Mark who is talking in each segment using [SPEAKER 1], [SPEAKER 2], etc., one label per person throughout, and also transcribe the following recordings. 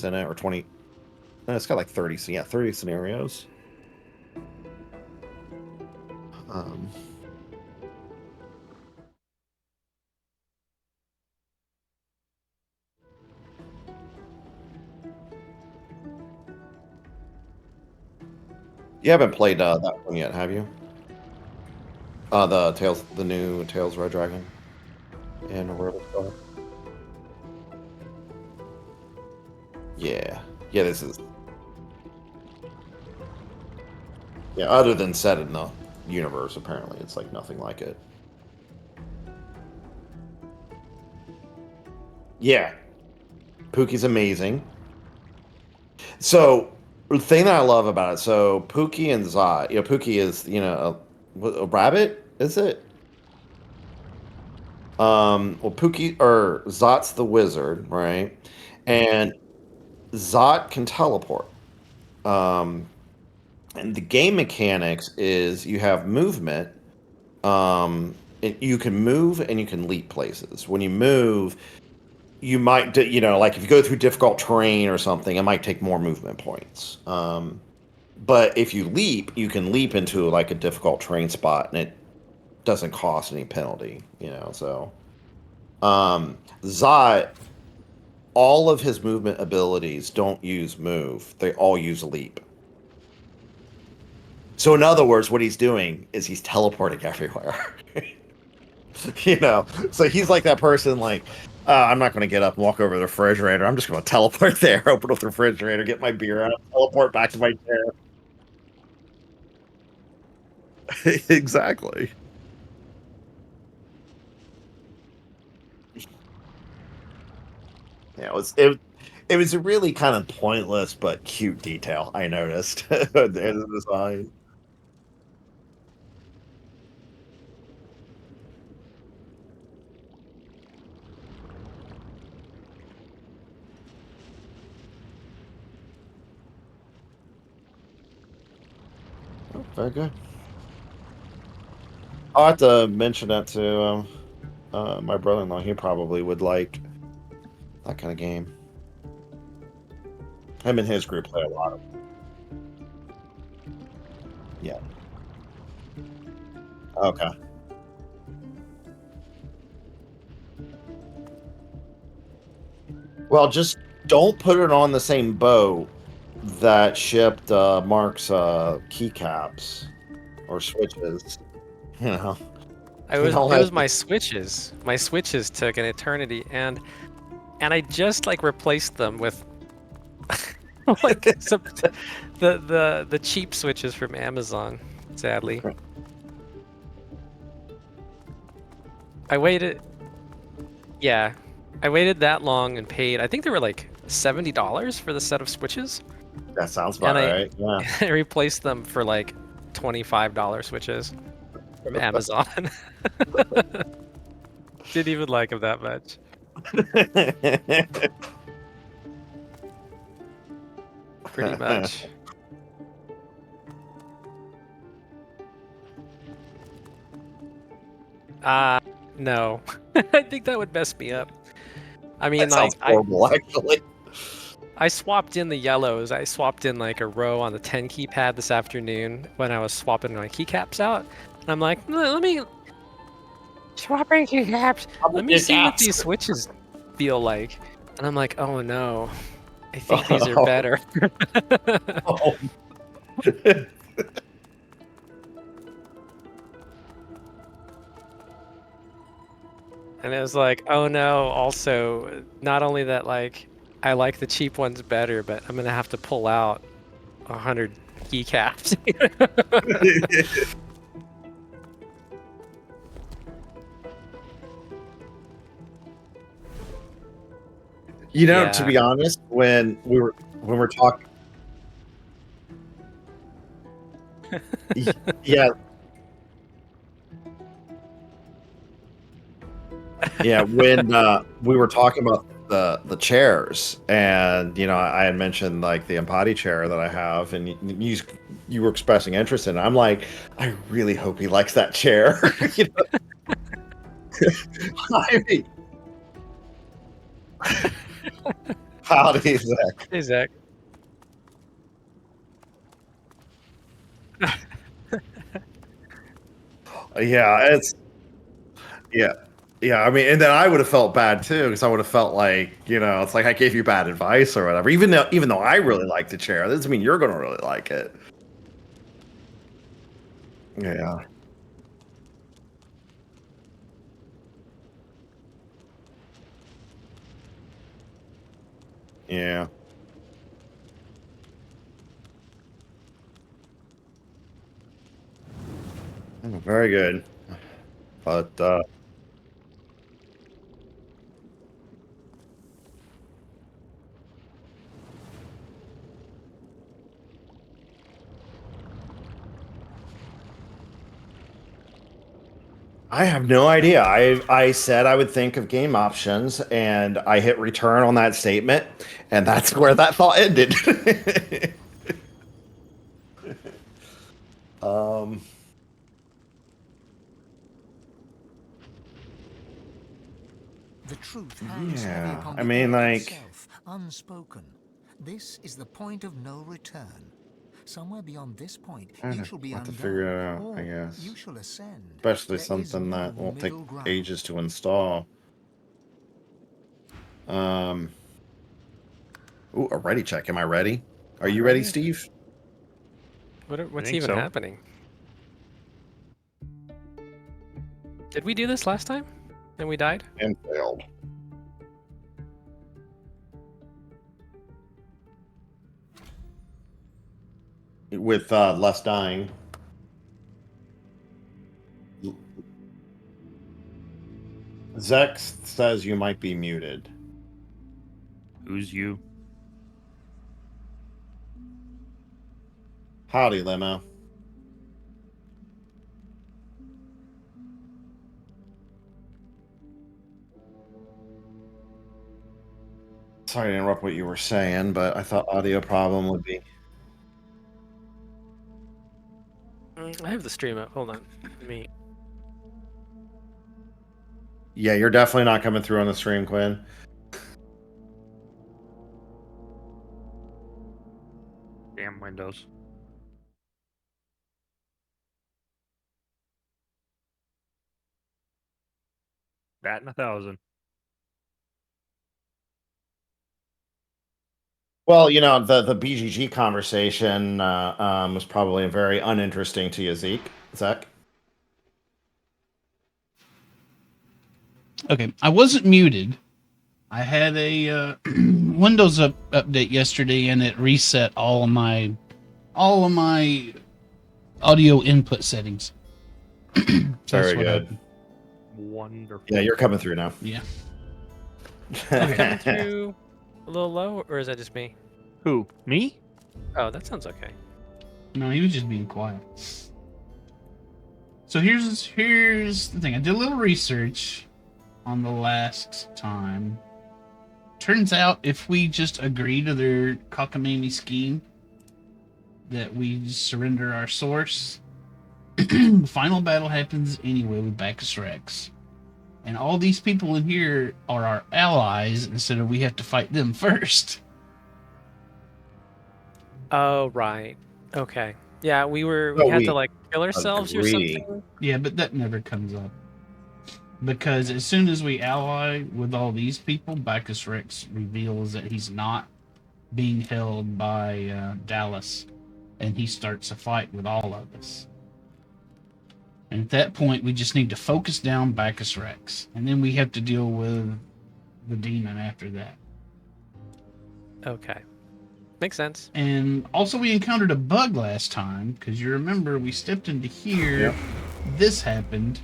[SPEAKER 1] scenarios in it, or 20. No, it's got like 30. So yeah, 30 scenarios. Um, you haven't played that one yet, have you? The new Tales Red Dragon and World of Star. Yeah, yeah. This is yeah. Other than set in the universe, apparently it's like nothing like it. Yeah, Pookie's amazing. So the thing that I love about it, so Pookie and Zot, Pookie is a rabbit, is it? Well, Pookie or Zot's the wizard, right? And Zot can teleport. Um, and the game mechanics is you have movement. You can move and you can leap places. When you move, you might, like if you go through difficult terrain or something, it might take more movement points. But if you leap, you can leap into like a difficult terrain spot, and it doesn't cost any penalty. So, Zot, all of his movement abilities don't use move; they all use leap. So, in other words, what he's doing is he's teleporting everywhere. So he's like that person, like, I'm not going to get up and walk over to the refrigerator. I'm just going to teleport there, open up the refrigerator, get my beer out, teleport back to my chair. Exactly. Yeah, it was a really kind of pointless but cute detail I noticed in the design. Oh, very good. I'll have to mention that to my brother-in-law. He probably would like that kind of game. Him and his group play a lot of. Yeah. Okay. Well, just don't put it on the same boat that shipped Mark's keycaps or switches. You know, they all
[SPEAKER 2] It
[SPEAKER 1] have.
[SPEAKER 2] was my switches. My switches took an eternity, and I just like replaced them with like the cheap switches from Amazon. Sadly, I waited. Yeah, I waited that long and paid. I think they were like $70 for the set of switches,
[SPEAKER 1] That sounds
[SPEAKER 2] and
[SPEAKER 1] about right. Yeah.
[SPEAKER 2] I replaced them for like $25 switches from Amazon. Didn't even like them that much. Pretty much. No. I think that would mess me up. I mean,
[SPEAKER 1] That sounds
[SPEAKER 2] like,
[SPEAKER 1] horrible, actually.
[SPEAKER 2] I swapped in the yellows. I swapped in like a row on the 10 keypad this afternoon when I was swapping my keycaps out. And I'm like, let me swapping keycaps. Let me see what these switches feel like. And I'm like, oh no, I think these are better.
[SPEAKER 1] Oh.
[SPEAKER 2] And it was like, oh no, also, not only that, like, I like the cheap ones better, but I'm gonna have to pull out 100 keycaps.
[SPEAKER 1] To
[SPEAKER 2] Yeah.
[SPEAKER 1] be honest, when we're talking, yeah, yeah, when we were talking about the chairs, and I had mentioned like the Empati chair that I have, and you were expressing interest in it. I'm like, I really hope he likes that chair. I mean, Howdy, Zach.
[SPEAKER 2] Hey, Zach.
[SPEAKER 1] Yeah, it's yeah. Yeah, I mean, and then I would have felt bad too, because I would have felt like, it's like I gave you bad advice or whatever. Even though I really like the chair, that doesn't mean you're gonna really like it. Yeah. Yeah. Very good. But I have no idea. I said I would think of game options, and I hit return on that statement, and that's where that thought ended. um,
[SPEAKER 3] The truth hangs heavy
[SPEAKER 1] yeah,
[SPEAKER 3] upon
[SPEAKER 1] I
[SPEAKER 3] the
[SPEAKER 1] mean,
[SPEAKER 3] earth
[SPEAKER 1] like,
[SPEAKER 3] itself, unspoken. This is the point of no return. Somewhere beyond this point,
[SPEAKER 1] I
[SPEAKER 3] you shall be
[SPEAKER 1] have to figure
[SPEAKER 3] undone,
[SPEAKER 1] it out, I
[SPEAKER 3] or
[SPEAKER 1] guess.
[SPEAKER 3] you shall ascend.
[SPEAKER 1] Especially
[SPEAKER 3] There is
[SPEAKER 1] something
[SPEAKER 3] no
[SPEAKER 1] that won't take
[SPEAKER 3] middle ground.
[SPEAKER 1] ages to install. Um, ooh, a ready check. Am I ready? Are you ready, Steve?
[SPEAKER 2] What's
[SPEAKER 4] think
[SPEAKER 2] even
[SPEAKER 4] so.
[SPEAKER 2] happening? Did we do this last time? And we died?
[SPEAKER 1] And failed. With less dying. Zex says you might be muted.
[SPEAKER 4] Who's you?
[SPEAKER 1] Howdy, Limo. Sorry to interrupt what you were saying, but I thought audio problem would be.
[SPEAKER 2] I have the stream up. Hold on. Let me.
[SPEAKER 1] Yeah, you're definitely not coming through on the stream, Quinn.
[SPEAKER 4] Damn Windows. Bat in 1,000.
[SPEAKER 1] Well, the BGG conversation was probably very uninteresting to you, Zach.
[SPEAKER 5] Okay, I wasn't muted. I had a Windows update yesterday, and it reset all of my audio input settings. So
[SPEAKER 1] Very good.
[SPEAKER 5] happened.
[SPEAKER 4] Wonderful.
[SPEAKER 1] Yeah, you're coming through now.
[SPEAKER 5] Yeah.
[SPEAKER 2] Coming through a little low, or is that just me?
[SPEAKER 4] Who? Me?
[SPEAKER 2] Oh, that sounds okay.
[SPEAKER 5] No, he was just being quiet. So here's the thing. I did a little research on the last time. Turns out, if we just agree to their cockamamie scheme, that we just surrender our source, the final battle happens anyway with Bacchus Rex. And all these people in here are our allies instead of we have to fight them first.
[SPEAKER 2] Oh, right. Okay. Yeah, we
[SPEAKER 1] So
[SPEAKER 2] had to
[SPEAKER 1] we
[SPEAKER 2] like kill ourselves or
[SPEAKER 1] agree.
[SPEAKER 2] something.
[SPEAKER 5] Yeah, but that never comes up. Because as soon as we ally with all these people, Bacchus Rex reveals that he's not being held by Dallas, and he starts a fight with all of us. And at that point, we just need to focus down Bacchus Rex, and then we have to deal with the demon after that.
[SPEAKER 2] Okay. Makes sense.
[SPEAKER 5] And also, we encountered a bug last time, because you remember we stepped into here,
[SPEAKER 1] Yep.
[SPEAKER 5] this happened,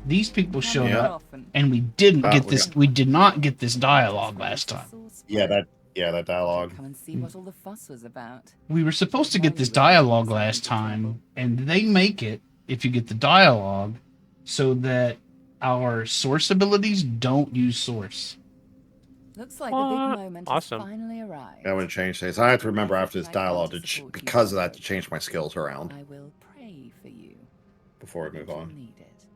[SPEAKER 5] these people showed
[SPEAKER 1] Yeah.
[SPEAKER 5] up, and we didn't get
[SPEAKER 1] we
[SPEAKER 5] this. We did not get this dialogue last time.
[SPEAKER 1] Yeah, that dialogue.
[SPEAKER 6] Come and see what all the fuss was about.
[SPEAKER 5] We were supposed to get this dialogue last time, and they make it, if you get the dialogue, so that our source abilities don't use source.
[SPEAKER 6] Looks like the big moment
[SPEAKER 2] Awesome.
[SPEAKER 6] has finally arrived.
[SPEAKER 1] That would change things. I have to remember after this dialogue because of that to change my skills around
[SPEAKER 6] I will pray for you.
[SPEAKER 1] before we move
[SPEAKER 6] You'll
[SPEAKER 1] on.
[SPEAKER 6] need it.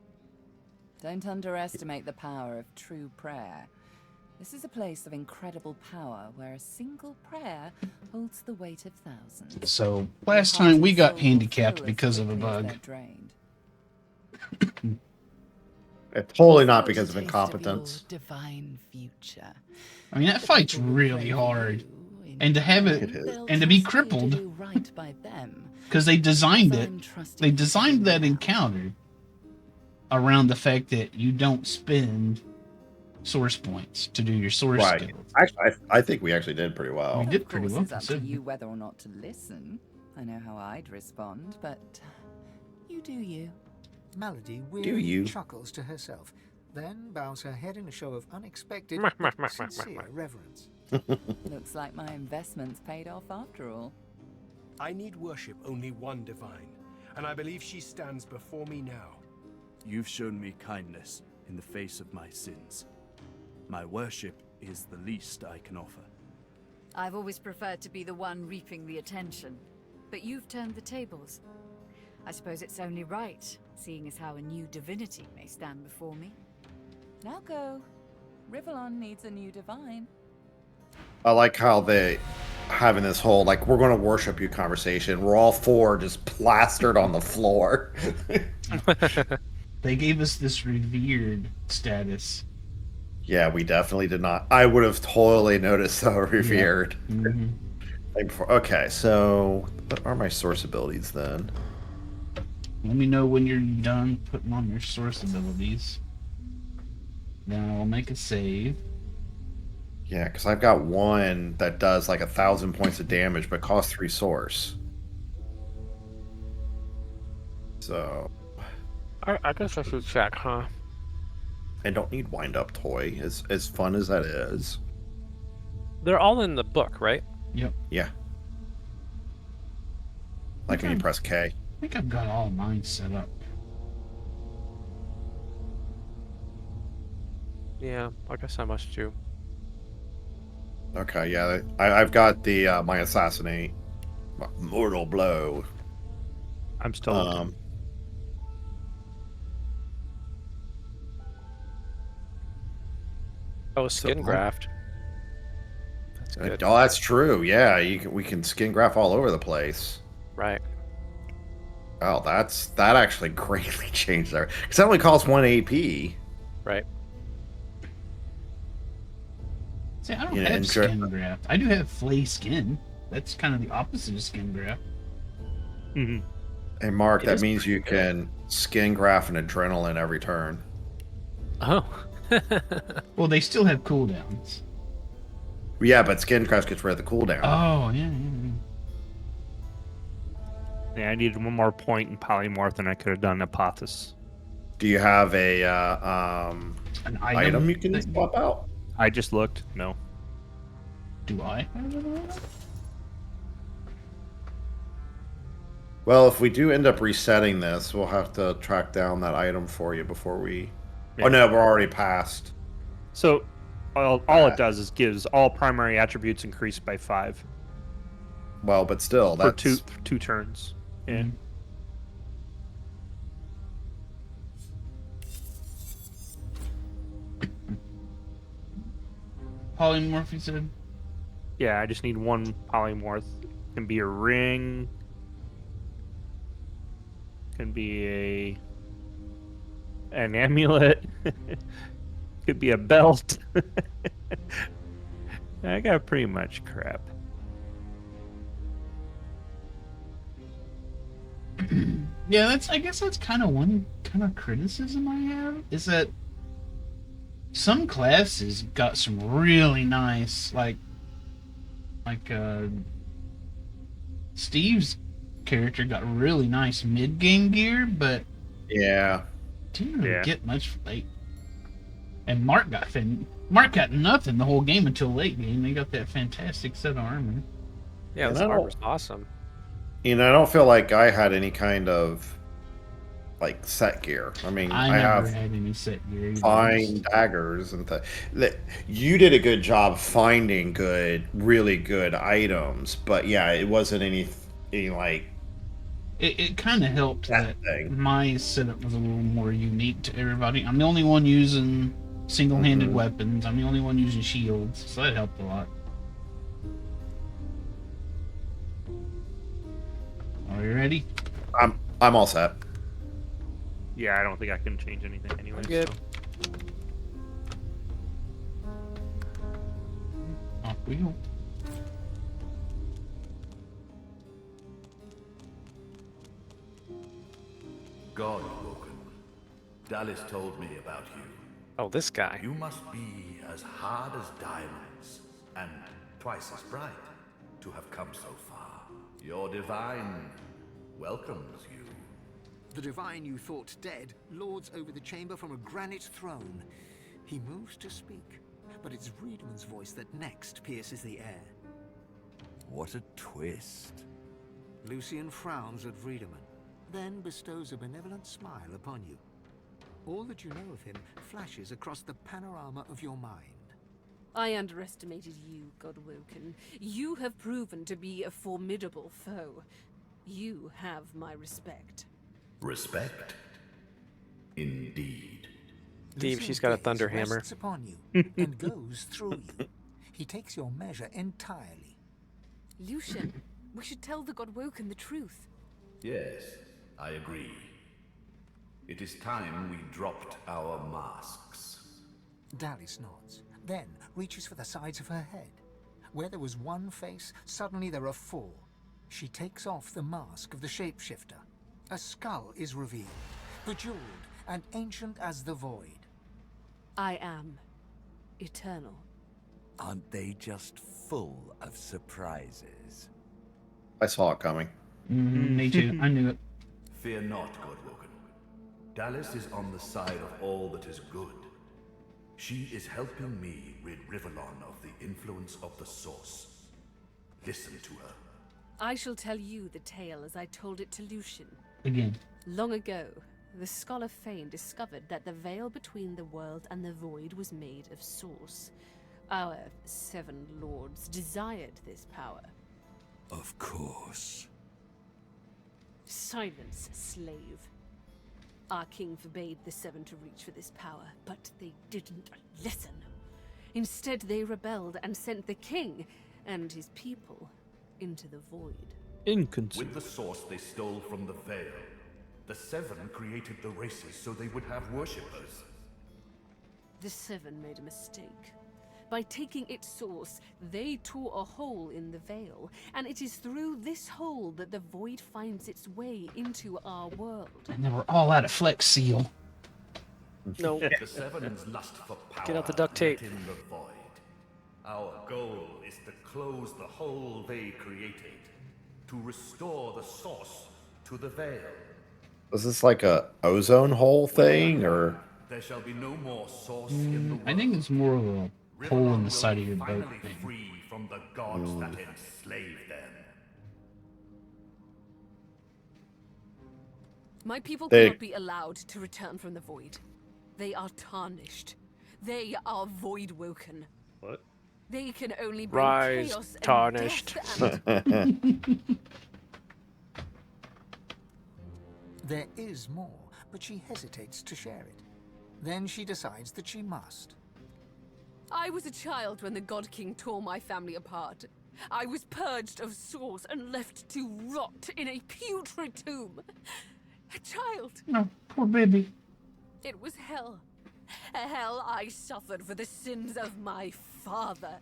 [SPEAKER 6] Don't underestimate the power of true prayer. This is a place of incredible power where a single prayer holds the weight of thousands.
[SPEAKER 5] So
[SPEAKER 6] Your
[SPEAKER 5] last
[SPEAKER 6] heart
[SPEAKER 5] time we
[SPEAKER 6] and
[SPEAKER 5] got
[SPEAKER 6] soul will
[SPEAKER 5] handicapped
[SPEAKER 6] fill as
[SPEAKER 5] because of a
[SPEAKER 6] quickly as
[SPEAKER 5] bug.
[SPEAKER 6] they're drained.
[SPEAKER 1] It's totally not
[SPEAKER 6] Forge a
[SPEAKER 1] because of
[SPEAKER 6] taste
[SPEAKER 1] incompetence.
[SPEAKER 6] your divine future.
[SPEAKER 5] I mean, that
[SPEAKER 6] The
[SPEAKER 5] fight's
[SPEAKER 6] people will
[SPEAKER 5] really
[SPEAKER 6] pray for
[SPEAKER 5] hard.
[SPEAKER 6] you. In
[SPEAKER 5] And to have it,
[SPEAKER 6] turn, they'll
[SPEAKER 5] and to be
[SPEAKER 6] trust you
[SPEAKER 5] crippled,
[SPEAKER 6] do right by them,
[SPEAKER 5] because they designed
[SPEAKER 6] as
[SPEAKER 5] it.
[SPEAKER 6] I'm trusting
[SPEAKER 5] They
[SPEAKER 6] you to
[SPEAKER 5] designed
[SPEAKER 6] do
[SPEAKER 5] that
[SPEAKER 6] now.
[SPEAKER 5] encounter around the fact that you don't spend source points to do your source
[SPEAKER 1] Right.
[SPEAKER 5] skills.
[SPEAKER 1] Actually, I think we actually did pretty well.
[SPEAKER 5] We
[SPEAKER 6] Of
[SPEAKER 5] did pretty
[SPEAKER 6] course,
[SPEAKER 5] well,
[SPEAKER 6] it's up to
[SPEAKER 5] considering.
[SPEAKER 6] you whether or not to listen. I know how I'd respond, but you do you.
[SPEAKER 3] Melody
[SPEAKER 1] you?
[SPEAKER 3] weirdly chuckles to herself, then bows her head in a show of unexpected but sincere reverence.
[SPEAKER 6] Looks like my investment's paid off after all.
[SPEAKER 7] I need worship only one divine, and I believe she stands before me now.
[SPEAKER 8] You've shown me kindness in the face of my sins. My worship is the least I can offer.
[SPEAKER 9] I've always preferred to be the one reaping the attention, but you've turned the tables. I suppose it's only right, seeing as how a new divinity may stand before me.
[SPEAKER 6] Now go. Rivellon needs a new divine.
[SPEAKER 1] I like how they having this whole like we're going to worship you conversation. We're all four just plastered on the floor.
[SPEAKER 5] They gave us this revered status.
[SPEAKER 1] Yeah, we definitely did not. I would have totally noticed though revered.
[SPEAKER 5] Mhm.
[SPEAKER 1] Like before. Okay, so what are my source abilities then?
[SPEAKER 5] Let me know when you're done putting on your source abilities. Then I'll make a save.
[SPEAKER 1] Yeah, because I've got one that does like 1,000 points of damage, but costs 3 source. So
[SPEAKER 2] I guess I should check, huh?
[SPEAKER 1] I don't need wind up toy. As fun as that is.
[SPEAKER 2] They're all in the book, right?
[SPEAKER 5] Yep.
[SPEAKER 1] Yeah. Like when you press K.
[SPEAKER 5] I think I've got all mine set up.
[SPEAKER 2] Yeah, I guess I must too.
[SPEAKER 1] Okay, yeah, I've got the my assassinate, mortal blow.
[SPEAKER 4] I'm still looking.
[SPEAKER 2] Oh, skin graft. That's good.
[SPEAKER 1] Oh, that's true. Yeah, we can skin graph all over the place.
[SPEAKER 2] Right.
[SPEAKER 1] Oh, that actually greatly changed there. Because that only costs 1 AP.
[SPEAKER 2] Right.
[SPEAKER 5] See, I don't
[SPEAKER 1] Yeah,
[SPEAKER 5] have
[SPEAKER 1] and
[SPEAKER 5] skin graft. I do have flay skin. That's kind of the opposite of skin graft.
[SPEAKER 4] Mhm.
[SPEAKER 1] Hey, Mark,
[SPEAKER 2] It
[SPEAKER 1] that
[SPEAKER 2] is
[SPEAKER 1] means you can skin graph and adrenaline every turn.
[SPEAKER 2] Oh.
[SPEAKER 5] Well, they still have cooldowns.
[SPEAKER 1] Yeah, but skin graph gets rid of the cooldown.
[SPEAKER 5] Oh, yeah.
[SPEAKER 4] Yeah, I needed one more point in polymorph, and I could have done Apothis.
[SPEAKER 1] Do you have a
[SPEAKER 5] An
[SPEAKER 1] item you can
[SPEAKER 5] that-
[SPEAKER 1] swap out?
[SPEAKER 4] I just looked. No.
[SPEAKER 5] Do I have an item?
[SPEAKER 1] Well, if we do end up resetting this, we'll have to track down that item for you before we...
[SPEAKER 4] Yeah.
[SPEAKER 1] Oh, no, we're already past.
[SPEAKER 4] So all it does is gives all primary attributes increased by 5
[SPEAKER 1] Well, but still,
[SPEAKER 4] for
[SPEAKER 1] that's...
[SPEAKER 4] two turns. Yeah.
[SPEAKER 5] Mhm. Polymorph, you said?
[SPEAKER 4] Yeah, I just need one polymorph. Can be a ring. Can be an amulet. Could be a belt. I got pretty much crap.
[SPEAKER 5] Yeah, I guess that's kind of one kind of criticism I have, is that some classes got some really nice, like Steve's character got really nice mid-game gear, but
[SPEAKER 1] Yeah.
[SPEAKER 5] didn't really
[SPEAKER 4] Yeah.
[SPEAKER 5] get much late. And Mark got nothing the whole game until late game. They got that fantastic set of armor.
[SPEAKER 2] Yeah,
[SPEAKER 1] And
[SPEAKER 2] this
[SPEAKER 1] I don't-
[SPEAKER 2] armor's awesome.
[SPEAKER 1] You know, I don't feel like I had any kind of, like, set gear. I mean,
[SPEAKER 5] I
[SPEAKER 1] I
[SPEAKER 5] never
[SPEAKER 1] have
[SPEAKER 5] had any set gear. either.
[SPEAKER 1] fine daggers and you did a good job finding really good items, but yeah, it wasn't any like
[SPEAKER 5] It kind of helped
[SPEAKER 1] that
[SPEAKER 5] that
[SPEAKER 1] thing.
[SPEAKER 5] my setup was a little more unique to everybody. I'm the only one using single-handed weapons. I'm the only one using shields, so that helped a lot. Are you ready?
[SPEAKER 1] I'm all set.
[SPEAKER 4] Yeah, I don't think I can change anything anyway.
[SPEAKER 2] Good.
[SPEAKER 4] So.
[SPEAKER 5] Off we go.
[SPEAKER 10] God, Woken. Dallas told me about you.
[SPEAKER 2] Oh, this guy.
[SPEAKER 10] You must be as hard as diamonds, and twice as bright, to have come so far. Your divine welcomes you.
[SPEAKER 3] The divine you thought dead lords over the chamber from a granite throne. He moves to speak, but it's Riedeman's voice that next pierces the air.
[SPEAKER 10] What a twist.
[SPEAKER 3] Lucian frowns at Riedemann, then bestows a benevolent smile upon you. All that you know of him flashes across the panorama of your mind.
[SPEAKER 11] I underestimated you, Godwoken. You have proven to be a formidable foe. You have my respect.
[SPEAKER 10] Respect? Indeed.
[SPEAKER 2] Steve, she's got a thunder hammer.
[SPEAKER 3] Rests upon you and goes through you. He takes your measure entirely.
[SPEAKER 11] Lucian, we should tell the Godwoken the truth.
[SPEAKER 10] Yes, I agree. It is time we dropped our masks.
[SPEAKER 3] Dallas nods, then reaches for the sides of her head. Where there was one face, suddenly there are four. She takes off the mask of the shapeshifter. A skull is revealed, bejeweled and ancient as the void.
[SPEAKER 11] I am eternal.
[SPEAKER 8] Aren't they just full of surprises?
[SPEAKER 1] I saw it coming.
[SPEAKER 5] Me too. I knew it.
[SPEAKER 10] Fear not, Godwoken. Dallas is on the side of all that is good. She is helping me rid Rivellon of the influence of the Source. Listen to her.
[SPEAKER 11] I shall tell you the tale as I told it to Lucian.
[SPEAKER 5] Again.
[SPEAKER 11] Long ago, the scholar Fane discovered that the veil between the world and the void was made of Source. Our 7 lords desired this power.
[SPEAKER 8] Of course.
[SPEAKER 11] Silence, slave. Our king forbade the 7 to reach for this power, but they didn't listen. Instead, they rebelled and sent the king and his people into the void.
[SPEAKER 10] With the Source they stole from the Veil, the 7 created the races so they would have worshippers.
[SPEAKER 11] The 7 made a mistake. By taking its source, they tore a hole in the veil, and it is through this hole that the void finds its way into our world.
[SPEAKER 5] And they were all out of Flex Seal.
[SPEAKER 2] No.
[SPEAKER 10] The 7's lust for power.
[SPEAKER 2] Get out the duct tape.
[SPEAKER 10] let in the void. Our goal is to close the hole they created, to restore the Source to the Veil.
[SPEAKER 1] Was this like a ozone hole thing, or?
[SPEAKER 10] There shall be no more Source in the world.
[SPEAKER 5] I think it's more of a hole in the side of your boat
[SPEAKER 10] Finally
[SPEAKER 5] thing.
[SPEAKER 10] free from the gods that enslaved them.
[SPEAKER 11] My people
[SPEAKER 1] They-
[SPEAKER 11] cannot be allowed to return from the void. They are tarnished. They are void-woken.
[SPEAKER 4] What?
[SPEAKER 11] They can only bring
[SPEAKER 2] Rise,
[SPEAKER 11] chaos and
[SPEAKER 2] tarnished.
[SPEAKER 11] death and
[SPEAKER 3] There is more, but she hesitates to share it. Then she decides that she must.
[SPEAKER 11] I was a child when the God King tore my family apart. I was purged of Source and left to rot in a putrid tomb. A child.
[SPEAKER 5] No, poor baby.
[SPEAKER 11] It was hell. A hell I suffered for the sins of my father.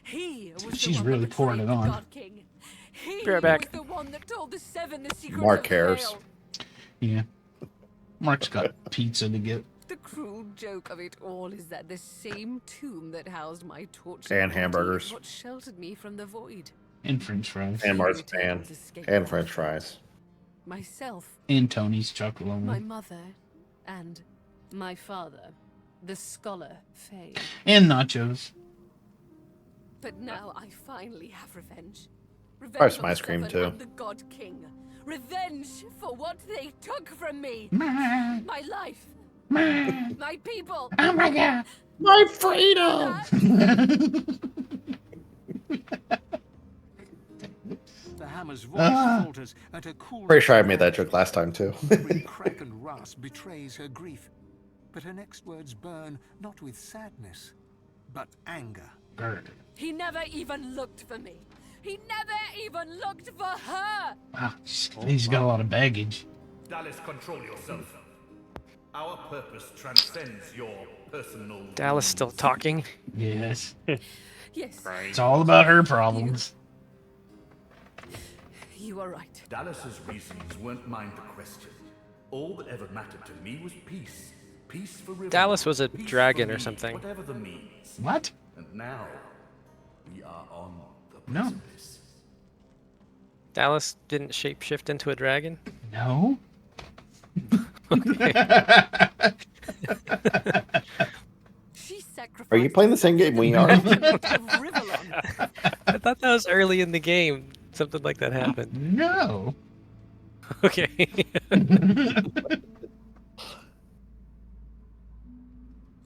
[SPEAKER 11] He was
[SPEAKER 5] She's
[SPEAKER 11] the one
[SPEAKER 5] really
[SPEAKER 11] that
[SPEAKER 5] pouring
[SPEAKER 11] betrayed
[SPEAKER 5] it on.
[SPEAKER 11] the God King. He
[SPEAKER 2] Be right back.
[SPEAKER 11] was the one that told the 7 the secret
[SPEAKER 1] Mark
[SPEAKER 11] of
[SPEAKER 1] cares.
[SPEAKER 11] Veil.
[SPEAKER 5] Yeah. Mark's got pizza to get.
[SPEAKER 11] The cruel joke of it all is that the same tomb that housed my tortured
[SPEAKER 1] And
[SPEAKER 11] body
[SPEAKER 1] hamburgers.
[SPEAKER 11] is what sheltered me from the void.
[SPEAKER 5] And French fries.
[SPEAKER 1] And marzipan. And French fries.
[SPEAKER 11] Myself,
[SPEAKER 5] And Tony's chocolate
[SPEAKER 11] my
[SPEAKER 5] only.
[SPEAKER 11] mother, and my father, the scholar Faye.
[SPEAKER 5] And nachos.
[SPEAKER 11] But now I finally have revenge. Revenge
[SPEAKER 1] Probably some
[SPEAKER 11] on the
[SPEAKER 1] ice cream,
[SPEAKER 11] 7
[SPEAKER 1] too.
[SPEAKER 11] and the God King. Revenge for what they took from me.
[SPEAKER 5] My
[SPEAKER 11] My life. My people.
[SPEAKER 5] Oh my god.
[SPEAKER 1] My freedom!
[SPEAKER 3] The hammer's voice
[SPEAKER 5] Ah.
[SPEAKER 3] falters, and her cool.
[SPEAKER 1] Pretty sure I made that joke last time too.
[SPEAKER 3] Every crack and rasp betrays her grief. But her next words burn not with sadness, but anger.
[SPEAKER 11] He never even looked for me. He never even looked for her.
[SPEAKER 5] Wow, he's got a lot of baggage.
[SPEAKER 10] Dallas, control yourself. Our purpose transcends your personal...
[SPEAKER 2] Dallas still talking.
[SPEAKER 5] Yes.
[SPEAKER 11] Yes.
[SPEAKER 5] It's all about her problems.
[SPEAKER 11] You are right.
[SPEAKER 10] Dallas's reasons weren't mine to question. All that ever mattered to me was peace. Peace for River.
[SPEAKER 2] Dallas was a
[SPEAKER 10] Peace
[SPEAKER 2] dragon
[SPEAKER 10] for
[SPEAKER 2] or
[SPEAKER 10] me,
[SPEAKER 2] something.
[SPEAKER 10] Whatever the means.
[SPEAKER 5] What?
[SPEAKER 10] And now, we are on the
[SPEAKER 5] No.
[SPEAKER 10] precipice.
[SPEAKER 2] Dallas didn't shapeshift into a dragon?
[SPEAKER 5] No.
[SPEAKER 11] She sacrificed.
[SPEAKER 1] Are you playing the same game we are?
[SPEAKER 2] I thought that was early in the game. Something like that happened.
[SPEAKER 5] No.
[SPEAKER 2] Okay.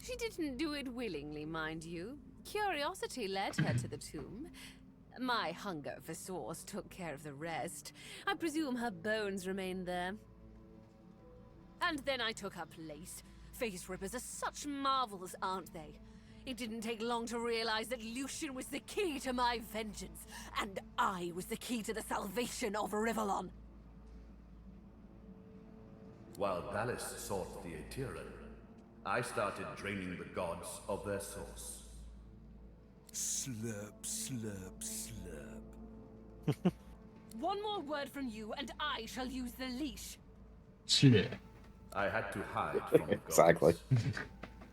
[SPEAKER 11] She didn't do it willingly, mind you. Curiosity led her to the tomb. My hunger for source took care of the rest. I presume her bones remained there. And then I took her place. Face rippers are such marvels, aren't they? It didn't take long to realize that Lucian was the key to my vengeance, and I was the key to the salvation of Rivellon.
[SPEAKER 10] While Dallas sought the Aetheran, I started draining the gods of their source. Slurp, slurp, slurp.
[SPEAKER 11] One more word from you, and I shall use the leash.
[SPEAKER 5] Shit.
[SPEAKER 10] I had to hide from the gods.
[SPEAKER 1] Exactly.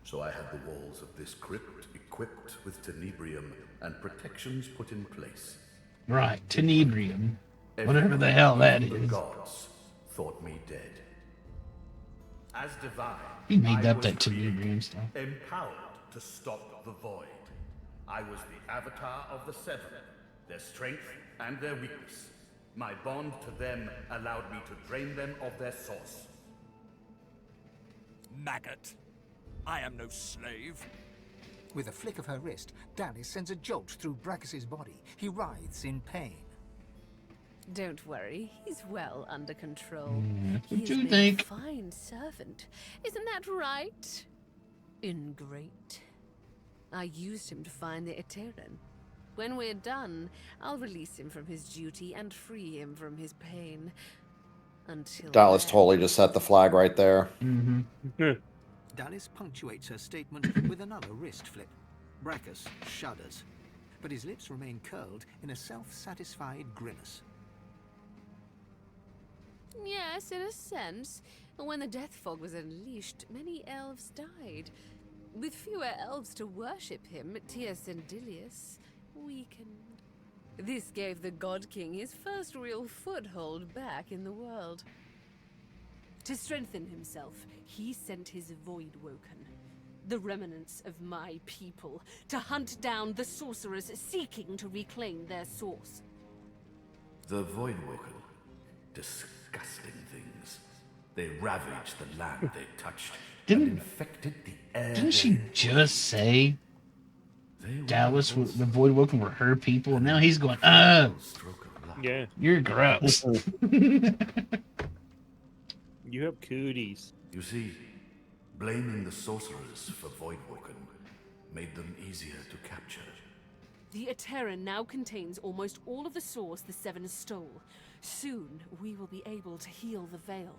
[SPEAKER 10] So I had the walls of this crypt equipped with tenebrium and protections put in place.
[SPEAKER 5] Right, tenebrium. Whatever the hell that
[SPEAKER 10] The
[SPEAKER 5] is.
[SPEAKER 10] gods thought me dead. As divine,
[SPEAKER 5] He made
[SPEAKER 10] I
[SPEAKER 5] up
[SPEAKER 10] was
[SPEAKER 5] that
[SPEAKER 10] created,
[SPEAKER 5] tenebrium stuff.
[SPEAKER 10] empowered to stop the void. I was the avatar of the Seven, their strength and their weakness. My bond to them allowed me to drain them of their source.
[SPEAKER 7] Maggot. I am no slave.
[SPEAKER 3] With a flick of her wrist, Dallas sends a jolt through Brachus's body. He writhes in pain.
[SPEAKER 11] Don't worry, he's well under control.
[SPEAKER 5] That's what
[SPEAKER 11] He's
[SPEAKER 5] you
[SPEAKER 11] been
[SPEAKER 5] think.
[SPEAKER 11] a fine servant. Isn't that right? Ingrate. I used him to find the Aetheran. When we're done, I'll release him from his duty and free him from his pain. Until
[SPEAKER 1] Dallas
[SPEAKER 11] then-
[SPEAKER 1] totally just set the flag right there.
[SPEAKER 5] Mm-hmm.
[SPEAKER 3] Dallas punctuates her statement with another wrist flip. Brachus shudders, but his lips remain curled in a self-satisfied grimace.
[SPEAKER 11] Yes, in a sense. When the death fog was unleashed, many elves died. With fewer elves to worship him, Tias and Dilius weakened. This gave the God King his first real foothold back in the world. To strengthen himself, he sent his Voidwoken, the remnants of my people, to hunt down the sorcerers seeking to reclaim their source.
[SPEAKER 10] The Voidwoken. Disgusting things. They ravaged the land they touched and infected the air.
[SPEAKER 5] Didn't she just say Dallas, the Voidwoken were her people? And now he's going,
[SPEAKER 4] Yeah.
[SPEAKER 5] you're gross.
[SPEAKER 4] You have cooties.
[SPEAKER 10] You see, blaming the sorcerers for Voidwoken made them easier to capture.
[SPEAKER 11] The Aetheran now contains almost all of the source the Seven stole. Soon, we will be able to heal the Veil.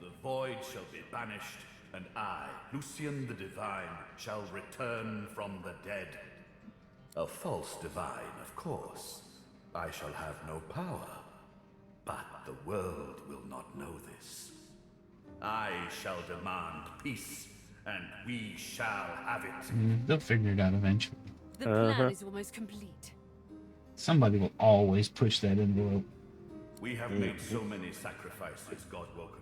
[SPEAKER 10] The void shall be banished, and I, Lucian the Divine, shall return from the dead. A false divine, of course. I shall have no power. But the world will not know this. I shall demand peace, and we shall have it.
[SPEAKER 5] They'll figure it out eventually.
[SPEAKER 11] The plan is almost complete.
[SPEAKER 5] Somebody will always push that envelope.
[SPEAKER 10] We have made so many sacrifices, Godwoken.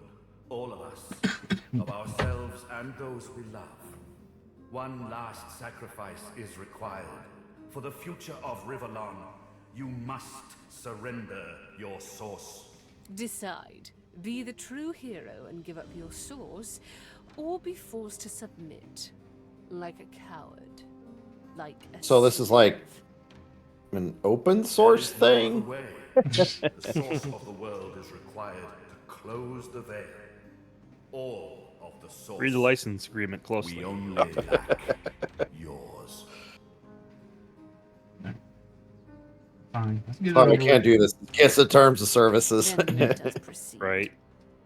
[SPEAKER 10] All of us. Of ourselves and those we love. One last sacrifice is required. For the future of Rivellon, you must surrender your source.
[SPEAKER 11] Decide. Be the true hero and give up your source, or be forced to submit. Like a coward. Like a
[SPEAKER 1] So this is like an open source thing?
[SPEAKER 10] The source of the world is required to close the veil. All of the the source.
[SPEAKER 4] Read the license agreement closely.
[SPEAKER 10] We only lack yours.
[SPEAKER 5] Fine. Let's get it
[SPEAKER 1] Sorry, I
[SPEAKER 5] over
[SPEAKER 1] can't
[SPEAKER 5] with.
[SPEAKER 1] do this. Against the terms of services.
[SPEAKER 11] Then let us proceed.
[SPEAKER 4] Right.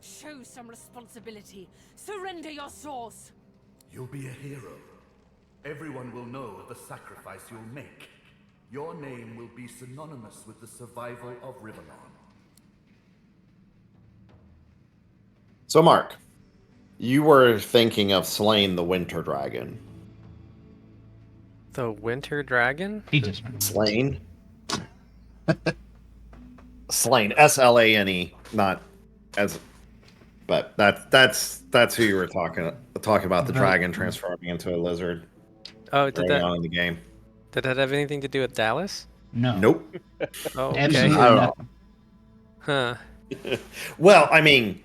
[SPEAKER 11] Show some responsibility. Surrender your source.
[SPEAKER 10] You'll be a hero. Everyone will know of the sacrifice you'll make. Your name will be synonymous with the survival of Rivellon.
[SPEAKER 1] So, Mark, you were thinking of slaying the Winter Dragon.
[SPEAKER 2] The Winter Dragon?
[SPEAKER 5] He just
[SPEAKER 1] Slain? Slain. S-L-A-N-E. Not as... But that's who you were talking about, the dragon transforming into a lizard
[SPEAKER 2] Oh, did
[SPEAKER 1] early on in the game.
[SPEAKER 2] that have anything to do with Dallas?
[SPEAKER 5] No.
[SPEAKER 1] Nope.
[SPEAKER 2] Oh, okay.
[SPEAKER 5] Absolutely
[SPEAKER 1] I don't
[SPEAKER 5] nothing.
[SPEAKER 2] Huh.
[SPEAKER 1] Well, I mean,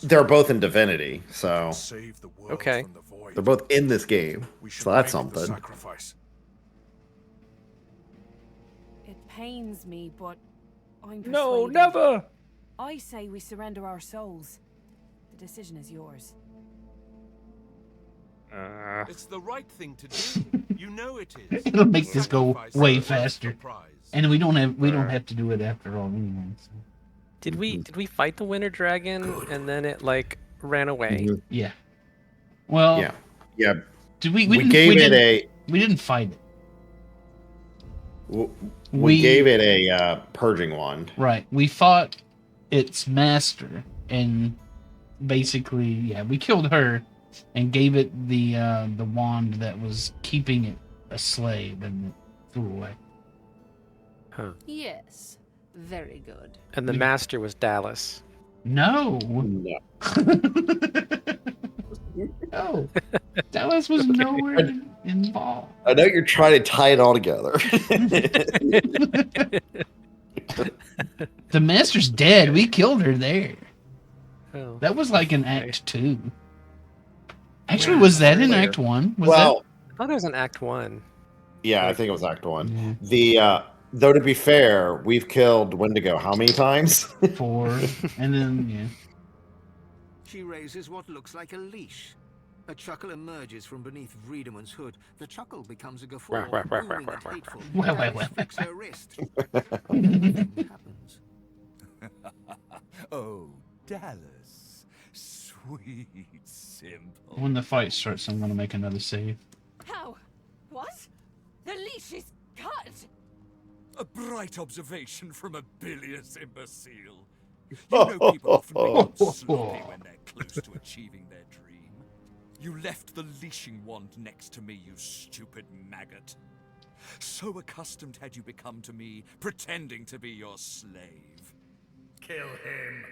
[SPEAKER 1] they're both in Divinity, so
[SPEAKER 7] Save the world
[SPEAKER 2] Okay.
[SPEAKER 7] from the void.
[SPEAKER 1] they're both in this game.
[SPEAKER 7] We should
[SPEAKER 1] So that's
[SPEAKER 7] make the
[SPEAKER 1] something.
[SPEAKER 7] sacrifice.
[SPEAKER 11] It pains me, but I'm persuaded.
[SPEAKER 4] No, never.
[SPEAKER 11] I say we surrender our souls. The decision is yours.
[SPEAKER 7] It's the right thing to do. You know it is.
[SPEAKER 5] It'll make this go
[SPEAKER 7] Sacrifice
[SPEAKER 5] way
[SPEAKER 7] is the
[SPEAKER 5] faster.
[SPEAKER 7] prize.
[SPEAKER 5] And we don't have to do it after all anyway. So.
[SPEAKER 2] Did we fight the Winter Dragon and then it like ran away?
[SPEAKER 1] Mhm.
[SPEAKER 5] Yeah. Well,
[SPEAKER 1] Yeah. Yeah.
[SPEAKER 5] did we
[SPEAKER 1] We
[SPEAKER 5] didn't,
[SPEAKER 1] gave it
[SPEAKER 5] didn't, we didn't fight it.
[SPEAKER 1] we
[SPEAKER 5] We-
[SPEAKER 1] gave it a purging wand.
[SPEAKER 5] Right. We fought its master and basically, yeah, we killed her and gave it the wand that was keeping it a slave and it threw away.
[SPEAKER 2] Huh.
[SPEAKER 11] Yes. Very good.
[SPEAKER 2] And the master was Dallas.
[SPEAKER 5] No.
[SPEAKER 1] No.
[SPEAKER 5] No. Dallas was nowhere involved.
[SPEAKER 1] I know you're trying to tie it all together.
[SPEAKER 5] The master's dead. We killed her there.
[SPEAKER 2] Oh.
[SPEAKER 5] That was like in Act 2. Actually, was that in
[SPEAKER 2] Later.
[SPEAKER 5] Act 1? Was
[SPEAKER 1] well,
[SPEAKER 2] I thought it was in Act 1.
[SPEAKER 1] yeah, I think it was Act 1.
[SPEAKER 5] Yeah.
[SPEAKER 1] The though to be fair, we've killed Wendigo how many times?
[SPEAKER 5] that 4? And then, yeah.
[SPEAKER 3] She raises what looks like a leash. A chuckle emerges from beneath Vredeman's hood. The chuckle becomes a guffaw,
[SPEAKER 1] Wah, wah, wah,
[SPEAKER 3] booming
[SPEAKER 1] wah,
[SPEAKER 3] and
[SPEAKER 1] wah,
[SPEAKER 3] hateful.
[SPEAKER 5] wah, wah,
[SPEAKER 3] Alice
[SPEAKER 5] wah.
[SPEAKER 3] flicks her wrist. Nothing happens.
[SPEAKER 8] Oh, Dallas. Sweet, simple.
[SPEAKER 5] When the fight starts, I'm going to make another save.
[SPEAKER 11] How? What? The leash is cut!
[SPEAKER 8] A bright observation from a bilious imbecile. You know people often become sloppy when they're close to achieving their dream. You left the leashing wand next to me, you stupid maggot. So accustomed had you become to me, pretending to be your slave.
[SPEAKER 10] Kill him.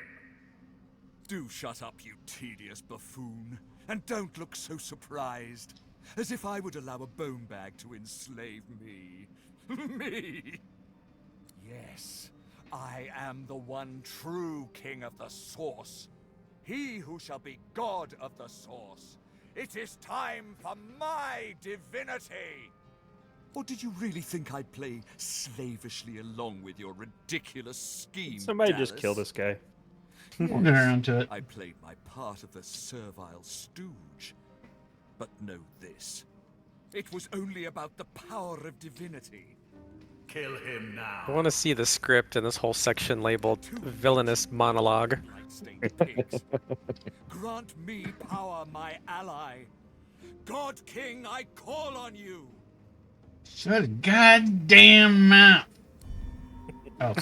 [SPEAKER 8] Do shut up, you tedious buffoon, and don't look so surprised, as if I would allow a bone bag to enslave me. Me! Yes, I am the one true king of the Source. He who shall be god of the Source. It is time for my divinity! Or did you really think I'd play slavishly along with your ridiculous scheme,
[SPEAKER 4] Somebody
[SPEAKER 8] Dallas?
[SPEAKER 4] just kill this guy.
[SPEAKER 5] We'll get around to it.
[SPEAKER 8] I played my part of the servile stooge. But know this. It was only about the power of divinity.
[SPEAKER 10] Kill him now.
[SPEAKER 2] I want to see the script in this whole section labeled villainous monologue.
[SPEAKER 8] Blood-stained pigs. Grant me power, my ally. God King, I call on you.
[SPEAKER 5] Shut a goddamn mouth. Oh.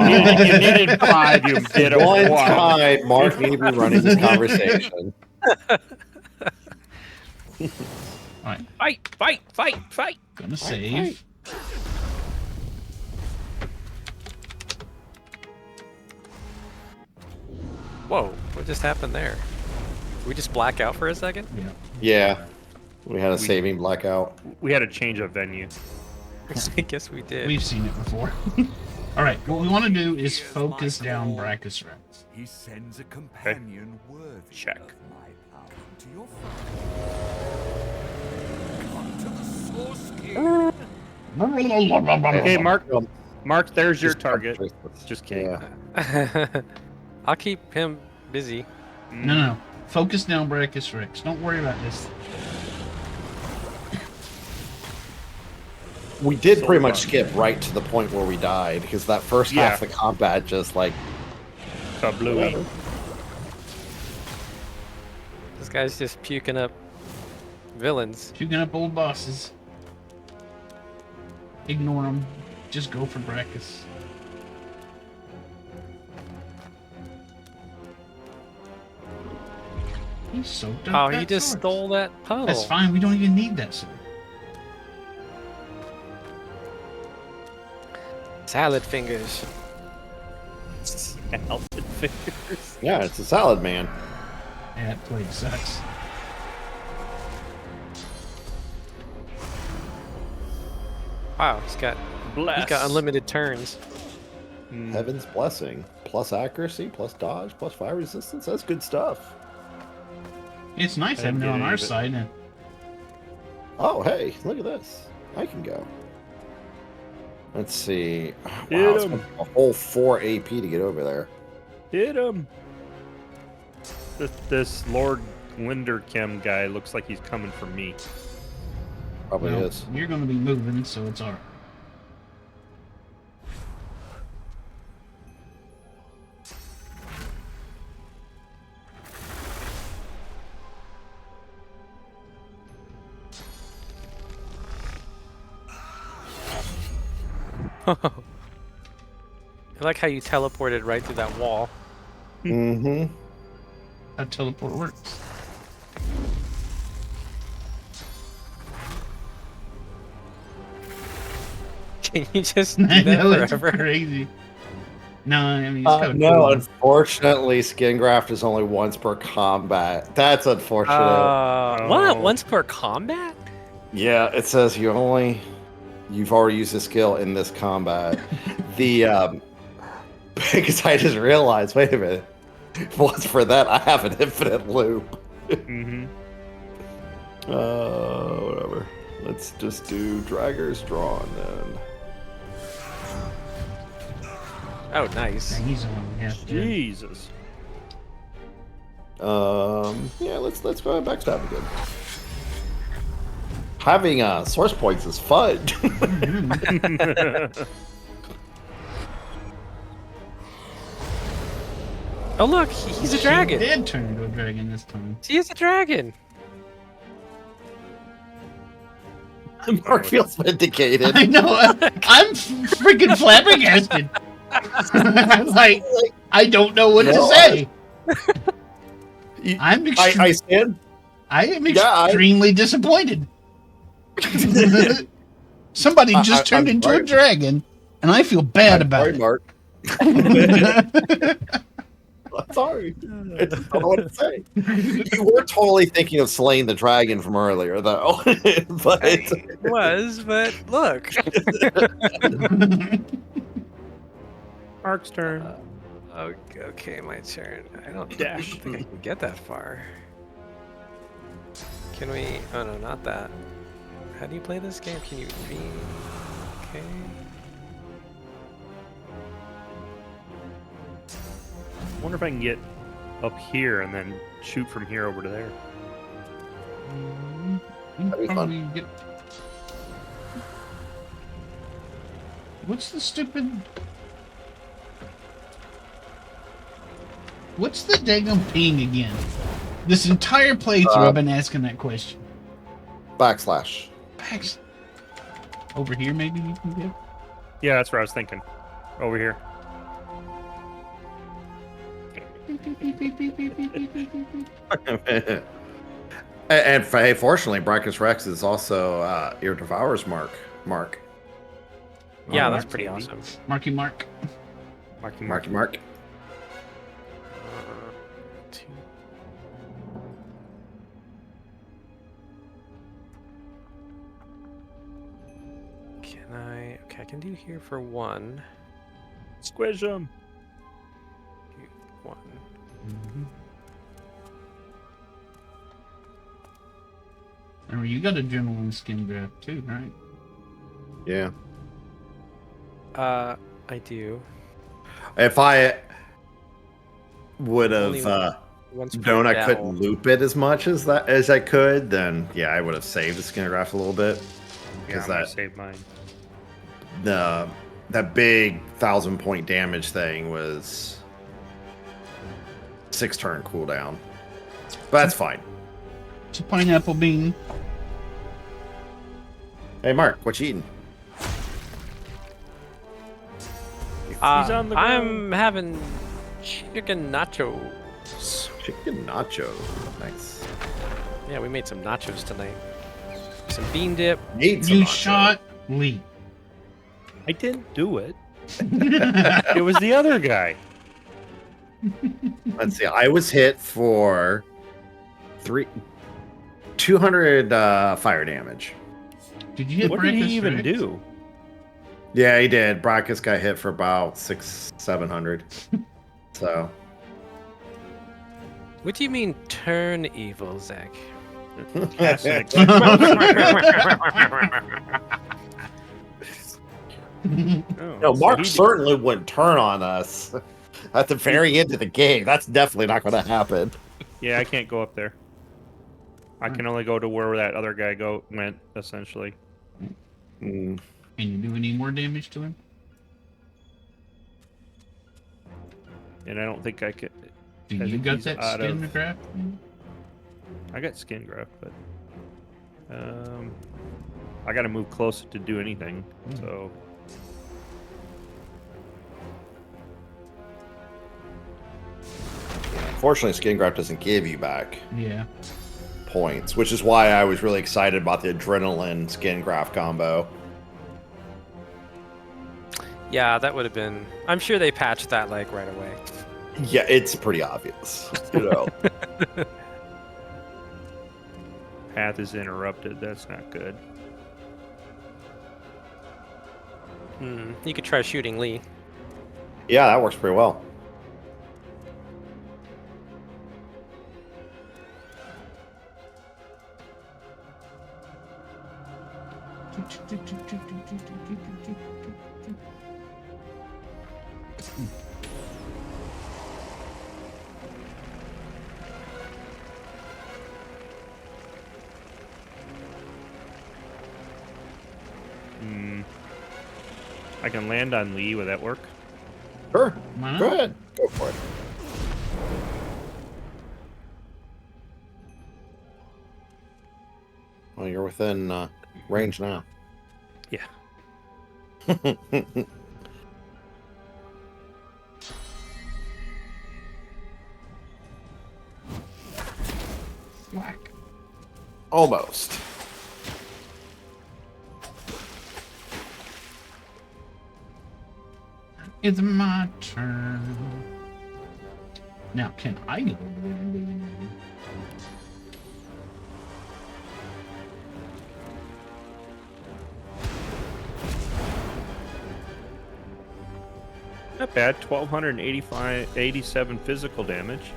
[SPEAKER 4] You needed 5, you did it
[SPEAKER 1] One
[SPEAKER 4] once.
[SPEAKER 1] time, Mark needed to be running this conversation.
[SPEAKER 5] Alright,
[SPEAKER 2] Fight!
[SPEAKER 5] gonna save.
[SPEAKER 2] Whoa, what just happened there? Did we just black out for a second?
[SPEAKER 5] Yeah.
[SPEAKER 1] Yeah. We had a saving blackout.
[SPEAKER 4] We had to change a venue.
[SPEAKER 2] I guess we did.
[SPEAKER 5] We've seen it before. Alright, what we want to do is focus down Brachus Rex.
[SPEAKER 8] He sends a companion worthy
[SPEAKER 4] Check.
[SPEAKER 8] of my power. Come to your father. Come to the Source King.
[SPEAKER 4] Okay, Mark, there's your target. Just kidding.
[SPEAKER 1] Yeah.
[SPEAKER 2] I'll keep him busy.
[SPEAKER 5] No. Focus down, Brachus Rex. Don't worry about this.
[SPEAKER 1] We did
[SPEAKER 4] Soul
[SPEAKER 1] pretty much
[SPEAKER 4] button.
[SPEAKER 1] skip right to the point where we died, because that first
[SPEAKER 4] Yeah.
[SPEAKER 1] half of the combat just like
[SPEAKER 4] Kablooey.
[SPEAKER 2] This guy's just puking up villains.
[SPEAKER 5] Puking up old bosses. Ignore them. Just go for Brachus. He soaked up
[SPEAKER 2] Oh,
[SPEAKER 5] that
[SPEAKER 2] he just
[SPEAKER 5] sword.
[SPEAKER 2] stole that puddle.
[SPEAKER 5] That's fine. We don't even need that sword.
[SPEAKER 2] Salad fingers.
[SPEAKER 4] Salad fingers.
[SPEAKER 1] yeah, it's a salad man.
[SPEAKER 5] Yeah, that plate sucks.
[SPEAKER 2] Wow, he's got unlimited turns.
[SPEAKER 1] Heaven's blessing, plus accuracy, plus dodge, plus fire resistance. That's good stuff.
[SPEAKER 5] It's nice having it on our side. And
[SPEAKER 1] Oh, hey, look at this. I can go. Let's see. Wow,
[SPEAKER 4] Hit
[SPEAKER 1] it's
[SPEAKER 4] 'em.
[SPEAKER 1] a whole 4 AP to get over there.
[SPEAKER 4] Hit him. This Lord Winderkim guy looks like he's coming for me.
[SPEAKER 1] Probably
[SPEAKER 5] well,
[SPEAKER 1] is.
[SPEAKER 5] you're going to be moving, so it's alright.
[SPEAKER 2] I like how you teleported right through that wall.
[SPEAKER 1] Mm-hmm.
[SPEAKER 5] How teleport works.
[SPEAKER 2] Can you just do
[SPEAKER 5] I
[SPEAKER 2] that
[SPEAKER 5] know, it's
[SPEAKER 2] forever?
[SPEAKER 5] crazy. No, I mean, it's kind of
[SPEAKER 1] No,
[SPEAKER 5] cool.
[SPEAKER 1] unfortunately, skin graft is only once per combat. That's unfortunate.
[SPEAKER 2] What? Once per combat?
[SPEAKER 1] Yeah, it says you've already used the skill in this combat. Because I just realized, wait a minute. Once for that, I have an infinite loop.
[SPEAKER 4] Mm-hmm.
[SPEAKER 1] Whatever. Let's just do Dragger's Drawn then.
[SPEAKER 2] Oh, nice.
[SPEAKER 5] Yeah, he's only half dead.
[SPEAKER 4] Jesus.
[SPEAKER 1] Yeah, let's go ahead and backstab again. Having source points is fun.
[SPEAKER 2] Oh, look, he's a dragon.
[SPEAKER 5] He did turn into a dragon this time.
[SPEAKER 2] He is a dragon.
[SPEAKER 1] Mark feels vindicated.
[SPEAKER 5] I know. I'm freaking flabbergasted. I'm like, I don't know what to say. I'm
[SPEAKER 1] I stand.
[SPEAKER 5] I am extremely disappointed. Somebody just turned into a dragon, and I feel bad about it.
[SPEAKER 1] Mark. I'm sorry. I just don't know what to say. You were totally thinking of slaying the dragon from earlier, though. But
[SPEAKER 2] It was, but look.
[SPEAKER 4] Mark's turn.
[SPEAKER 2] Okay, my turn. I don't think I can get that far. Can we? Oh no, not that. How do you play this game? Can you be? Okay.
[SPEAKER 4] I wonder if I can get up here and then shoot from here over to there.
[SPEAKER 1] That'd be
[SPEAKER 5] Probably
[SPEAKER 1] fun.
[SPEAKER 5] get... What's the stupid... What's the daggum ping again? This entire playthrough I've been asking that question.
[SPEAKER 1] Backslash.
[SPEAKER 5] Over here maybe you can get?
[SPEAKER 4] Yeah, that's what I was thinking. Over here.
[SPEAKER 1] And hey, fortunately, Brachus Rex is also your Devourer's Mark.
[SPEAKER 2] Yeah, that's pretty awesome.
[SPEAKER 5] Marky Mark.
[SPEAKER 1] Mark.
[SPEAKER 2] Two. Can I? Okay, I can do here for one.
[SPEAKER 4] Squish him.
[SPEAKER 2] One.
[SPEAKER 5] Remember, you got a adrenaline skin graft too, right?
[SPEAKER 1] Yeah.
[SPEAKER 2] I do.
[SPEAKER 1] If I would
[SPEAKER 2] Only
[SPEAKER 1] have
[SPEAKER 2] once per
[SPEAKER 1] known I
[SPEAKER 2] battle.
[SPEAKER 1] couldn't loop it as much as I could, then yeah, I would have saved the skin graph a little bit.
[SPEAKER 4] Yeah,
[SPEAKER 1] Because
[SPEAKER 4] I'm gonna save mine.
[SPEAKER 1] that big 1,000-point damage thing was 6-turn cooldown. But that's fine.
[SPEAKER 5] It's a pineapple bean.
[SPEAKER 1] Hey Mark, what you eating?
[SPEAKER 4] He's on the ground.
[SPEAKER 2] I'm having chicken nachos.
[SPEAKER 1] Chicken nacho. Nice.
[SPEAKER 2] Yeah, we made some nachos tonight. Some bean dip.
[SPEAKER 1] Need some
[SPEAKER 5] You
[SPEAKER 1] nacho.
[SPEAKER 5] shot Lee.
[SPEAKER 4] I didn't do it. It was the other guy.
[SPEAKER 1] Let's see. I was hit for 200 fire damage.
[SPEAKER 5] Did you hit
[SPEAKER 4] What did
[SPEAKER 5] Brackus
[SPEAKER 4] he even
[SPEAKER 5] Rex?
[SPEAKER 4] do?
[SPEAKER 1] Yeah, he did. Brackus got hit for about 700. So.
[SPEAKER 2] What do you mean turn evil, Zach?
[SPEAKER 4] Acid. Oh,
[SPEAKER 1] No,
[SPEAKER 4] so
[SPEAKER 1] Mark
[SPEAKER 4] he
[SPEAKER 1] certainly wouldn't turn on us at the very end of the game. That's definitely not going to happen.
[SPEAKER 4] Yeah, I can't go up there. I can only go to where that other guy went, essentially.
[SPEAKER 1] Mm.
[SPEAKER 5] Can you do any more damage to him?
[SPEAKER 4] And I don't think I could.
[SPEAKER 5] Do
[SPEAKER 4] I
[SPEAKER 5] you
[SPEAKER 4] think
[SPEAKER 5] got
[SPEAKER 4] he's
[SPEAKER 5] that
[SPEAKER 4] out
[SPEAKER 5] skin
[SPEAKER 4] of-
[SPEAKER 5] graph?
[SPEAKER 4] I got skin graft, but I got to move closer to do anything. So
[SPEAKER 1] Fortunately, skin graft doesn't give you back
[SPEAKER 5] Yeah.
[SPEAKER 1] points, which is why I was really excited about the adrenaline skin graft combo.
[SPEAKER 2] Yeah, that would have been. I'm sure they patched that like right away.
[SPEAKER 1] Yeah, it's pretty obvious, you know.
[SPEAKER 4] path is interrupted. That's not good.
[SPEAKER 2] You could try shooting Lee.
[SPEAKER 1] Yeah, that works pretty well.
[SPEAKER 4] I can land on Lee. Would that work?
[SPEAKER 1] Sure.
[SPEAKER 5] Why
[SPEAKER 1] Go
[SPEAKER 5] not?
[SPEAKER 1] ahead. Go for it. Well, you're within range now.
[SPEAKER 4] Yeah.
[SPEAKER 5] Whack.
[SPEAKER 1] Almost.
[SPEAKER 5] It's my turn. Now, can I go?
[SPEAKER 4] Not bad. 1,287 physical damage.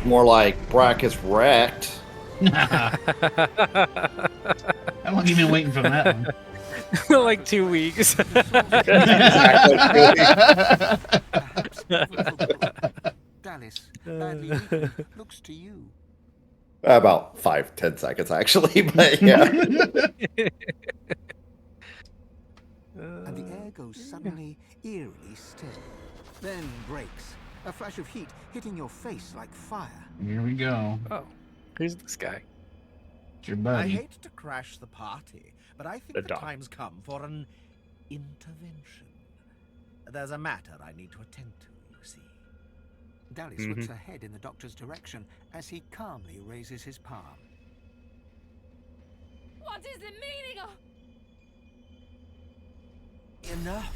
[SPEAKER 1] More like Brackus wrecked.
[SPEAKER 5] How long have you been waiting for that one?
[SPEAKER 2] Like 2 weeks.
[SPEAKER 3] Dallas, badly weakened, looks to you.
[SPEAKER 1] About 5-10 seconds, actually, but yeah.
[SPEAKER 3] And the air goes suddenly eerily still. Then breaks. A flash of heat hitting your face like fire.
[SPEAKER 5] Here we go.
[SPEAKER 2] Oh, who's this guy?
[SPEAKER 5] It's your
[SPEAKER 12] I
[SPEAKER 5] buddy.
[SPEAKER 12] hate to crash the party, but I think
[SPEAKER 4] The
[SPEAKER 12] the
[SPEAKER 4] dog.
[SPEAKER 12] time's come for an intervention. There's a matter I need to attend to, you see.
[SPEAKER 3] Dallas looks ahead in the doctor's direction as he calmly raises his palm.
[SPEAKER 11] What is the meaning of...
[SPEAKER 12] Enough.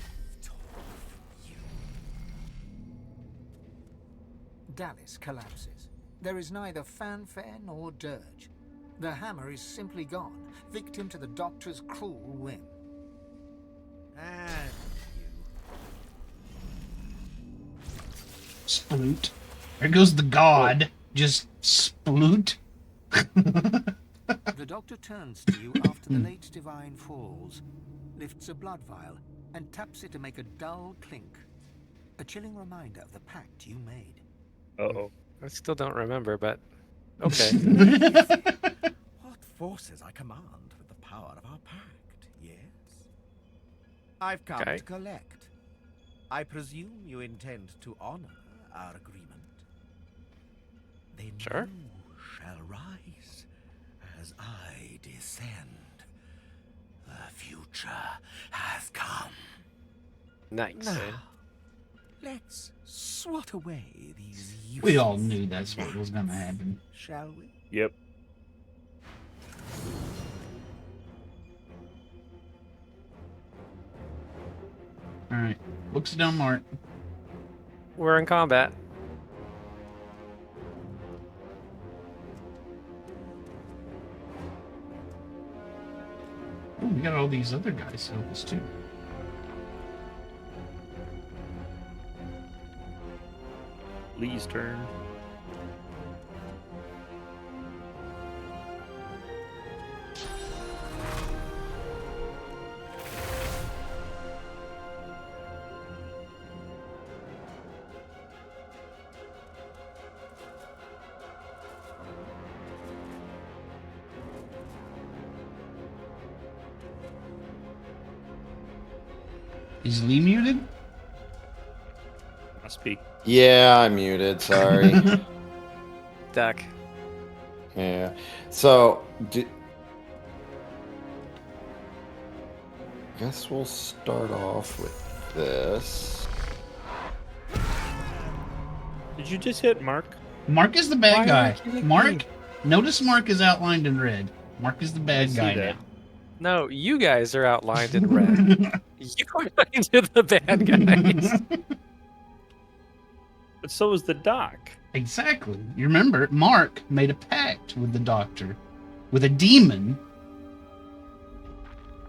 [SPEAKER 3] Dallas collapses. There is neither fanfare nor dirge. The hammer is simply gone, victim to the doctor's cruel whim.
[SPEAKER 12] And
[SPEAKER 5] Sploot. There goes the god. Just sploot.
[SPEAKER 3] The doctor turns to you after the late divine falls. lifts a blood vial and taps it to make a dull clink. A chilling reminder of the pact you made.
[SPEAKER 4] Uh-oh.
[SPEAKER 2] I still don't remember, but okay.
[SPEAKER 12] What forces I command with the power of our pact, yes? I've come
[SPEAKER 2] Okay.
[SPEAKER 12] to collect. I presume you intend to honor our agreement. Then
[SPEAKER 2] Sure.
[SPEAKER 12] you shall rise as I descend. The future has come.
[SPEAKER 2] Nice.
[SPEAKER 12] Now, let's swat away these useless
[SPEAKER 5] We all knew that's what was going to happen.
[SPEAKER 12] Shall we?
[SPEAKER 4] Yep.
[SPEAKER 5] All right. Looks down, Mark.
[SPEAKER 2] We're in combat.
[SPEAKER 5] Oh, we got all these other guys to help us too.
[SPEAKER 4] Lee's turn.
[SPEAKER 5] Is Lee muted?
[SPEAKER 4] Must be.
[SPEAKER 1] Yeah, I'm muted. Sorry.
[SPEAKER 2] Deck.
[SPEAKER 1] Yeah. So, guess we'll start off with this.
[SPEAKER 4] Did you just hit Mark?
[SPEAKER 5] Mark is the bad
[SPEAKER 2] Why
[SPEAKER 5] guy.
[SPEAKER 2] would you hit
[SPEAKER 5] Mark,
[SPEAKER 2] me?
[SPEAKER 5] notice Mark is outlined in red. Mark is the
[SPEAKER 4] I
[SPEAKER 5] bad
[SPEAKER 4] see
[SPEAKER 5] guy
[SPEAKER 4] that.
[SPEAKER 5] now.
[SPEAKER 2] No, you guys are outlined in red. You are the bad guys.
[SPEAKER 4] But so is the doc.
[SPEAKER 5] Exactly. You remember, Mark made a pact with the Doctor, with a demon,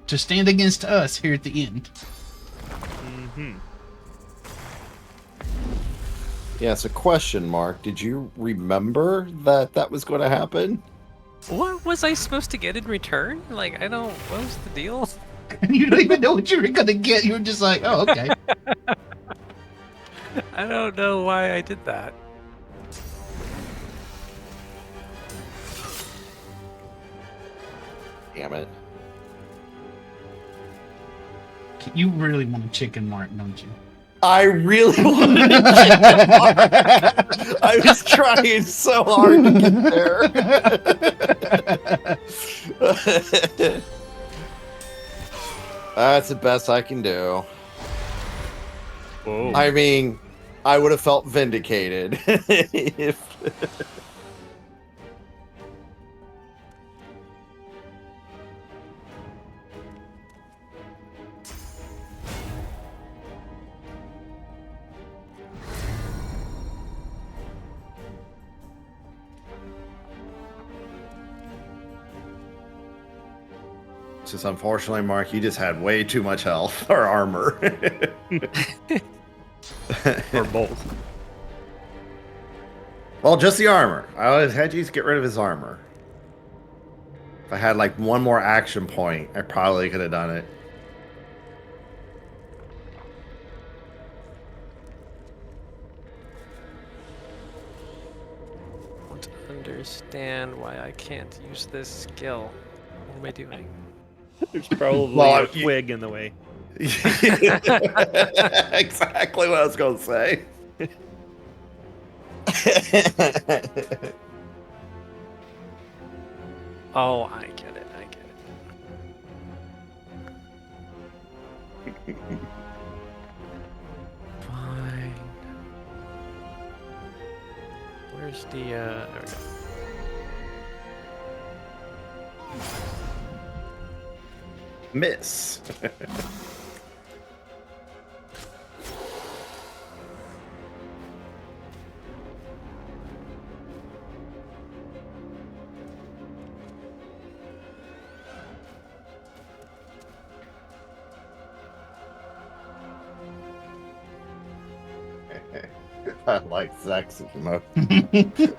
[SPEAKER 5] to stand against us here at the end.
[SPEAKER 4] Mm-hmm.
[SPEAKER 1] Yeah, it's a question mark. Did you remember that was going to happen?
[SPEAKER 2] What was I supposed to get in return? Like, I don't. What was the deal?
[SPEAKER 5] You don't even know what you were gonna get. You were just like, oh, okay.
[SPEAKER 2] I don't know why I did that.
[SPEAKER 1] Damn it.
[SPEAKER 5] You really want a chicken Mark, don't you?
[SPEAKER 1] I really wanted to get mark. I was trying so hard to get there. That's the best I can do.
[SPEAKER 4] Whoa.
[SPEAKER 1] I mean, I would have felt vindicated if. Just unfortunately, Mark, you just had way too much health or armor.
[SPEAKER 4] Or both.
[SPEAKER 1] Well, just the armor. I had you get rid of his armor. If I had like one more action point, I probably could have done it.
[SPEAKER 2] Don't understand why I can't use this skill. What am I doing?
[SPEAKER 4] There's probably
[SPEAKER 1] Well,
[SPEAKER 4] a twig in the way.
[SPEAKER 1] Exactly what I was going to say.
[SPEAKER 2] Oh, I get it. I get it. Fine. Where's the, there we go.
[SPEAKER 1] Miss. I like sex emoji.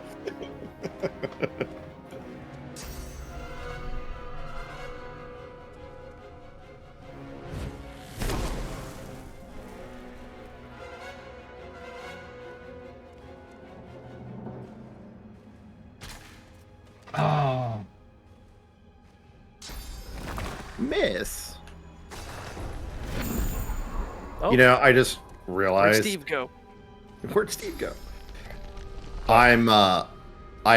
[SPEAKER 1] Miss.
[SPEAKER 2] Oh,
[SPEAKER 1] You know, I just
[SPEAKER 2] where'd
[SPEAKER 1] realized.
[SPEAKER 2] Steve go?
[SPEAKER 1] Where'd Steve go? I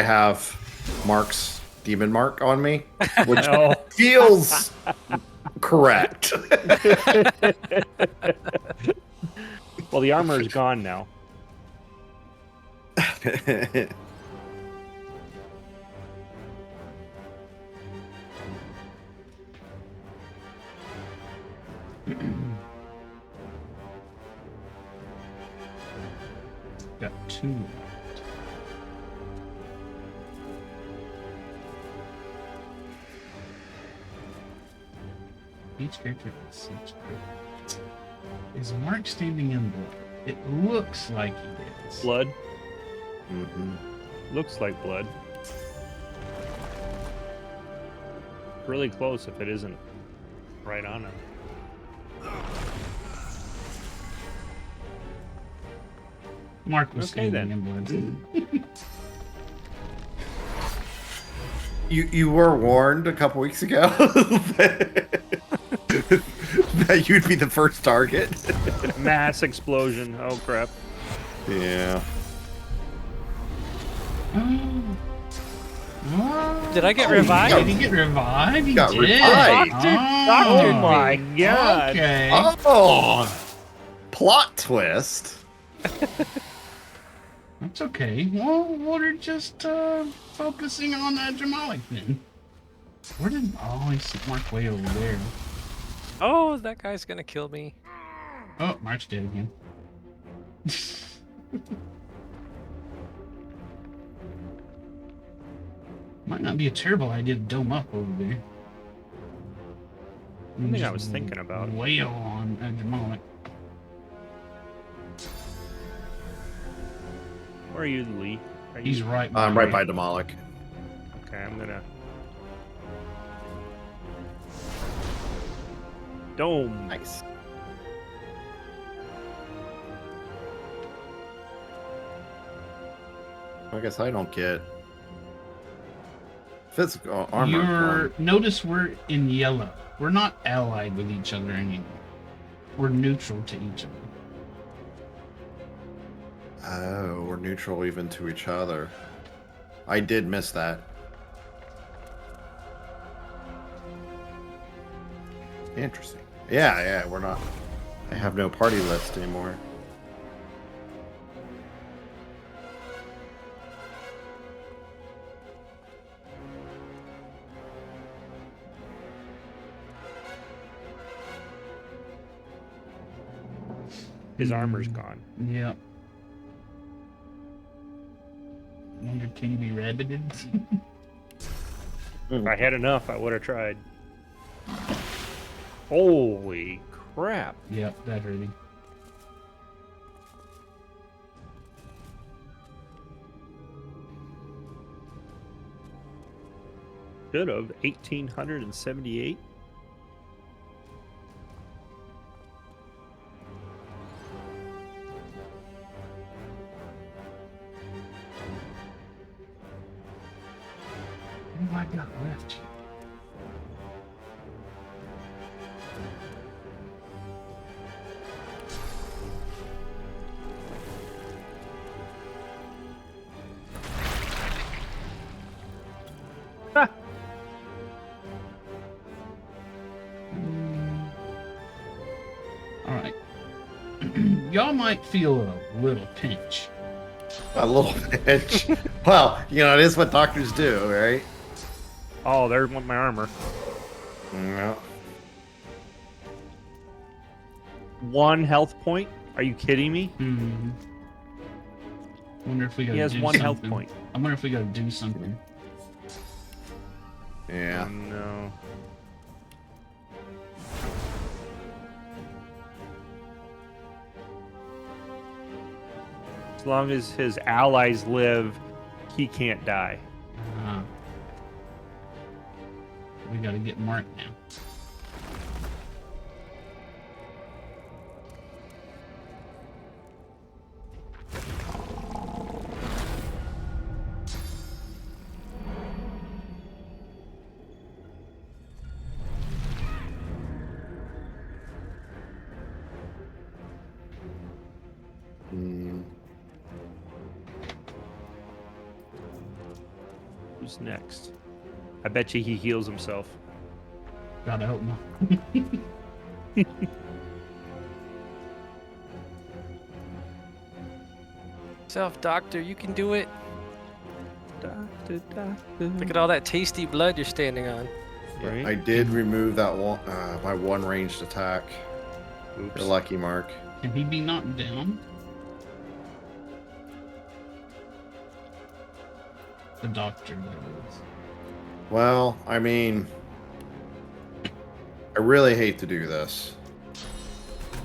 [SPEAKER 1] have Mark's demon mark on me, which
[SPEAKER 4] Oh.
[SPEAKER 1] feels correct.
[SPEAKER 4] Well, the armor is gone now.
[SPEAKER 5] Got 2 left. Each character has 6 crit. Is Mark standing in blood? It looks like he is.
[SPEAKER 4] Blood.
[SPEAKER 1] Mm-hmm.
[SPEAKER 4] Looks like blood. Really close if it isn't right on him.
[SPEAKER 5] Mark was
[SPEAKER 4] Okay,
[SPEAKER 5] standing in blood.
[SPEAKER 1] You were warned a couple weeks ago that you'd be the first target.
[SPEAKER 4] Mass explosion. Oh crap.
[SPEAKER 1] Yeah.
[SPEAKER 2] Did I get revived?
[SPEAKER 5] Did he get revived? He
[SPEAKER 1] got
[SPEAKER 5] did.
[SPEAKER 1] revived.
[SPEAKER 4] Oh my god.
[SPEAKER 5] Okay.
[SPEAKER 1] Oh, plot twist.
[SPEAKER 5] That's okay. Well, we're just focusing on that Jamalik then. Where did... Oh, I see Mark way over there.
[SPEAKER 2] Oh, that guy's gonna kill me.
[SPEAKER 5] Oh, Mark's dead again. Might not be a terrible idea to dome up over there.
[SPEAKER 4] Something I was thinking about.
[SPEAKER 5] Wail on Jamalik.
[SPEAKER 4] Where are you, Lee? Are
[SPEAKER 5] He's
[SPEAKER 4] you...
[SPEAKER 5] right.
[SPEAKER 1] I'm right by Damalik.
[SPEAKER 4] Okay, I'm gonna... Dome.
[SPEAKER 1] Nice. I guess I don't get physical armor.
[SPEAKER 5] Notice we're in yellow. We're not allied with each other anymore. We're neutral to each other.
[SPEAKER 1] Oh, we're neutral even to each other. I did miss that. Interesting. Yeah, we're not... I have no party list anymore.
[SPEAKER 4] His armor's gone.
[SPEAKER 5] Yep. Wonder, can you be rabbited?
[SPEAKER 4] If I had enough, I would have tried. Holy crap.
[SPEAKER 5] Yep, that hurt him.
[SPEAKER 4] Should have 1,878.
[SPEAKER 5] What have I got left? Alright. Y'all might feel a little pinch.
[SPEAKER 1] A little pinch. Well, you know, it is what doctors do, right?
[SPEAKER 4] Oh, there's my armor.
[SPEAKER 1] Yeah.
[SPEAKER 4] 1 health point? Are you kidding me?
[SPEAKER 5] Hmm. Wonder if we gotta
[SPEAKER 4] He has
[SPEAKER 5] do
[SPEAKER 4] 1 health
[SPEAKER 5] something.
[SPEAKER 4] point.
[SPEAKER 5] I wonder if we gotta do something.
[SPEAKER 1] Yeah.
[SPEAKER 4] Oh, no. As long as his allies live, he can't die.
[SPEAKER 5] We gotta get Mark now.
[SPEAKER 4] Who's next? I bet you he heals himself.
[SPEAKER 5] God, I hope not.
[SPEAKER 2] Self-doctor, you can do it.
[SPEAKER 4] Doctor.
[SPEAKER 2] Look at all that tasty blood you're standing on.
[SPEAKER 4] Right?
[SPEAKER 1] I did remove that one, my one ranged attack.
[SPEAKER 4] Oops.
[SPEAKER 1] You're lucky, Mark.
[SPEAKER 5] Can he be knocked down? The doctor, that is.
[SPEAKER 1] Well, I mean, I really hate to do this,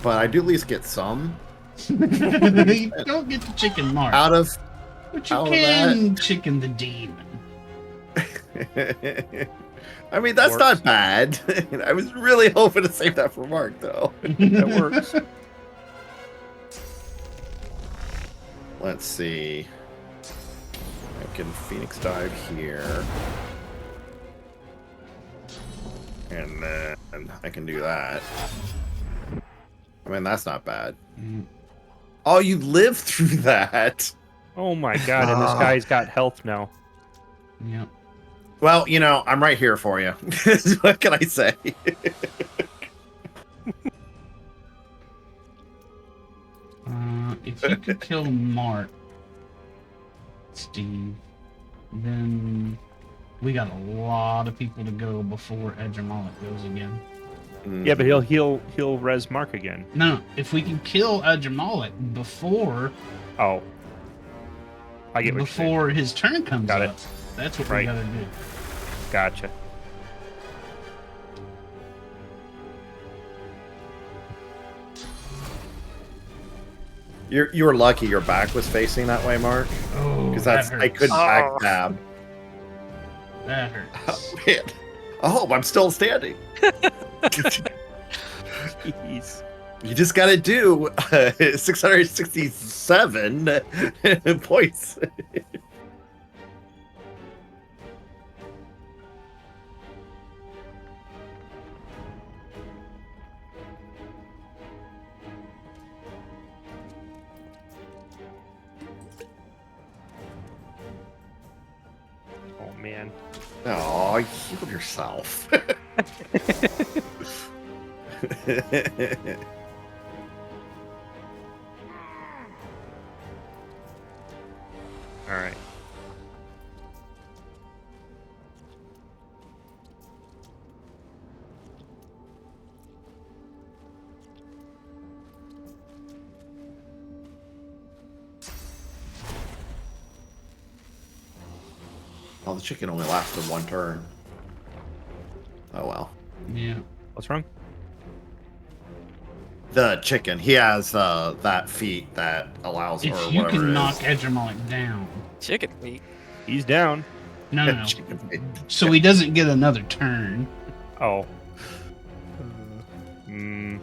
[SPEAKER 1] but I do at least get some.
[SPEAKER 5] You don't get the chicken mark.
[SPEAKER 1] Out of...
[SPEAKER 5] But you
[SPEAKER 1] out of
[SPEAKER 5] can chicken the demon.
[SPEAKER 1] I mean, that's
[SPEAKER 4] Works.
[SPEAKER 1] not bad. I was really hoping to save that for Mark, though.
[SPEAKER 4] That works.
[SPEAKER 1] Let's see. I can Phoenix dive here. And then I can do that. I mean, that's not bad. Oh, you lived through that.
[SPEAKER 4] Oh my god, and this guy's got health now.
[SPEAKER 5] Yep.
[SPEAKER 1] Well, you know, I'm right here for you. What can I say?
[SPEAKER 5] If you could kill Mark, Steve, then we got a lot of people to go before Edgermalik goes again.
[SPEAKER 4] Yeah, but he'll res Mark again.
[SPEAKER 5] No, if we can kill Edgermalik before
[SPEAKER 4] Oh. I get what you're saying.
[SPEAKER 5] before his turn comes
[SPEAKER 4] Got it.
[SPEAKER 5] up, that's what we
[SPEAKER 4] Right.
[SPEAKER 5] gotta do.
[SPEAKER 4] Gotcha.
[SPEAKER 1] You were lucky your back was facing that way, Mark.
[SPEAKER 5] Oh,
[SPEAKER 1] Because
[SPEAKER 5] that
[SPEAKER 1] that's I
[SPEAKER 5] hurts.
[SPEAKER 1] couldn't backstab.
[SPEAKER 5] That hurts.
[SPEAKER 1] Oh, man. I hope I'm still standing.
[SPEAKER 4] Jeez.
[SPEAKER 1] You just gotta do 667 points.
[SPEAKER 4] Oh man.
[SPEAKER 1] Oh, heal yourself.
[SPEAKER 4] All right.
[SPEAKER 1] Oh, the chicken only lasted one turn. Oh well.
[SPEAKER 5] Yeah.
[SPEAKER 4] What's wrong?
[SPEAKER 1] The chicken. He has that feat that allows
[SPEAKER 5] If
[SPEAKER 1] or
[SPEAKER 5] you
[SPEAKER 1] whatever
[SPEAKER 5] can
[SPEAKER 1] it
[SPEAKER 5] knock
[SPEAKER 1] is.
[SPEAKER 5] Edgermalik down.
[SPEAKER 2] Chicken meat.
[SPEAKER 4] He's down.
[SPEAKER 5] No.
[SPEAKER 1] Chicken feet.
[SPEAKER 5] So he doesn't get another turn.
[SPEAKER 4] Oh. Hmm.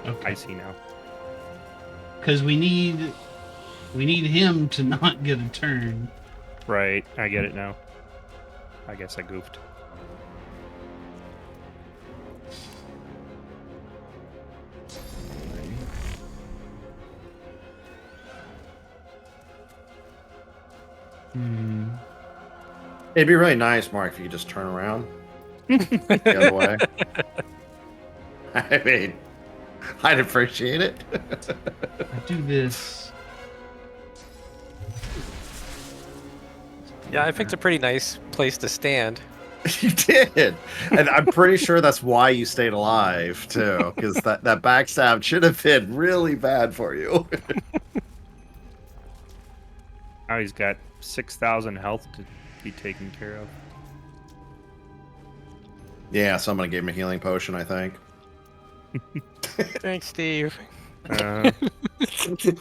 [SPEAKER 5] Okay.
[SPEAKER 4] I see now.
[SPEAKER 5] Because we need him to not get a turn.
[SPEAKER 4] Right. I get it now. I guess I goofed.
[SPEAKER 1] It'd be really nice, Mark, if you could just turn around the other way. I mean, I'd appreciate it.
[SPEAKER 5] I do this.
[SPEAKER 2] Yeah, I picked a pretty nice place to stand.
[SPEAKER 1] You did, and I'm pretty sure that's why you stayed alive too, because that backstab should have been really bad for you.
[SPEAKER 4] Now he's got 6,000 health to be taken care of.
[SPEAKER 1] Yeah, somebody gave him a healing potion, I think.
[SPEAKER 2] Thanks, Steve.
[SPEAKER 4] Why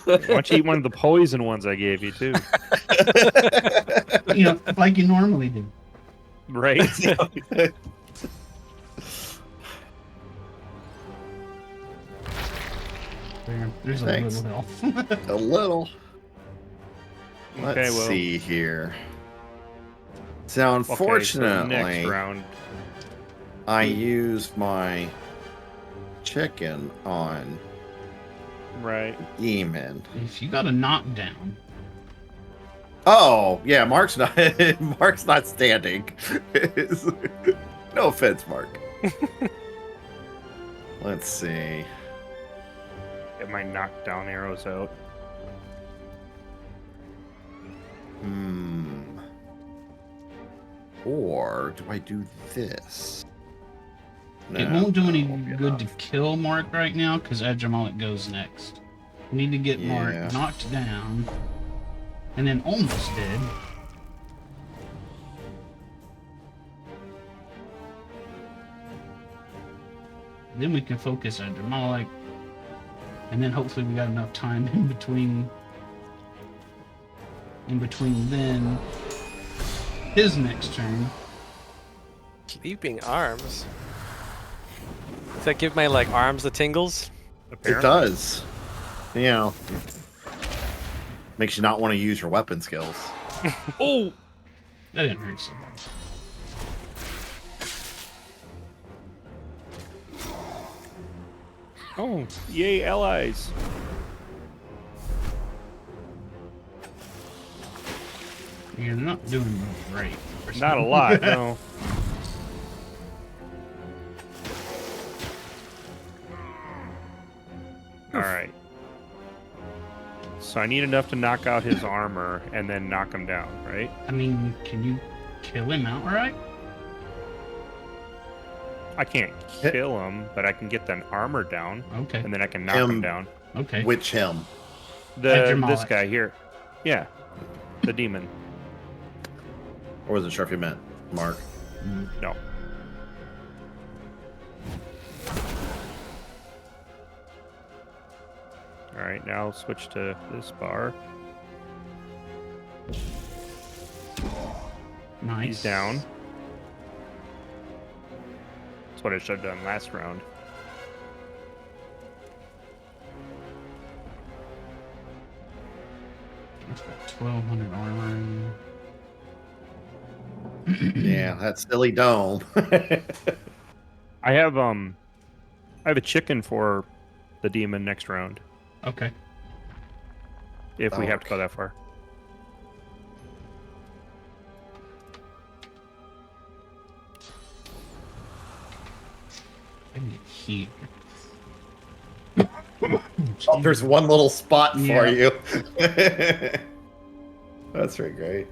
[SPEAKER 4] don't you eat one of the poison ones I gave you too?
[SPEAKER 5] You know, like you normally do.
[SPEAKER 4] Right.
[SPEAKER 5] There's a
[SPEAKER 1] Thanks.
[SPEAKER 5] little health.
[SPEAKER 1] A little. Let's
[SPEAKER 4] Okay, well.
[SPEAKER 1] see here. So
[SPEAKER 4] Okay, so
[SPEAKER 1] unfortunately,
[SPEAKER 4] next round.
[SPEAKER 1] I used my chicken on
[SPEAKER 4] Right.
[SPEAKER 1] demon.
[SPEAKER 5] If you got a knockdown,
[SPEAKER 1] Oh, yeah, Mark's not Mark's not standing. No offense, Mark. Let's see.
[SPEAKER 4] Get my knockdown arrows out.
[SPEAKER 1] Or do I do this?
[SPEAKER 5] it won't do any good to kill Mark right now because Adramalik goes next. We need to get Mark knocked down and then almost dead. Then we can focus on Adramalik, and then hopefully we got enough time in between then his next turn.
[SPEAKER 2] Sleeping arms. Does that give my like arms the tingles?
[SPEAKER 1] It does. You know, makes you not want to use your weapon skills.
[SPEAKER 2] Oh,
[SPEAKER 5] that didn't hurt so bad.
[SPEAKER 4] Oh, yay, allies!
[SPEAKER 5] You're not doing great.
[SPEAKER 4] Not a lot, no. Alright. So I need enough to knock out his armor and then knock him down, right?
[SPEAKER 5] I mean, can you kill him outright?
[SPEAKER 4] I can't kill him, but I can get the armor down.
[SPEAKER 5] Okay.
[SPEAKER 4] And then I can knock him down.
[SPEAKER 5] Okay.
[SPEAKER 1] Which him?
[SPEAKER 4] This guy here. Yeah. The demon.
[SPEAKER 1] Or wasn't sure if you meant Mark.
[SPEAKER 4] No. Alright, now I'll switch to this bar.
[SPEAKER 5] Nice.
[SPEAKER 4] He's down. That's what I should have done last round.
[SPEAKER 5] I've got 1,200 armor.
[SPEAKER 1] Yeah, that silly dome.
[SPEAKER 4] I have a chicken for the demon next round.
[SPEAKER 5] Okay.
[SPEAKER 4] If we have to go that far.
[SPEAKER 5] I need heat.
[SPEAKER 1] Oh, there's one little spot for
[SPEAKER 5] Yeah.
[SPEAKER 1] you. That's pretty great.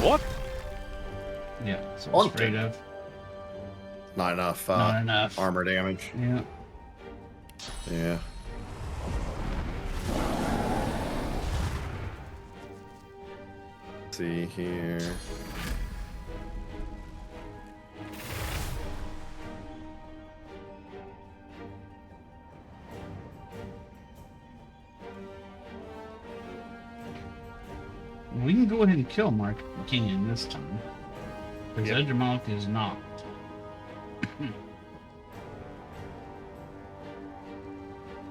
[SPEAKER 2] what?
[SPEAKER 5] Yeah, so
[SPEAKER 1] On
[SPEAKER 5] straight up.
[SPEAKER 1] Not enough.
[SPEAKER 5] Not enough.
[SPEAKER 1] Armor damage.
[SPEAKER 5] Yeah.
[SPEAKER 1] Yeah. Let's see here.
[SPEAKER 5] We can go ahead and kill Mark if we can this time. Because
[SPEAKER 4] Yep.
[SPEAKER 5] Edgermont is not.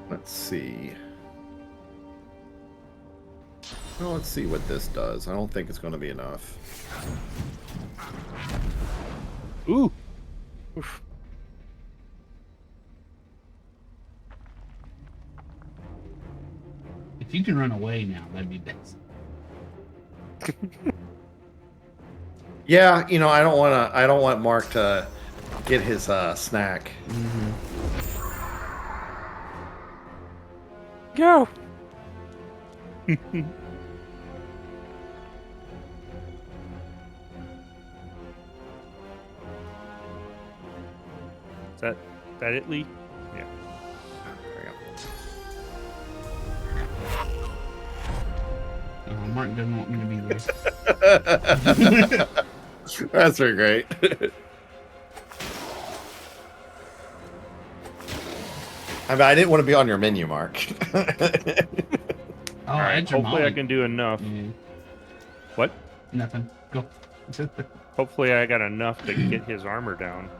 [SPEAKER 1] Let's see. Well, let's see what this does. I don't think it's going to be enough.
[SPEAKER 4] Ooh.
[SPEAKER 2] Oof.
[SPEAKER 5] If you can run away now, that'd be best.
[SPEAKER 1] Yeah, you know, I don't want Mark to get his snack.
[SPEAKER 2] Go.
[SPEAKER 4] Is that it, Lee? Yeah.
[SPEAKER 1] There
[SPEAKER 5] Oh, Mark doesn't want me to be there.
[SPEAKER 1] we go. That's very great. I mean, I didn't want to be on your menu, Mark.
[SPEAKER 5] Oh,
[SPEAKER 4] Alright, hopefully I
[SPEAKER 5] Edgermolly.
[SPEAKER 4] can do enough. What?
[SPEAKER 5] Nothing. Go.
[SPEAKER 4] Hopefully I got enough to get his armor down.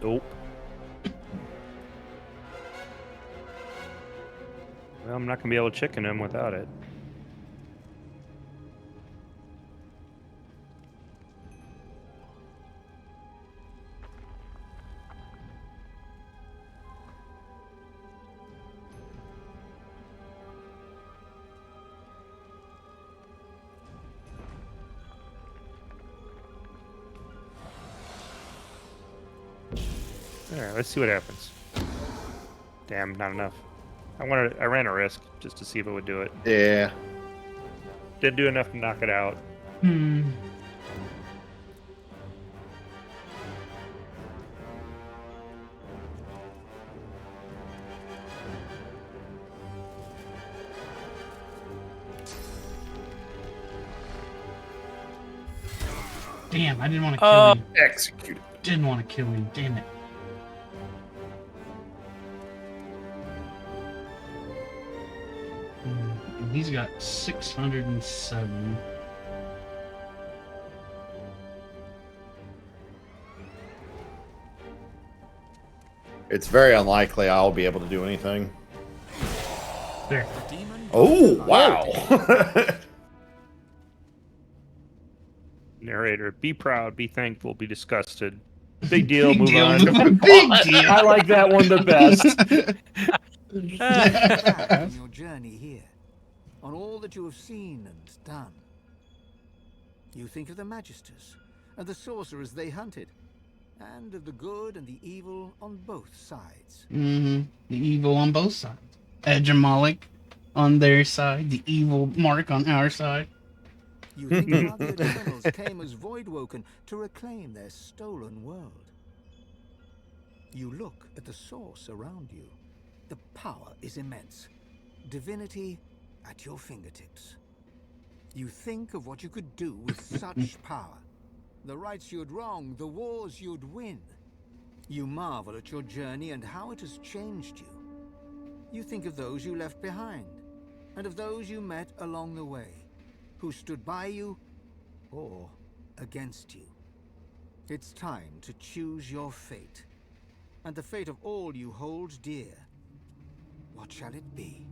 [SPEAKER 4] Nope. Well, I'm not gonna be able to chicken him without it. Alright, let's see what happens. Damn, not enough. I ran a risk just to see if it would do it.
[SPEAKER 1] Yeah.
[SPEAKER 4] Didn't do enough to knock it out.
[SPEAKER 5] Damn, I didn't want to kill him.
[SPEAKER 1] Executed.
[SPEAKER 5] Didn't want to kill him. Damn it. He's got 607.
[SPEAKER 1] It's very unlikely I'll be able to do anything.
[SPEAKER 5] There.
[SPEAKER 1] Oh, wow.
[SPEAKER 4] Narrator, be proud, be thankful, be disgusted. Big deal,
[SPEAKER 5] Big
[SPEAKER 4] move
[SPEAKER 5] deal,
[SPEAKER 4] on.
[SPEAKER 5] move on. Big deal.
[SPEAKER 4] I like that one the best.
[SPEAKER 3] On your journey here, on all that you have seen and done. You think of the Magisters and the sorcerers they hunted, and of the good and the evil on both sides.
[SPEAKER 5] The evil on both sides. Edgermollic on their side, the evil Mark on our side.
[SPEAKER 3] You think of how the Eternals came as Voidwoken to reclaim their stolen world. You look at the source around you. The power is immense. Divinity at your fingertips. You think of what you could do with such power. The rights you'd wrong, the wars you'd win. You marvel at your journey and how it has changed you. You think of those you left behind, and of those you met along the way, who stood by you or against you. It's time to choose your fate, and the fate of all you hold dear. What shall it be?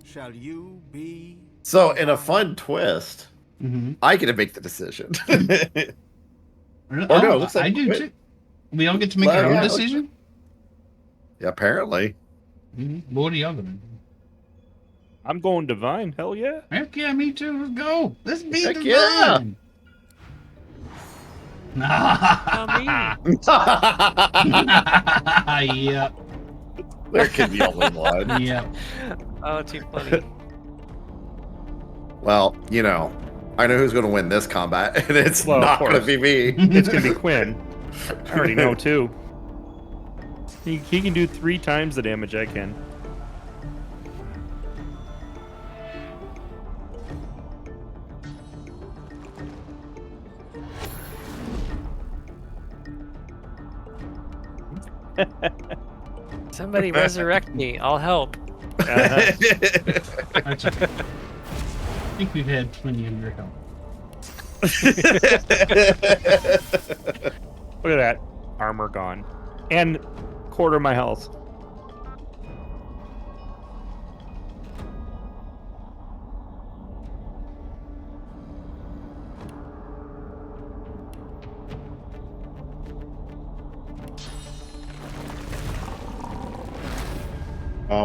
[SPEAKER 3] Shall you be...
[SPEAKER 1] So, in a fun twist, I get to make the decision. Or no, it looks like
[SPEAKER 5] I do too. We all get to make our own decision?
[SPEAKER 1] Yeah, apparently.
[SPEAKER 5] What are y'all gonna do?
[SPEAKER 4] I'm going divine, hell yeah.
[SPEAKER 5] Heck yeah, me too. Let's go. Let's be
[SPEAKER 1] Heck
[SPEAKER 5] divine. Yep.
[SPEAKER 1] There could be only one.
[SPEAKER 5] Yep.
[SPEAKER 2] Oh, too funny.
[SPEAKER 1] Well, you know, I know who's going to win this combat, and it's
[SPEAKER 4] Well,
[SPEAKER 1] not
[SPEAKER 4] of
[SPEAKER 1] going to be me.
[SPEAKER 4] It's going to be Quinn. I already know, too. He can do 3 times the damage I can.
[SPEAKER 2] Somebody resurrect me. I'll help.
[SPEAKER 5] That's okay. I think we've had plenty of your help.
[SPEAKER 4] Look at that. Armor gone. And quarter my health.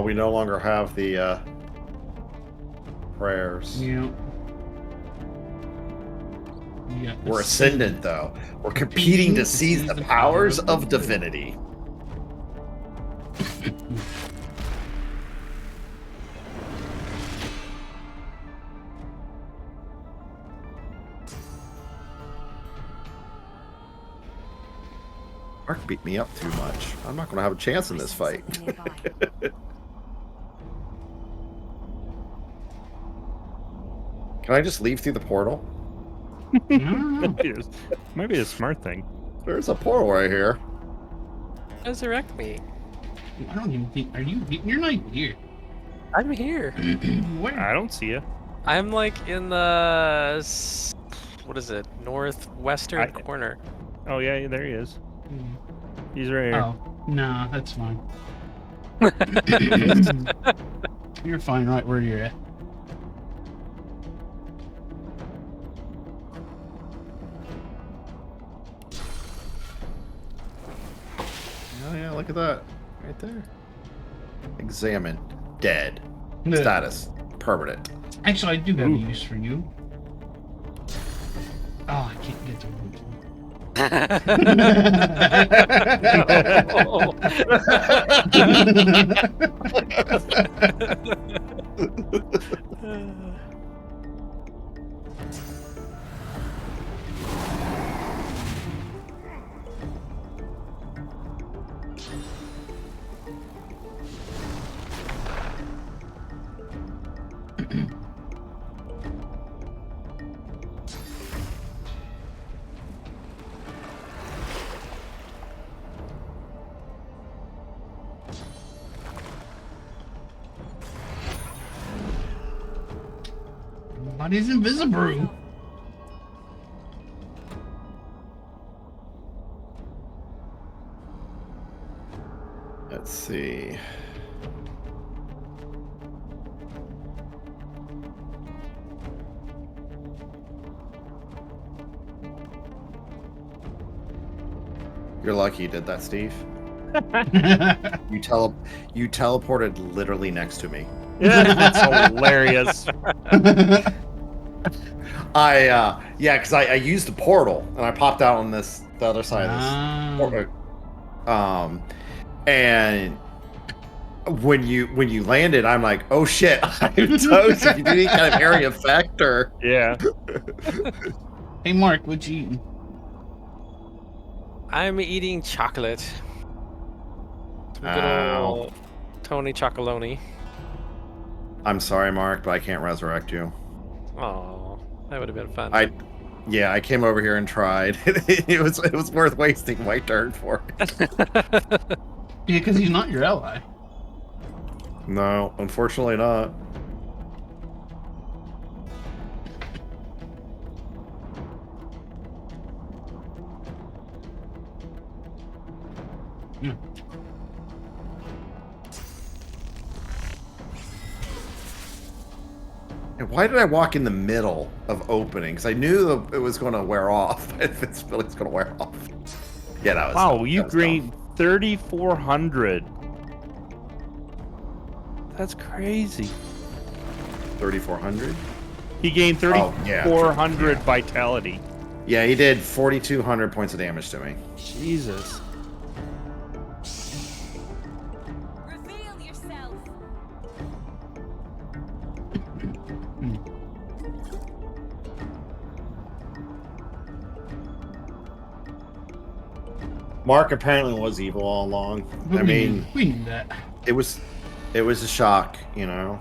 [SPEAKER 1] We no longer have the prayers.
[SPEAKER 5] Yeah.
[SPEAKER 1] We're ascendant, though. We're competing to seize the powers of divinity. Mark beat me up too much. I'm not going to have a chance in this fight. Can I just leave through the portal?
[SPEAKER 4] Might be a smart thing.
[SPEAKER 1] There's a portal right here.
[SPEAKER 2] Resurrect me.
[SPEAKER 5] I don't even think. Are you? You're not even here.
[SPEAKER 2] I'm here.
[SPEAKER 5] Where?
[SPEAKER 4] I don't see you.
[SPEAKER 2] I'm like in the what is it? Northwestern corner.
[SPEAKER 4] Oh yeah, there he is. He's right here.
[SPEAKER 5] Oh, no, that's fine. You're fine right where you're at.
[SPEAKER 1] Oh yeah, look at that. Right there. Examined. Dead.
[SPEAKER 5] No.
[SPEAKER 1] Status. Permanent.
[SPEAKER 5] Actually, I do have a use for you. Oh, I can't get to Body's invisible.
[SPEAKER 1] Let's see. You're lucky you did that, Steve. you teleported literally next to me.
[SPEAKER 4] Yeah, that's hilarious.
[SPEAKER 1] Yeah, because I used the portal and I popped out on the other side of this portal. And when you landed, I'm like, oh shit, I'm toast. If you do any kind of area effect or
[SPEAKER 4] yeah.
[SPEAKER 5] Hey Mark, what you eating?
[SPEAKER 2] I'm eating chocolate. Some good old Tony Chocolonely.
[SPEAKER 1] I'm sorry, Mark, but I can't resurrect you.
[SPEAKER 2] Oh, that would have been fun.
[SPEAKER 1] I came over here and tried. it was worth wasting my turn for.
[SPEAKER 5] Yeah, because he's not your ally.
[SPEAKER 1] No, unfortunately not.
[SPEAKER 5] Yeah.
[SPEAKER 1] And why did I walk in the middle of opening? Because I knew it was going to wear off. If it's really going to wear off. Yeah, that was
[SPEAKER 4] wow.
[SPEAKER 1] dumb.
[SPEAKER 4] You gained 3,400. That's crazy.
[SPEAKER 1] 3,400.
[SPEAKER 4] He gained 3,400 vitality.
[SPEAKER 1] Yeah, he did 4,200 points of damage to me.
[SPEAKER 4] Jesus.
[SPEAKER 6] Reveal yourself.
[SPEAKER 1] Mark apparently was evil all along. I mean,
[SPEAKER 5] we knew that.
[SPEAKER 1] It was a shock, you know.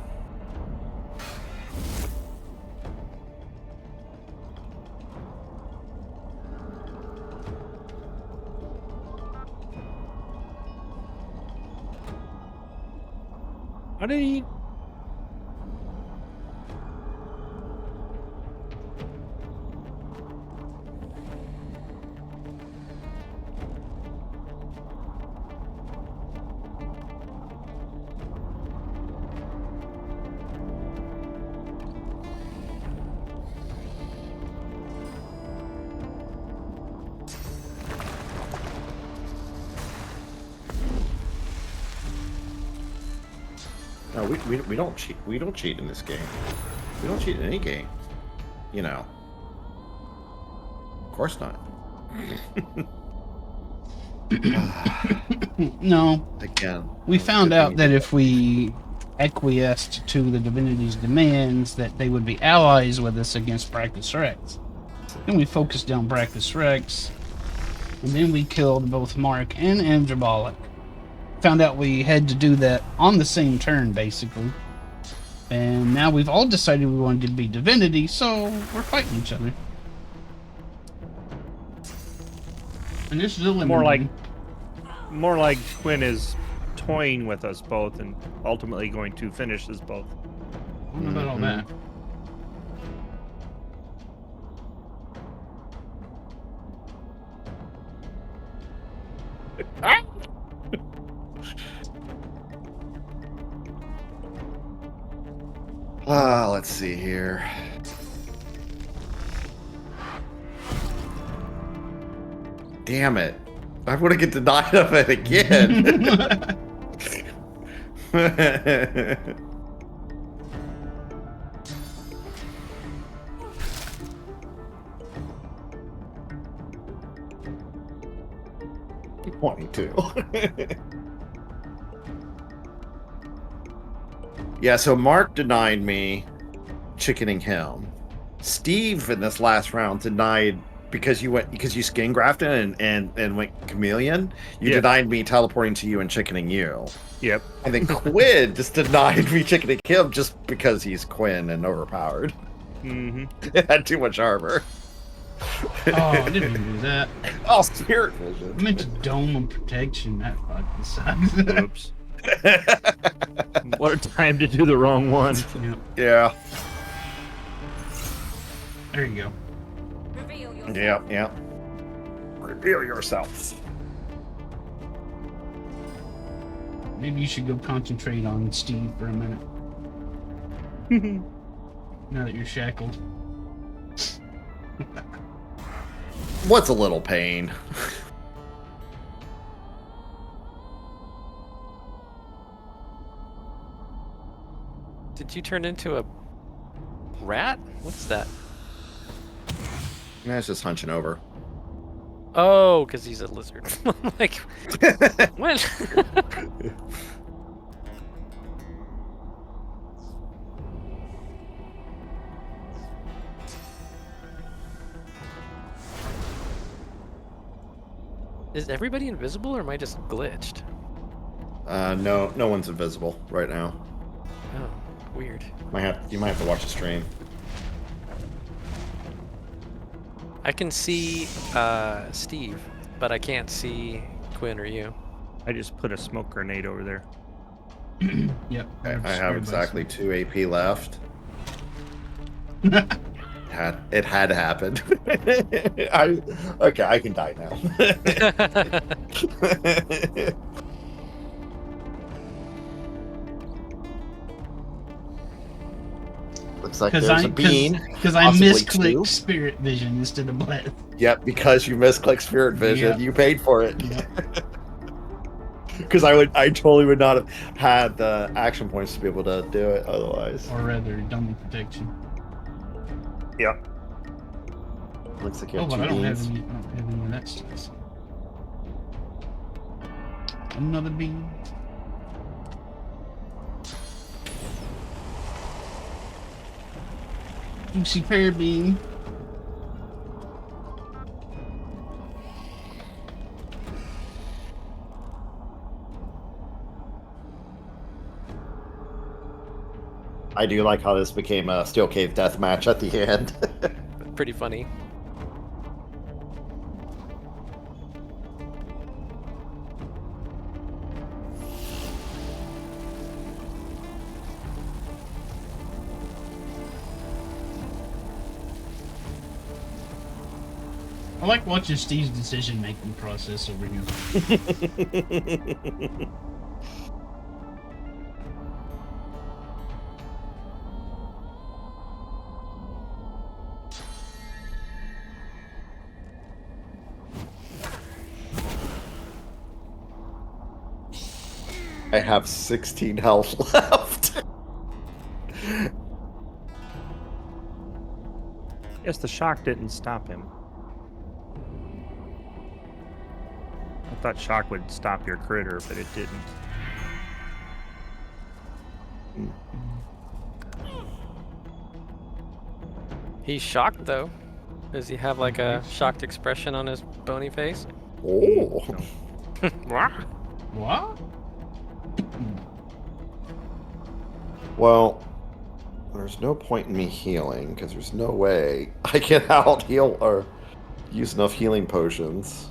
[SPEAKER 4] How did he?
[SPEAKER 1] No, we don't cheat. We don't cheat in this game. We don't cheat in any game. You know. Of course not.
[SPEAKER 5] No.
[SPEAKER 1] Again.
[SPEAKER 5] We found out that if we acquiesced to the Divinity's demands, that they would be allies with us against Bractus Rex. Then we focused down Bractus Rex, and then we killed both Mark and Andrabolic. Found out we had to do that on the same turn, basically. And now we've all decided we wanted to be Divinity, so we're fighting each other. And this is a lemon
[SPEAKER 4] more like Quinn is toying with us both and ultimately going to finish us both.
[SPEAKER 5] I don't know about all that.
[SPEAKER 1] Let's see here. Damn it. I want to get denied of it again. $22. Yeah, so Mark denied me chickening him. Steve in this last round denied because you skin grafted and went chameleon. You denied me teleporting to you and chickening you.
[SPEAKER 4] Yep.
[SPEAKER 1] And then Quinn just denied me chickening him just because he's Quinn and overpowered.
[SPEAKER 4] Mm-hmm.
[SPEAKER 1] It had too much armor.
[SPEAKER 5] Oh, I didn't even do that.
[SPEAKER 1] Oh, spirit vision.
[SPEAKER 5] I meant to dome of protection. That fucking sucks.
[SPEAKER 4] Oops. What a time to do the wrong one.
[SPEAKER 5] Yep.
[SPEAKER 1] Yeah.
[SPEAKER 5] There you go.
[SPEAKER 1] Yeah. Reveal yourself.
[SPEAKER 5] Maybe you should go concentrate on Steve for a minute. Now that you're shackled.
[SPEAKER 1] What's a little pain?
[SPEAKER 2] Did you turn into a rat? What's that?
[SPEAKER 1] Yeah, it's just hunching over.
[SPEAKER 2] Oh, because he's a lizard. I'm like, what? Is everybody invisible, or am I just glitched?
[SPEAKER 1] No one's invisible right now.
[SPEAKER 2] Oh, weird.
[SPEAKER 1] You might have to watch the stream.
[SPEAKER 2] I can see Steve, but I can't see Quinn or you.
[SPEAKER 4] I just put a smoke grenade over there.
[SPEAKER 5] Yep.
[SPEAKER 1] I have exactly 2 AP left. It had to happen. I can die now. Looks like there's a bean.
[SPEAKER 5] Because I misclicked spirit vision instead of breath.
[SPEAKER 1] Yep, because you misclicked spirit vision,
[SPEAKER 5] Yep.
[SPEAKER 1] you paid for it.
[SPEAKER 5] Yep.
[SPEAKER 1] Because I totally would not have had the action points to be able to do it otherwise.
[SPEAKER 5] Or rather, dome protection.
[SPEAKER 1] Yep. Looks like you
[SPEAKER 5] Oh,
[SPEAKER 1] have
[SPEAKER 5] but
[SPEAKER 1] 2
[SPEAKER 5] I don't have
[SPEAKER 1] beans.
[SPEAKER 5] any of that stuff. Another bean. Juicy pear bean.
[SPEAKER 1] I do like how this became a Steel Cave death match at the end.
[SPEAKER 2] Pretty funny.
[SPEAKER 5] I like watching Steve's decision-making process over here.
[SPEAKER 1] I have 16 health left.
[SPEAKER 4] Yes, the shock didn't stop him. I thought shock would stop your critter, but it didn't.
[SPEAKER 2] He's shocked though. Does he have like a shocked expression on his bony face?
[SPEAKER 1] Oh.
[SPEAKER 5] What?
[SPEAKER 1] Well, There's no point in me healing, because there's no way I can out heal or use enough healing potions.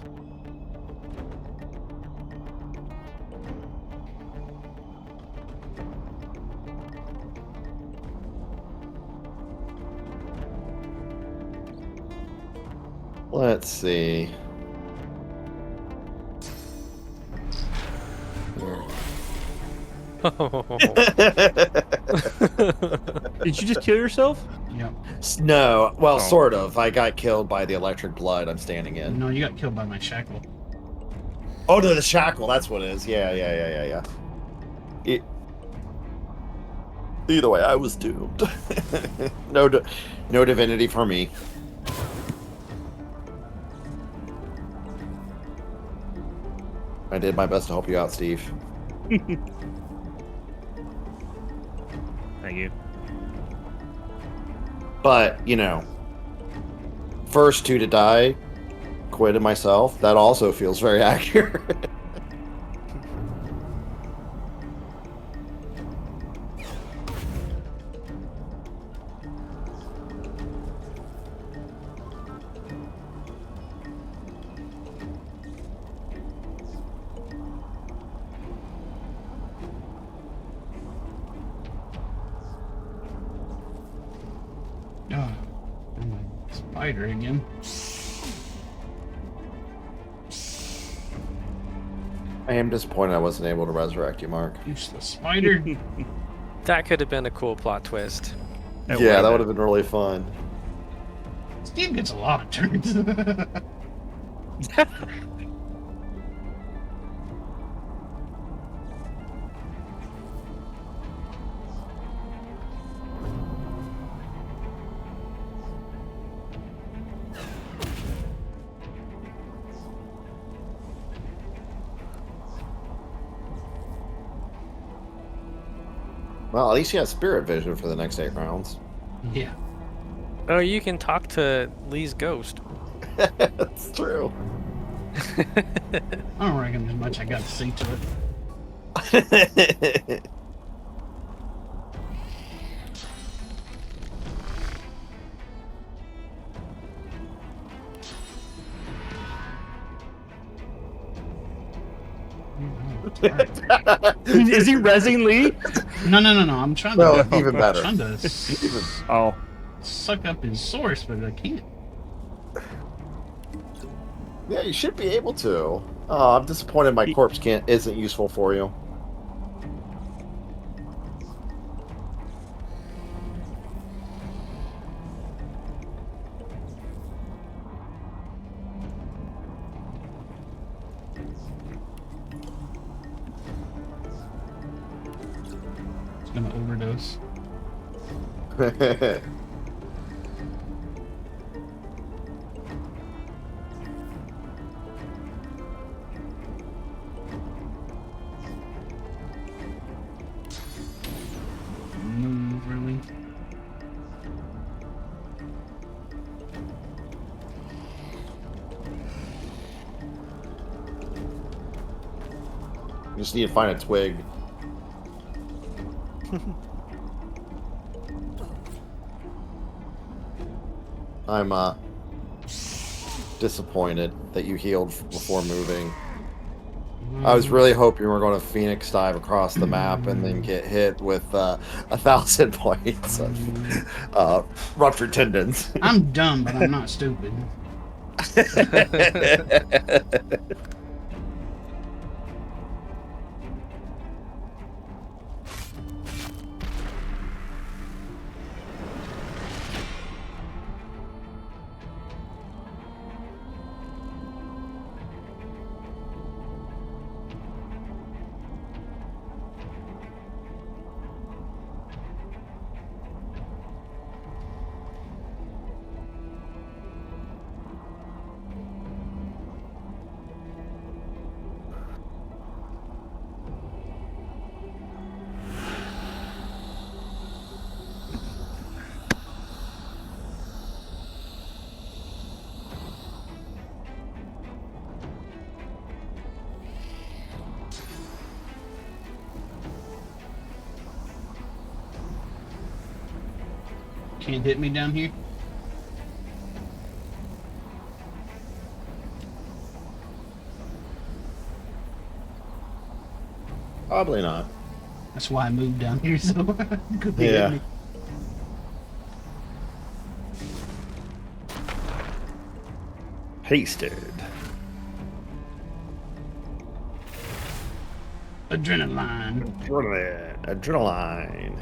[SPEAKER 1] Let's see.
[SPEAKER 4] Did you just kill yourself?
[SPEAKER 5] Yep.
[SPEAKER 1] No, well,
[SPEAKER 4] Oh.
[SPEAKER 1] sort of. I got killed by the electric blood I'm standing in.
[SPEAKER 5] No, you got killed by my shackle.
[SPEAKER 1] Oh, no, the shackle. That's what it is. Yeah. Either way, I was doomed. No divinity for me. I did my best to help you out, Steve.
[SPEAKER 4] Thank you.
[SPEAKER 1] But, you know, first two to die, quitted myself. That also feels very accurate.
[SPEAKER 5] Oh, I'm a spider again.
[SPEAKER 1] I am disappointed I wasn't able to resurrect you, Mark.
[SPEAKER 5] Useless spider.
[SPEAKER 2] That could have been a cool plot twist.
[SPEAKER 1] Yeah, that would have been really fun.
[SPEAKER 5] Steve gets a lot of turns.
[SPEAKER 1] Well, at least you have spirit vision for the next 8 rounds.
[SPEAKER 5] Yeah.
[SPEAKER 2] Oh, you can talk to Lee's ghost.
[SPEAKER 1] That's true.
[SPEAKER 5] I don't reckon there's much I got to say to it.
[SPEAKER 4] Is he rezzing Lee?
[SPEAKER 5] No. I'm trying
[SPEAKER 1] No,
[SPEAKER 5] to.
[SPEAKER 1] even better.
[SPEAKER 5] I'm trying to
[SPEAKER 4] Oh.
[SPEAKER 5] suck up his source, but I can't.
[SPEAKER 1] Yeah, you should be able to. Oh, I'm disappointed my corpse isn't useful for you.
[SPEAKER 5] It's gonna overdose. Move, really?
[SPEAKER 1] You just need to find a twig. I'm disappointed that you healed before moving. I was really hoping we were going to Phoenix dive across the map and then get hit with 1,000 points of ruptured tendons.
[SPEAKER 5] I'm dumb, but I'm not stupid. Can't hit me down here?
[SPEAKER 1] Probably not.
[SPEAKER 5] That's why I moved down here, so could be
[SPEAKER 1] Yeah.
[SPEAKER 5] hit me.
[SPEAKER 1] Hasted.
[SPEAKER 5] Adrenaline.
[SPEAKER 1] Adrenaline.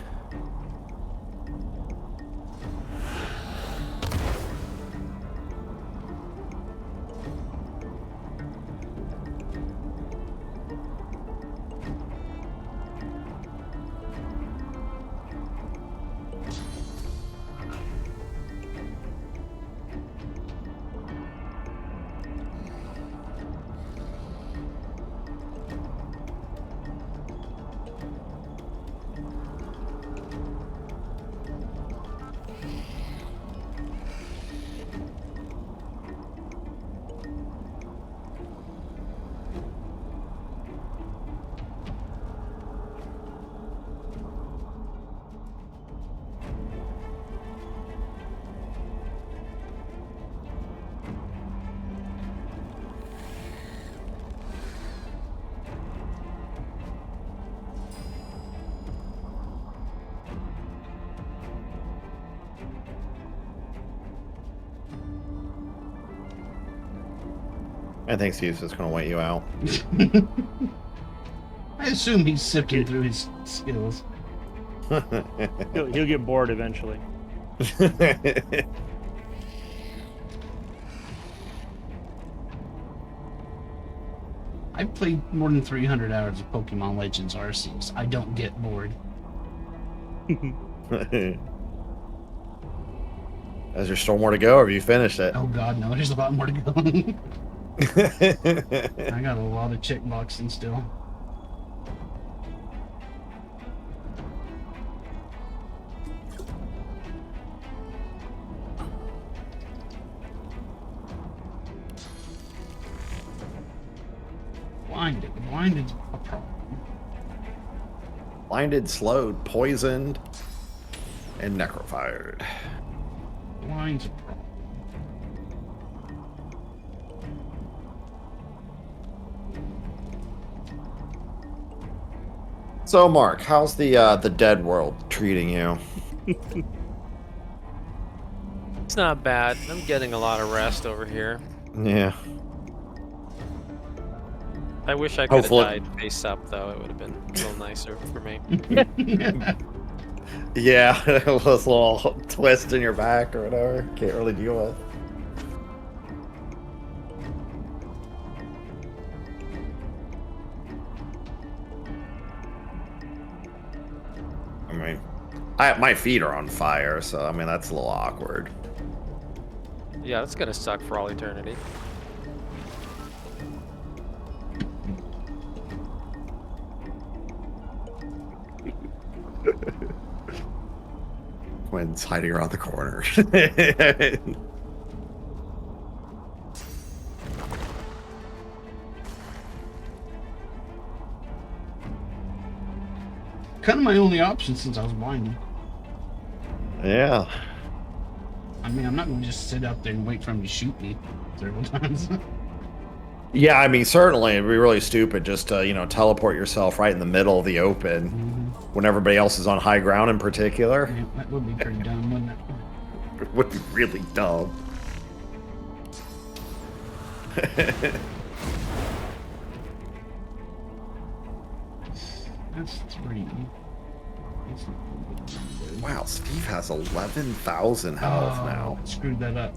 [SPEAKER 1] I think Steve's just going to wait you out.
[SPEAKER 5] I assume he's sifting through his skills.
[SPEAKER 4] He'll get bored eventually.
[SPEAKER 5] I've played more than 300 hours of Pokemon Legends Arceus. I don't get bored.
[SPEAKER 1] Is there still more to go, or have you finished it?
[SPEAKER 5] Oh god, no, there's a lot more to go. I got a lot of checkboxing still. Blinded's a problem.
[SPEAKER 1] Blinded, slowed, poisoned, and necrofired.
[SPEAKER 5] Blind's a problem.
[SPEAKER 1] So, Mark, how's the dead world treating you?
[SPEAKER 2] It's not bad. I'm getting a lot of rest over here.
[SPEAKER 1] Yeah.
[SPEAKER 2] I wish I could have
[SPEAKER 1] Hopefully.
[SPEAKER 2] died face up, though. It would have been a little nicer for me.
[SPEAKER 1] Yeah, it was a little twist in your back or whatever. Can't really deal with. I mean, my feet are on fire, so I mean that's a little awkward.
[SPEAKER 2] Yeah, that's gonna suck for all eternity.
[SPEAKER 1] Quinn's hiding around the corner.
[SPEAKER 5] Kind of my only option since I was blinded.
[SPEAKER 1] Yeah.
[SPEAKER 5] I mean, I'm not going to just sit out there and wait for him to shoot me several times.
[SPEAKER 1] Yeah, I mean, certainly it'd be really stupid just to, teleport yourself right in the middle of the open when everybody else is on high ground in particular.
[SPEAKER 5] Yeah, that would be pretty dumb, wouldn't it?
[SPEAKER 1] It would be really dumb.
[SPEAKER 5] That's 3.
[SPEAKER 1] Wow, Steve has 11,000 health now.
[SPEAKER 5] I screwed that up.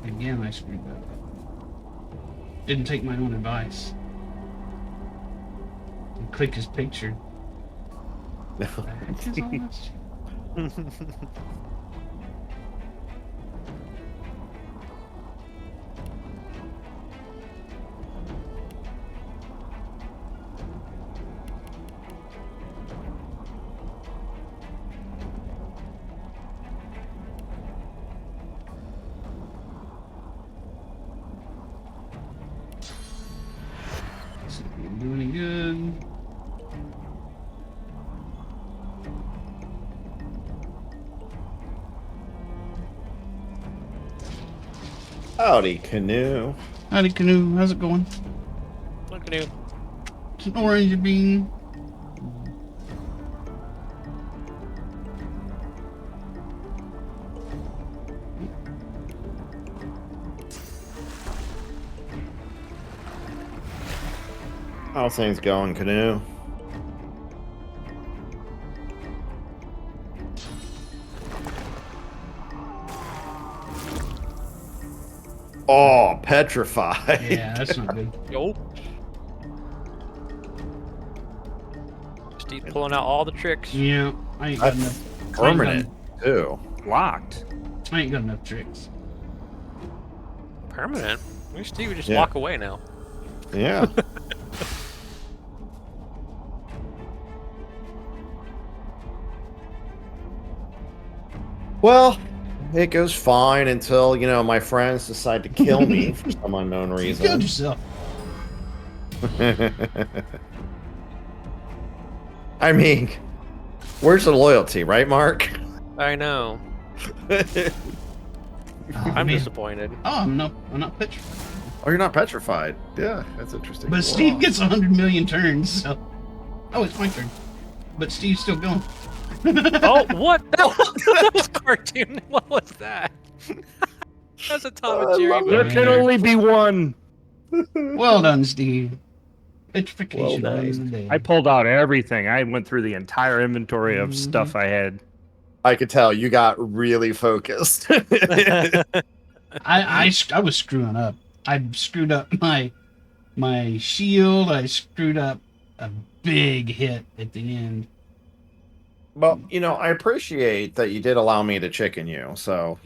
[SPEAKER 5] Again, I screwed that up. Didn't take my own advice. And click his picture. The heck is all this? Doing any good.
[SPEAKER 1] Howdy, Canoe.
[SPEAKER 5] Howdy, Canoe. How's it going?
[SPEAKER 2] Look at you.
[SPEAKER 5] It's an orange bean.
[SPEAKER 1] How's things going, Canoe? Oh, petrified.
[SPEAKER 5] Yeah, that's not good.
[SPEAKER 2] Yo. Steve pulling out all the tricks.
[SPEAKER 5] Yeah, I ain't got enough.
[SPEAKER 1] Permanent, too.
[SPEAKER 4] Locked.
[SPEAKER 5] I ain't got enough tricks.
[SPEAKER 2] Permanent? Maybe Steve would just
[SPEAKER 1] Yeah.
[SPEAKER 2] walk away now.
[SPEAKER 1] Yeah. Well, it goes fine until, my friends decide to kill me for some unknown
[SPEAKER 5] You
[SPEAKER 1] reason.
[SPEAKER 5] killed yourself.
[SPEAKER 1] I mean, where's the loyalty, right, Mark?
[SPEAKER 2] I know.
[SPEAKER 5] Oh,
[SPEAKER 2] I'm
[SPEAKER 5] man.
[SPEAKER 2] disappointed.
[SPEAKER 5] Oh, I'm not petrified.
[SPEAKER 1] Oh, you're not petrified. Yeah, that's interesting.
[SPEAKER 5] But Steve gets 100 million turns, so. Oh, it's my turn. But Steve's still going.
[SPEAKER 2] Oh, what? That was cartoon. What was that? That's a Tom and Jerry
[SPEAKER 4] There
[SPEAKER 2] movie.
[SPEAKER 4] can only be one.
[SPEAKER 5] Well done, Steve. Petrification
[SPEAKER 1] Well done.
[SPEAKER 5] wins the day.
[SPEAKER 4] I pulled out everything. I went through the entire inventory of stuff I had.
[SPEAKER 1] I could tell you got really focused.
[SPEAKER 5] I was screwing up. I screwed up my shield. I screwed up a big hit at the end.
[SPEAKER 1] Well, I appreciate that you did allow me to chicken you. So,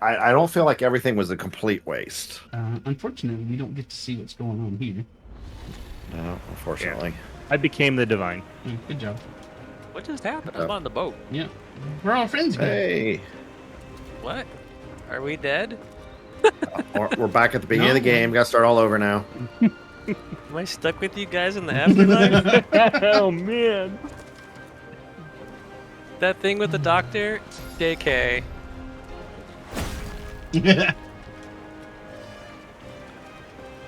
[SPEAKER 1] I don't feel like everything was a complete waste.
[SPEAKER 5] Unfortunately, we don't get to see what's going on here.
[SPEAKER 1] No, unfortunately.
[SPEAKER 4] I became the divine.
[SPEAKER 5] Yeah, good job.
[SPEAKER 2] What just happened? I'm on the boat.
[SPEAKER 5] Yeah, we're all friends again.
[SPEAKER 1] Hey,
[SPEAKER 2] What? Are we dead?
[SPEAKER 1] we're back at the beginning of the game. Got to start all over now.
[SPEAKER 2] Am I stuck with you guys in the afterlife?
[SPEAKER 4] Oh, man.
[SPEAKER 2] That thing with the doctor? JK.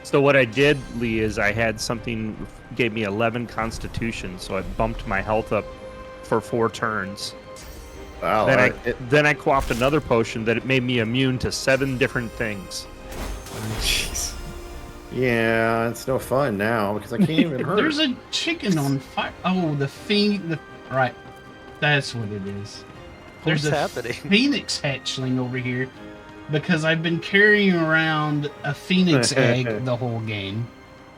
[SPEAKER 4] So what I did, Lee, is I had something, gave me 11 constitution, so I bumped my health up for 4 turns.
[SPEAKER 1] Wow.
[SPEAKER 4] Then I quaffed another potion that it made me immune to 7 different things.
[SPEAKER 1] Jeez. Yeah, it's no fun now because I can't even hurt.
[SPEAKER 5] There's a chicken on fire. Oh, right. That's what it is.
[SPEAKER 2] What's
[SPEAKER 5] There's a
[SPEAKER 2] happening?
[SPEAKER 5] phoenix hatchling over here because I've been carrying around a phoenix egg the whole game.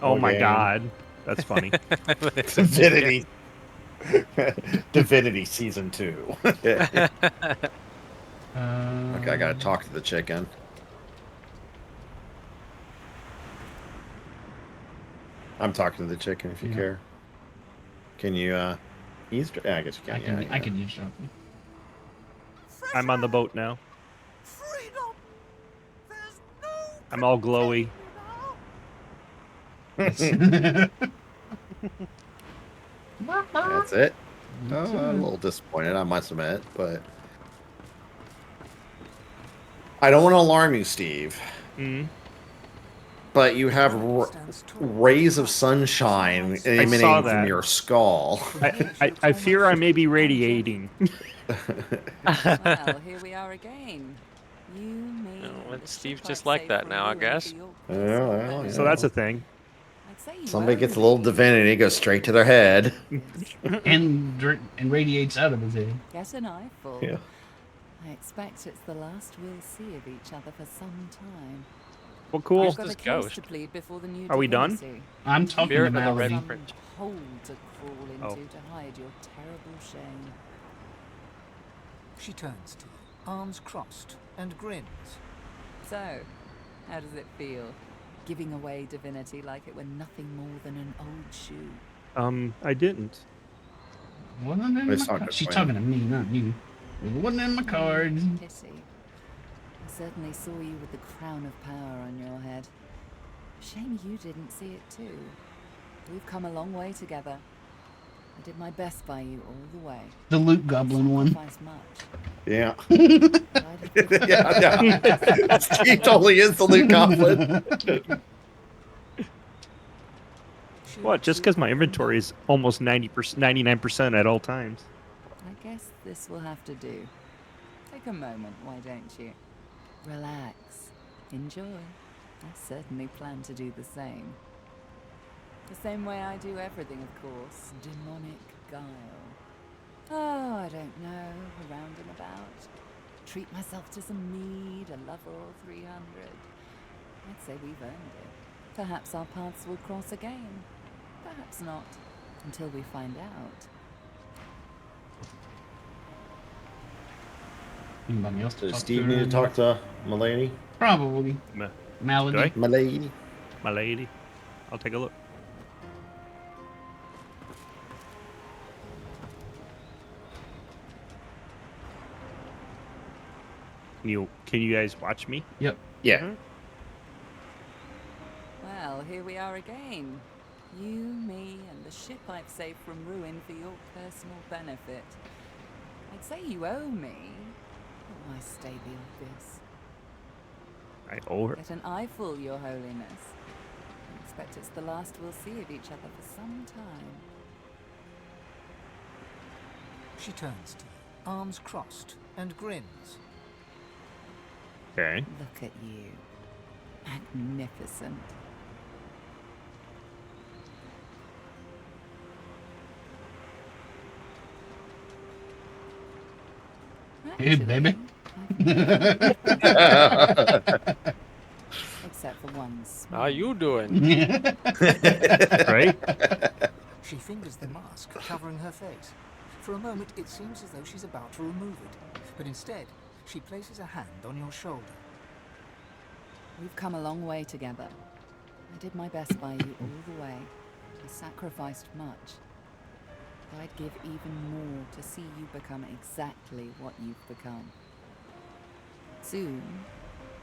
[SPEAKER 4] Oh my
[SPEAKER 1] game.
[SPEAKER 4] god. That's funny.
[SPEAKER 1] Divinity. Divinity season 2. Okay, I gotta talk to the chicken. I'm talking to the chicken if you care. Can you eavesdrop? Yeah, I guess you can.
[SPEAKER 5] I can eavesdrop.
[SPEAKER 4] I'm on the boat now.
[SPEAKER 12] Freedom! There's no
[SPEAKER 4] I'm all glowy.
[SPEAKER 1] That's it. Oh, I'm a little disappointed, I must admit, but I don't want to alarm you, Steve. But you have rays of sunshine emanating from your skull.
[SPEAKER 4] I fear I may be radiating.
[SPEAKER 6] Well, here we are again. You, me,
[SPEAKER 2] Steve's just like that now, I guess.
[SPEAKER 1] Yeah.
[SPEAKER 4] So that's a thing.
[SPEAKER 1] Somebody gets a little divinity, goes straight to their head.
[SPEAKER 5] and radiates out of his head.
[SPEAKER 6] Get an eyeful.
[SPEAKER 1] Yeah.
[SPEAKER 6] I expect it's the last we'll see of each other for some time.
[SPEAKER 4] Well, cool.
[SPEAKER 6] I've got a case to plead before the new
[SPEAKER 4] Are we done?
[SPEAKER 6] Divinity.
[SPEAKER 5] I'm talking
[SPEAKER 2] Spirit of the
[SPEAKER 5] about
[SPEAKER 2] Red
[SPEAKER 6] Some
[SPEAKER 2] Prince.
[SPEAKER 6] hole to crawl into
[SPEAKER 4] Oh.
[SPEAKER 6] to hide your terrible shame.
[SPEAKER 3] She turns to you, arms crossed, and grins.
[SPEAKER 6] So, how does it feel? Giving away divinity like it were nothing more than an old shoe.
[SPEAKER 4] I didn't.
[SPEAKER 5] Wasn't in
[SPEAKER 1] It's
[SPEAKER 5] my
[SPEAKER 1] not
[SPEAKER 5] card.
[SPEAKER 1] good
[SPEAKER 5] She's
[SPEAKER 1] for
[SPEAKER 5] talking to me, not you. It wasn't in my cards.
[SPEAKER 6] Pity. I certainly saw you with the crown of power on your head. Shame you didn't see it too. We've come a long way together. I did my best by you all the way.
[SPEAKER 5] The loot goblin one.
[SPEAKER 6] Sacrificed much.
[SPEAKER 1] Yeah.
[SPEAKER 6] But I
[SPEAKER 1] yeah. Steve totally is the Luke Coughlin.
[SPEAKER 4] What? Just because my inventory is almost 90%, 99% at all times.
[SPEAKER 6] I guess this will have to do. Take a moment, why don't you? Relax. Enjoy. I certainly plan to do the same. The same way I do everything, of course. Demonic guile. Oh, I don't know. Around and about. Treat myself to some mead, a level 300. I'd say we've earned it. Perhaps our paths will cross again. Perhaps not. Until we find out.
[SPEAKER 5] Anybody else to
[SPEAKER 1] Does
[SPEAKER 5] talk
[SPEAKER 1] Steve
[SPEAKER 5] to?
[SPEAKER 1] need to talk to Mulaney?
[SPEAKER 5] Probably. Malady.
[SPEAKER 4] Do I?
[SPEAKER 1] Mulaney.
[SPEAKER 4] My lady. I'll take a look. Can you guys watch me?
[SPEAKER 5] Yep.
[SPEAKER 1] Yeah.
[SPEAKER 6] Well, here we are again. You, me, and the ship I've saved from ruin for your personal benefit. I'd say you owe me. But why state the obvious?
[SPEAKER 4] I owe her.
[SPEAKER 6] Get an eyeful, Your Holiness. I expect it's the last we'll see of each other for some time.
[SPEAKER 3] She turns to you, arms crossed, and grins.
[SPEAKER 4] Okay.
[SPEAKER 6] Look at you. Magnificent.
[SPEAKER 5] Hey, baby.
[SPEAKER 6] Except for one
[SPEAKER 2] How you doing?
[SPEAKER 4] Right?
[SPEAKER 3] She fingers the mask covering her face. For a moment, it seems as though she's about to remove it, but instead, she places a hand on your shoulder.
[SPEAKER 6] We've come a long way together. I did my best by you all the way. I sacrificed much. But I'd give even more to see you become exactly what you've become. Soon,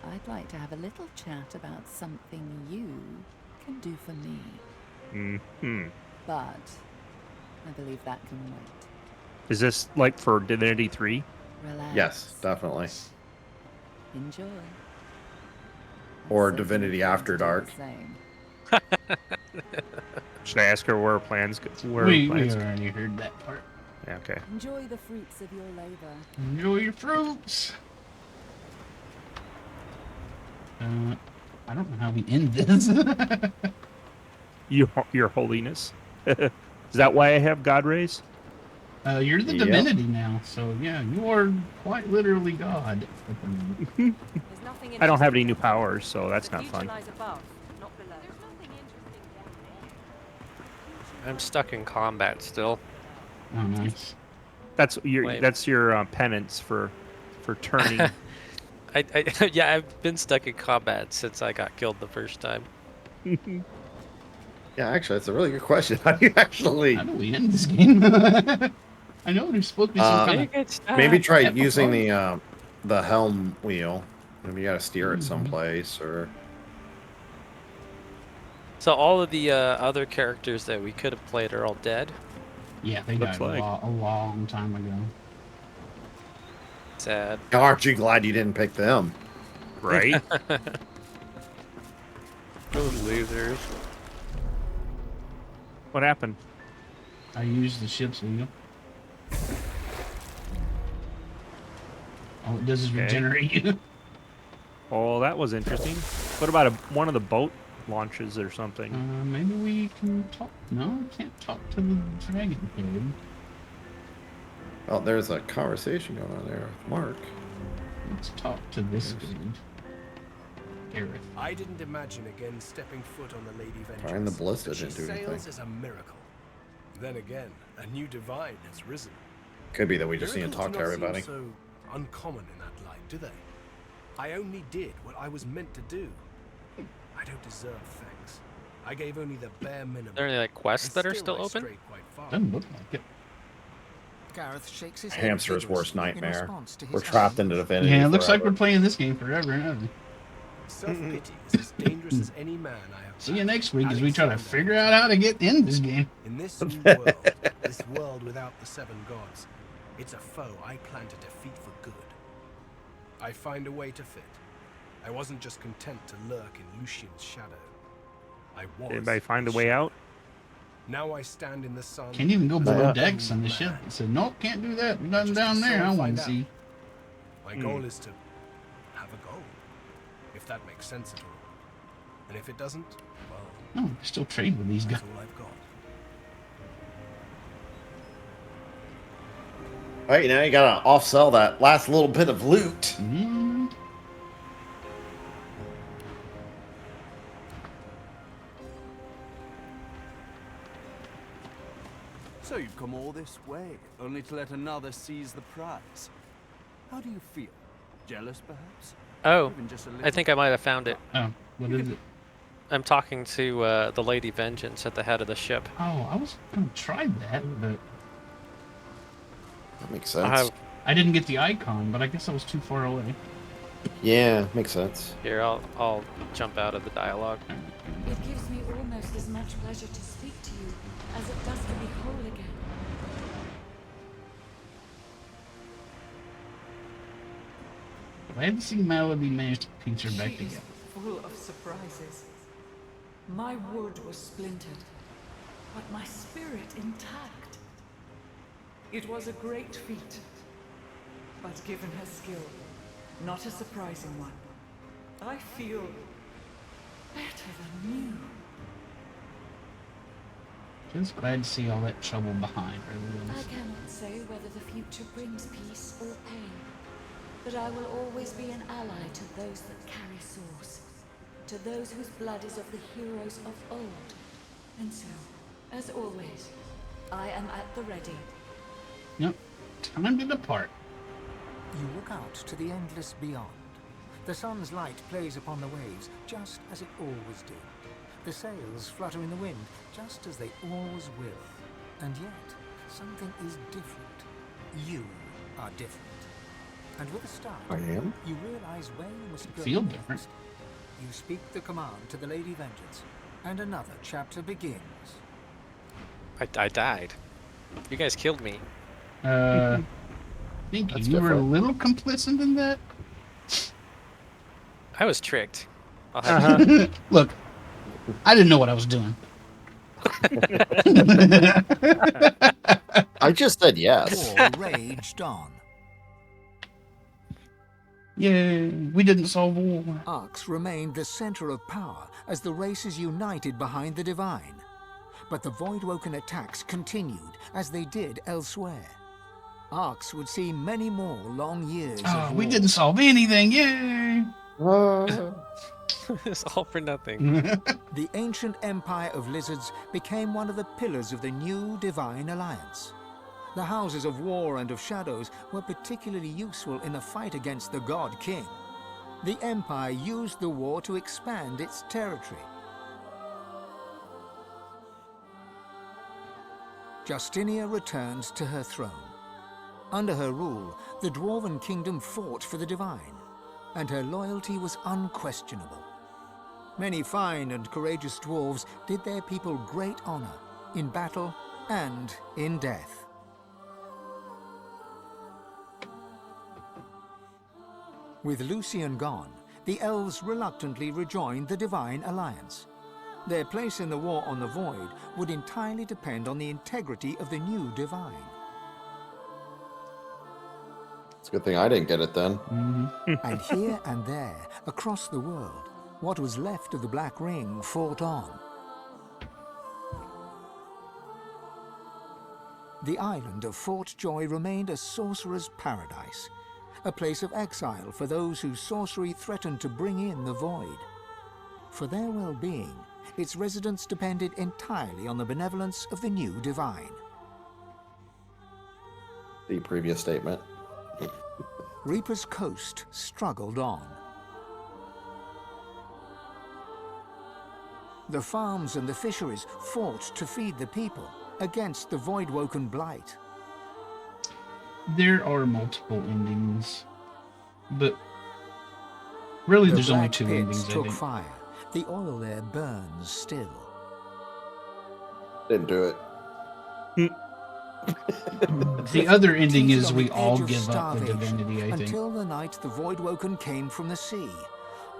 [SPEAKER 6] I'd like to have a little chat about something you can do for me.
[SPEAKER 4] Mm-hmm.
[SPEAKER 6] But I believe that can wait.
[SPEAKER 4] Is this like for Divinity 3?
[SPEAKER 6] Relax.
[SPEAKER 1] Yes, definitely.
[SPEAKER 6] Enjoy.
[SPEAKER 1] Or Divinity After Dark.
[SPEAKER 4] Should I ask her where her plans go?
[SPEAKER 5] We already heard that part.
[SPEAKER 4] Yeah, okay.
[SPEAKER 6] Enjoy the fruits of your labor.
[SPEAKER 5] Enjoy your fruits. I don't know how we end this.
[SPEAKER 4] Your Holiness. Is that why I have God rays?
[SPEAKER 5] You're the divinity now, so yeah, you are quite literally God.
[SPEAKER 4] I don't have any new powers, so that's not fun.
[SPEAKER 2] I'm stuck in combat still.
[SPEAKER 5] Oh, nice.
[SPEAKER 4] That's your penance for turning.
[SPEAKER 2] Yeah, I've been stuck in combat since I got killed the first time.
[SPEAKER 1] Yeah, actually, that's a really good question. How do you actually?
[SPEAKER 5] How do we end this game? I know there's supposed to be some kind of
[SPEAKER 1] maybe try using the helm wheel. Maybe you got to steer it someplace, or.
[SPEAKER 2] So all of the other characters that we could have played are all dead.
[SPEAKER 5] Yeah, they died a long time ago.
[SPEAKER 2] Sad.
[SPEAKER 1] Aren't you glad you didn't pick them?
[SPEAKER 4] Right?
[SPEAKER 2] Those losers.
[SPEAKER 4] What happened?
[SPEAKER 5] I used the ship's wheel. All it does is regenerate you.
[SPEAKER 4] Oh, that was interesting. What about one of the boat launches or something?
[SPEAKER 5] Maybe we can talk. No, we can't talk to the dragon kid.
[SPEAKER 1] Oh, there's a conversation going on there with Mark.
[SPEAKER 5] Let's talk to this dude. Gareth.
[SPEAKER 7] I didn't imagine again stepping foot on the Lady Vengeance.
[SPEAKER 1] Trying the ballista
[SPEAKER 7] but she
[SPEAKER 1] didn't do anything.
[SPEAKER 7] sails as a miracle. Then again, a new divine has risen.
[SPEAKER 1] Could be that we just need to
[SPEAKER 7] Miracles
[SPEAKER 1] talk to
[SPEAKER 7] do not
[SPEAKER 1] everybody.
[SPEAKER 7] seem so uncommon in that light, do they? I only did what I was meant to do. I don't deserve thanks. I gave only the bare minimum.
[SPEAKER 2] Are there any quests that are
[SPEAKER 7] and
[SPEAKER 2] still
[SPEAKER 7] I
[SPEAKER 2] open?
[SPEAKER 7] strayed quite far.
[SPEAKER 5] Doesn't look like it.
[SPEAKER 3] Gareth shakes his head
[SPEAKER 1] Hamster's worst
[SPEAKER 3] vigorously in
[SPEAKER 1] nightmare.
[SPEAKER 3] response to his
[SPEAKER 1] We're trapped
[SPEAKER 3] own.
[SPEAKER 1] into Divinity.
[SPEAKER 5] Yeah, it looks like
[SPEAKER 1] forever.
[SPEAKER 5] we're playing this game forever and ever.
[SPEAKER 7] Self-pity is as dangerous as any man I have.
[SPEAKER 5] See you next week as we try to figure out how to get in this game.
[SPEAKER 7] In this new world, this world without the seven gods, it's a foe I plan to defeat for good. I find a way to fit. I wasn't just content to lurk in Lucian's shadow. I was.
[SPEAKER 4] Did anybody find a
[SPEAKER 7] his
[SPEAKER 4] way
[SPEAKER 7] shadow.
[SPEAKER 4] out?
[SPEAKER 7] Now I stand in the sun.
[SPEAKER 5] Can't even go below
[SPEAKER 1] Yeah.
[SPEAKER 5] decks on the ship. It said, nope, can't do that. Nothing down there. I want to see.
[SPEAKER 7] My goal is to have a goal. If that makes sense at all. And if it doesn't, well,
[SPEAKER 5] No, still trade with these guys.
[SPEAKER 7] that's all I've got.
[SPEAKER 1] All right, now you gotta off-sell that last little bit of loot.
[SPEAKER 5] Mm.
[SPEAKER 12] So you've come all this way, only to let another seize the prize. How do you feel? Jealous, perhaps?
[SPEAKER 2] Oh,
[SPEAKER 12] Even just a
[SPEAKER 2] I
[SPEAKER 12] little?
[SPEAKER 2] think I might have found it.
[SPEAKER 5] Oh, what is it?
[SPEAKER 2] I'm talking to the Lady Vengeance at the head of the ship.
[SPEAKER 5] Oh, I was going to try that, but
[SPEAKER 1] That makes
[SPEAKER 2] I
[SPEAKER 1] sense.
[SPEAKER 2] have,
[SPEAKER 5] I didn't get the icon, but I guess I was too far away.
[SPEAKER 1] Yeah, makes sense.
[SPEAKER 2] here, I'll jump out of the dialogue.
[SPEAKER 9] It gives me almost as much pleasure to speak to you as it does to be whole again.
[SPEAKER 5] Glad to see Melody managed to piece her back
[SPEAKER 13] She is
[SPEAKER 5] together.
[SPEAKER 13] full of surprises. My wood was splintered, but my spirit intact. It was a great feat, but given her skill, not a surprising one. I feel better than new.
[SPEAKER 5] Just glad to see all that trouble behind her.
[SPEAKER 9] I cannot say whether the future brings peace or pain, but I will always be an ally to those that carry swords, to those whose blood is of the heroes of old. And so, as always, I am at the ready.
[SPEAKER 5] Yep, time to depart.
[SPEAKER 3] You look out to the endless beyond. The sun's light plays upon the waves, just as it always did. The sails flutter in the wind, just as they always will. And yet, something is different. You are different. And with a start,
[SPEAKER 1] I am?
[SPEAKER 3] you realize where you must go
[SPEAKER 5] Feel
[SPEAKER 3] next.
[SPEAKER 5] different.
[SPEAKER 3] You speak the command to the Lady Vengeance, and another chapter begins.
[SPEAKER 2] I died. You guys killed me.
[SPEAKER 5] I think
[SPEAKER 1] That's
[SPEAKER 5] you were a
[SPEAKER 1] different.
[SPEAKER 5] little complicit in that.
[SPEAKER 2] I was tricked. I'll have
[SPEAKER 5] Look, I didn't know what I was doing.
[SPEAKER 1] I just said yes.
[SPEAKER 3] War raged on.
[SPEAKER 5] Yay, we didn't solve war.
[SPEAKER 3] Arx remained the center of power as the races united behind the Divine. But the Voidwoken attacks continued as they did elsewhere. Arx would see many more long years
[SPEAKER 5] Oh,
[SPEAKER 3] of
[SPEAKER 5] we
[SPEAKER 3] war.
[SPEAKER 5] didn't solve anything. Yay!
[SPEAKER 2] It's all for nothing.
[SPEAKER 3] The ancient empire of lizards became one of the pillars of the new Divine Alliance. The Houses of War and of Shadows were particularly useful in the fight against the God King. The Empire used the war to expand its territory. Justinia returned to her throne. Under her rule, the Dwarven Kingdom fought for the Divine, and her loyalty was unquestionable. Many fine and courageous dwarves did their people great honor in battle and in death. With Lucian gone, the elves reluctantly rejoined the Divine Alliance. Their place in the war on the Void would entirely depend on the integrity of the new Divine.
[SPEAKER 1] It's a good thing I didn't get it then.
[SPEAKER 3] And here and there, across the world, what was left of the Black Ring fought on. The island of Fort Joy remained a sorcerer's paradise, a place of exile for those whose sorcery threatened to bring in the Void. For their well-being, its residents depended entirely on the benevolence of the new Divine.
[SPEAKER 1] The previous statement.
[SPEAKER 3] Reaper's Coast struggled on. The farms and the fisheries fought to feed the people against the Voidwoken blight.
[SPEAKER 5] There are multiple endings, but really
[SPEAKER 3] The
[SPEAKER 5] there's only
[SPEAKER 3] black
[SPEAKER 5] two
[SPEAKER 3] pits
[SPEAKER 5] endings, I
[SPEAKER 3] took
[SPEAKER 5] think.
[SPEAKER 3] fire. The oil there burns still.
[SPEAKER 1] Didn't do it.
[SPEAKER 5] The other ending
[SPEAKER 3] Teetered
[SPEAKER 5] is
[SPEAKER 3] on
[SPEAKER 5] we
[SPEAKER 3] the
[SPEAKER 5] all
[SPEAKER 3] edge of
[SPEAKER 5] give up the
[SPEAKER 3] starvation
[SPEAKER 5] divinity, I think.
[SPEAKER 3] until the night the Voidwoken came from the sea.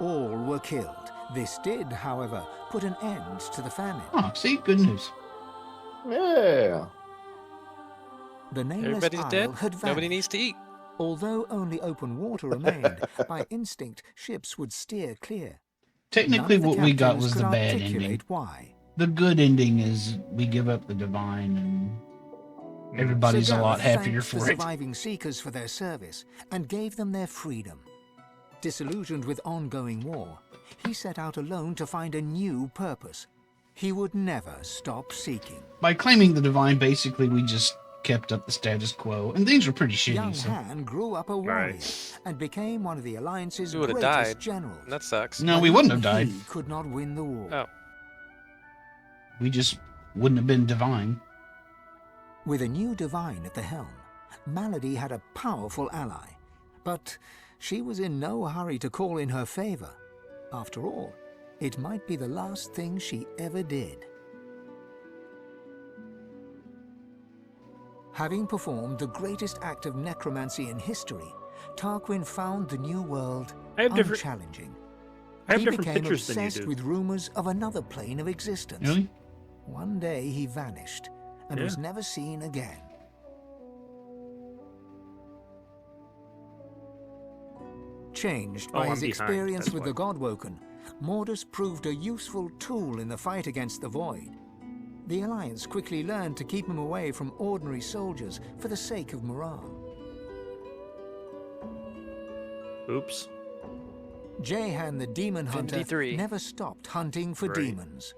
[SPEAKER 3] All were killed. This did, however, put an end to the famine.
[SPEAKER 5] Oh, see? Good news.
[SPEAKER 1] Yeah.
[SPEAKER 3] The nameless
[SPEAKER 2] Everybody's
[SPEAKER 3] isle
[SPEAKER 2] dead.
[SPEAKER 3] had vanished.
[SPEAKER 2] Nobody needs to eat.
[SPEAKER 3] Although only open water remained, by instinct ships would steer clear.
[SPEAKER 5] Technically,
[SPEAKER 3] None of the
[SPEAKER 5] what we got
[SPEAKER 3] captains
[SPEAKER 5] was
[SPEAKER 3] could
[SPEAKER 5] the bad
[SPEAKER 3] articulate
[SPEAKER 5] ending.
[SPEAKER 3] why.
[SPEAKER 5] The good ending is we give up the divine and everybody's
[SPEAKER 3] Sir
[SPEAKER 5] a lot
[SPEAKER 3] Gareth
[SPEAKER 5] happier
[SPEAKER 3] thanked the
[SPEAKER 5] for it.
[SPEAKER 3] surviving seekers for their service and gave them their freedom. Disillusioned with ongoing war, he set out alone to find a new purpose. He would never stop seeking.
[SPEAKER 5] By claiming the divine, basically we just kept up the status quo, and things were pretty
[SPEAKER 3] Young
[SPEAKER 5] shitty. So.
[SPEAKER 3] Han grew up a warrior and became one of the Alliance's
[SPEAKER 2] He would have
[SPEAKER 3] greatest
[SPEAKER 2] died.
[SPEAKER 3] generals.
[SPEAKER 2] That sucks.
[SPEAKER 5] No,
[SPEAKER 3] But
[SPEAKER 5] we wouldn't have
[SPEAKER 3] even
[SPEAKER 5] died.
[SPEAKER 3] He could not win the war.
[SPEAKER 2] Oh.
[SPEAKER 5] We just wouldn't have been divine.
[SPEAKER 3] With a new divine at the helm, Malady had a powerful ally, but she was in no hurry to call in her favor. After all, it might be the last thing she ever did. Having performed the greatest act of necromancy in history, Tarquin found the new world unchallenging.
[SPEAKER 4] I have
[SPEAKER 3] He
[SPEAKER 4] different
[SPEAKER 3] became
[SPEAKER 4] pictures than you
[SPEAKER 3] obsessed
[SPEAKER 4] do.
[SPEAKER 3] with rumors of another plane of existence.
[SPEAKER 5] Really?
[SPEAKER 3] One day he vanished and was never seen again. Changed by
[SPEAKER 4] I'm
[SPEAKER 3] his
[SPEAKER 4] behind,
[SPEAKER 3] experience
[SPEAKER 4] that's
[SPEAKER 3] with
[SPEAKER 4] why.
[SPEAKER 3] the Godwoken, Mordus proved a useful tool in the fight against the Void. The Alliance quickly learned to keep him away from ordinary soldiers for the sake of morale.
[SPEAKER 4] Oops.
[SPEAKER 3] Jehan the Demon Hunter
[SPEAKER 2] 53.
[SPEAKER 3] never stopped hunting for
[SPEAKER 4] Right.
[SPEAKER 3] demons.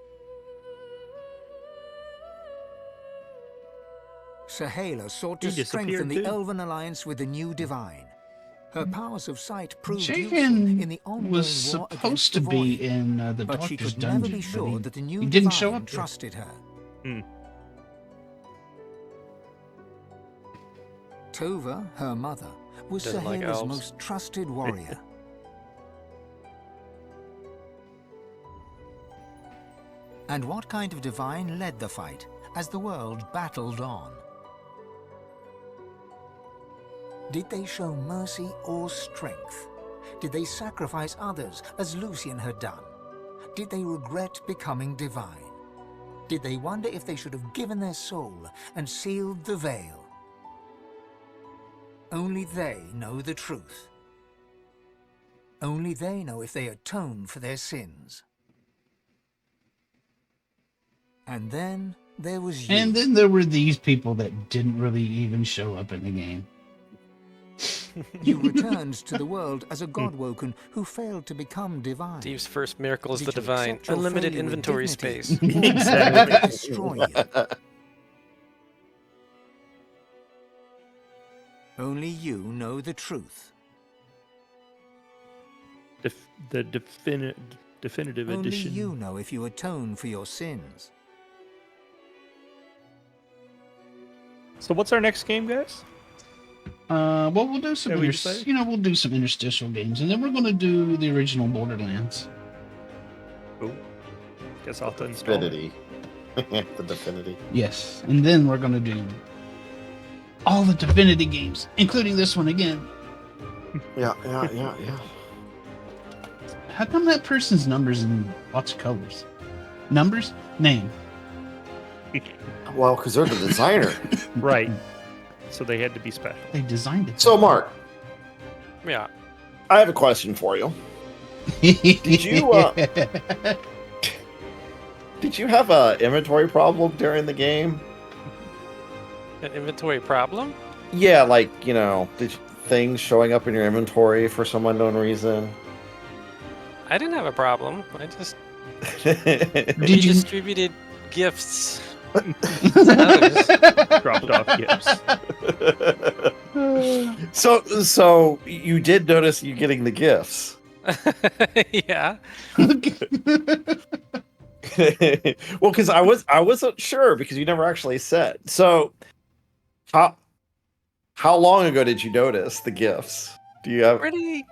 [SPEAKER 3] Sahala sought to
[SPEAKER 4] He
[SPEAKER 3] strengthen
[SPEAKER 4] disappeared
[SPEAKER 3] the
[SPEAKER 4] too.
[SPEAKER 3] Elven Alliance with the new divine. Her powers of sight proved useful
[SPEAKER 5] Jahan
[SPEAKER 3] in the ongoing
[SPEAKER 5] was
[SPEAKER 3] war against
[SPEAKER 5] supposed
[SPEAKER 3] the
[SPEAKER 5] to be
[SPEAKER 3] Void,
[SPEAKER 5] in the
[SPEAKER 3] but she
[SPEAKER 5] Doctor's
[SPEAKER 3] could never
[SPEAKER 5] dungeon,
[SPEAKER 3] be sure
[SPEAKER 5] but
[SPEAKER 3] that the new
[SPEAKER 5] he didn't
[SPEAKER 3] divine
[SPEAKER 5] show up there.
[SPEAKER 3] trusted her.
[SPEAKER 4] Hmm.
[SPEAKER 3] Tova, her mother, was
[SPEAKER 2] Doesn't like
[SPEAKER 3] Sahela's
[SPEAKER 2] elves.
[SPEAKER 3] most trusted warrior. And what kind of divine led the fight as the world battled on? Did they show mercy or strength? Did they sacrifice others as Lucian had done? Did they regret becoming divine? Did they wonder if they should have given their soul and sealed the veil? Only they know the truth. Only they know if they atone for their sins. And then there was you.
[SPEAKER 5] And then there were these people that didn't really even show up in the game.
[SPEAKER 3] You returned to the world as a Godwoken who failed to become divine.
[SPEAKER 2] Steve's first miracle is
[SPEAKER 3] Did
[SPEAKER 2] the
[SPEAKER 3] you
[SPEAKER 2] divine.
[SPEAKER 3] accept your
[SPEAKER 2] Unlimited
[SPEAKER 3] failure with
[SPEAKER 2] inventory
[SPEAKER 3] dignity?
[SPEAKER 2] space.
[SPEAKER 3] Or did it
[SPEAKER 4] Exactly.
[SPEAKER 3] destroy you? Only you know the truth.
[SPEAKER 4] The definitive
[SPEAKER 3] Only
[SPEAKER 4] edition.
[SPEAKER 3] you know if you atone for your sins.
[SPEAKER 4] So what's our next game, guys?
[SPEAKER 5] Well, we'll do some,
[SPEAKER 4] Have we decided?
[SPEAKER 5] we'll do some interstitial games, and then we're going to do the original Borderlands.
[SPEAKER 4] Oh, guess I'll have to install it.
[SPEAKER 1] Divinity. The Divinity.
[SPEAKER 5] Yes, and then we're going to do all the Divinity games, including this one again.
[SPEAKER 1] Yeah.
[SPEAKER 5] How come that person's numbers in lots of colors? Numbers? Name.
[SPEAKER 1] Well, because they're the designer.
[SPEAKER 4] Right. So they had to be special.
[SPEAKER 5] They designed it.
[SPEAKER 1] So, Mark,
[SPEAKER 2] Yeah.
[SPEAKER 1] I have a question for you. Did you did you have a inventory problem during the game?
[SPEAKER 2] An inventory problem?
[SPEAKER 1] Yeah, like, things showing up in your inventory for some unknown reason.
[SPEAKER 2] I didn't have a problem. I just
[SPEAKER 5] Did you?
[SPEAKER 2] distributed gifts.
[SPEAKER 4] Dropped off gifts.
[SPEAKER 1] So you did notice you getting the gifts.
[SPEAKER 2] Yeah.
[SPEAKER 1] Well, because I wasn't sure because you never actually said. So how long ago did you notice the gifts? Do you have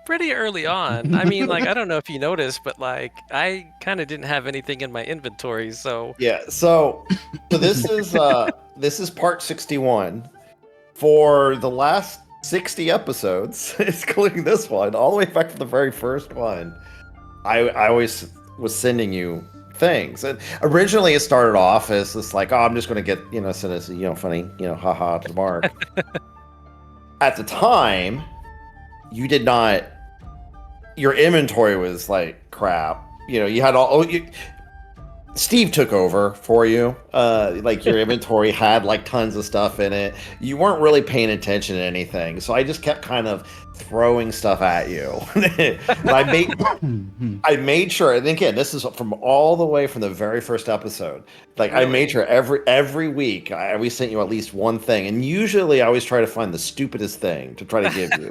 [SPEAKER 2] Pretty early on. I mean, like, I don't know if you noticed, but like I kind of didn't have anything in my inventory, so
[SPEAKER 1] Yeah, so this is this is part 61. For the last 60 episodes, including this one, all the way back to the very first one, I always was sending you things. And originally it started off as this like, oh, I'm just going to get, send us, funny, haha to Mark. At the time, you did not, your inventory was like crap. You had Steve took over for you. Like your inventory had like tons of stuff in it. You weren't really paying attention to anything, so I just kept kind of throwing stuff at you. I made sure. And again, this is from all the way from the very first episode. Like really? I made sure every week I always sent you at least one thing, and usually I always try to find the stupidest thing to try to give you.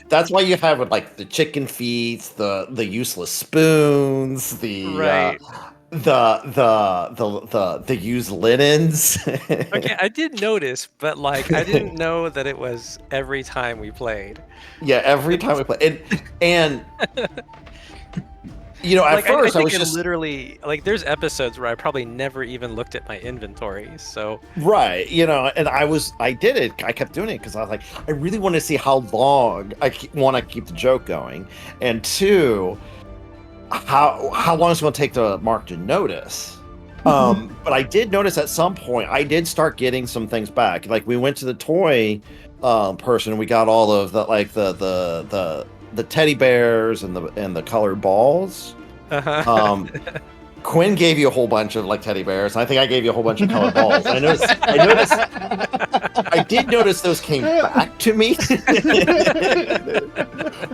[SPEAKER 1] That's why you have like the chicken feet, the useless spoons, the
[SPEAKER 2] right.
[SPEAKER 1] The used linens.
[SPEAKER 2] Okay, I did notice, but like I didn't know that it was every time we played.
[SPEAKER 1] Yeah, every time we played, and at
[SPEAKER 2] like,
[SPEAKER 1] first
[SPEAKER 2] I
[SPEAKER 1] was
[SPEAKER 2] think
[SPEAKER 1] just
[SPEAKER 2] literally like there's episodes where I probably never even looked at my inventory. So
[SPEAKER 1] right, and I did it. I kept doing it because I was like, I really want to see how long I want to keep the joke going, and two, how long it's going to take the Mark to notice. But I did notice at some point I did start getting some things back. Like we went to the toy person and we got all of the like the teddy bears and the colored balls. Quinn gave you a whole bunch of like teddy bears, and I think I gave you a whole bunch of colored balls. I did notice those came back to me.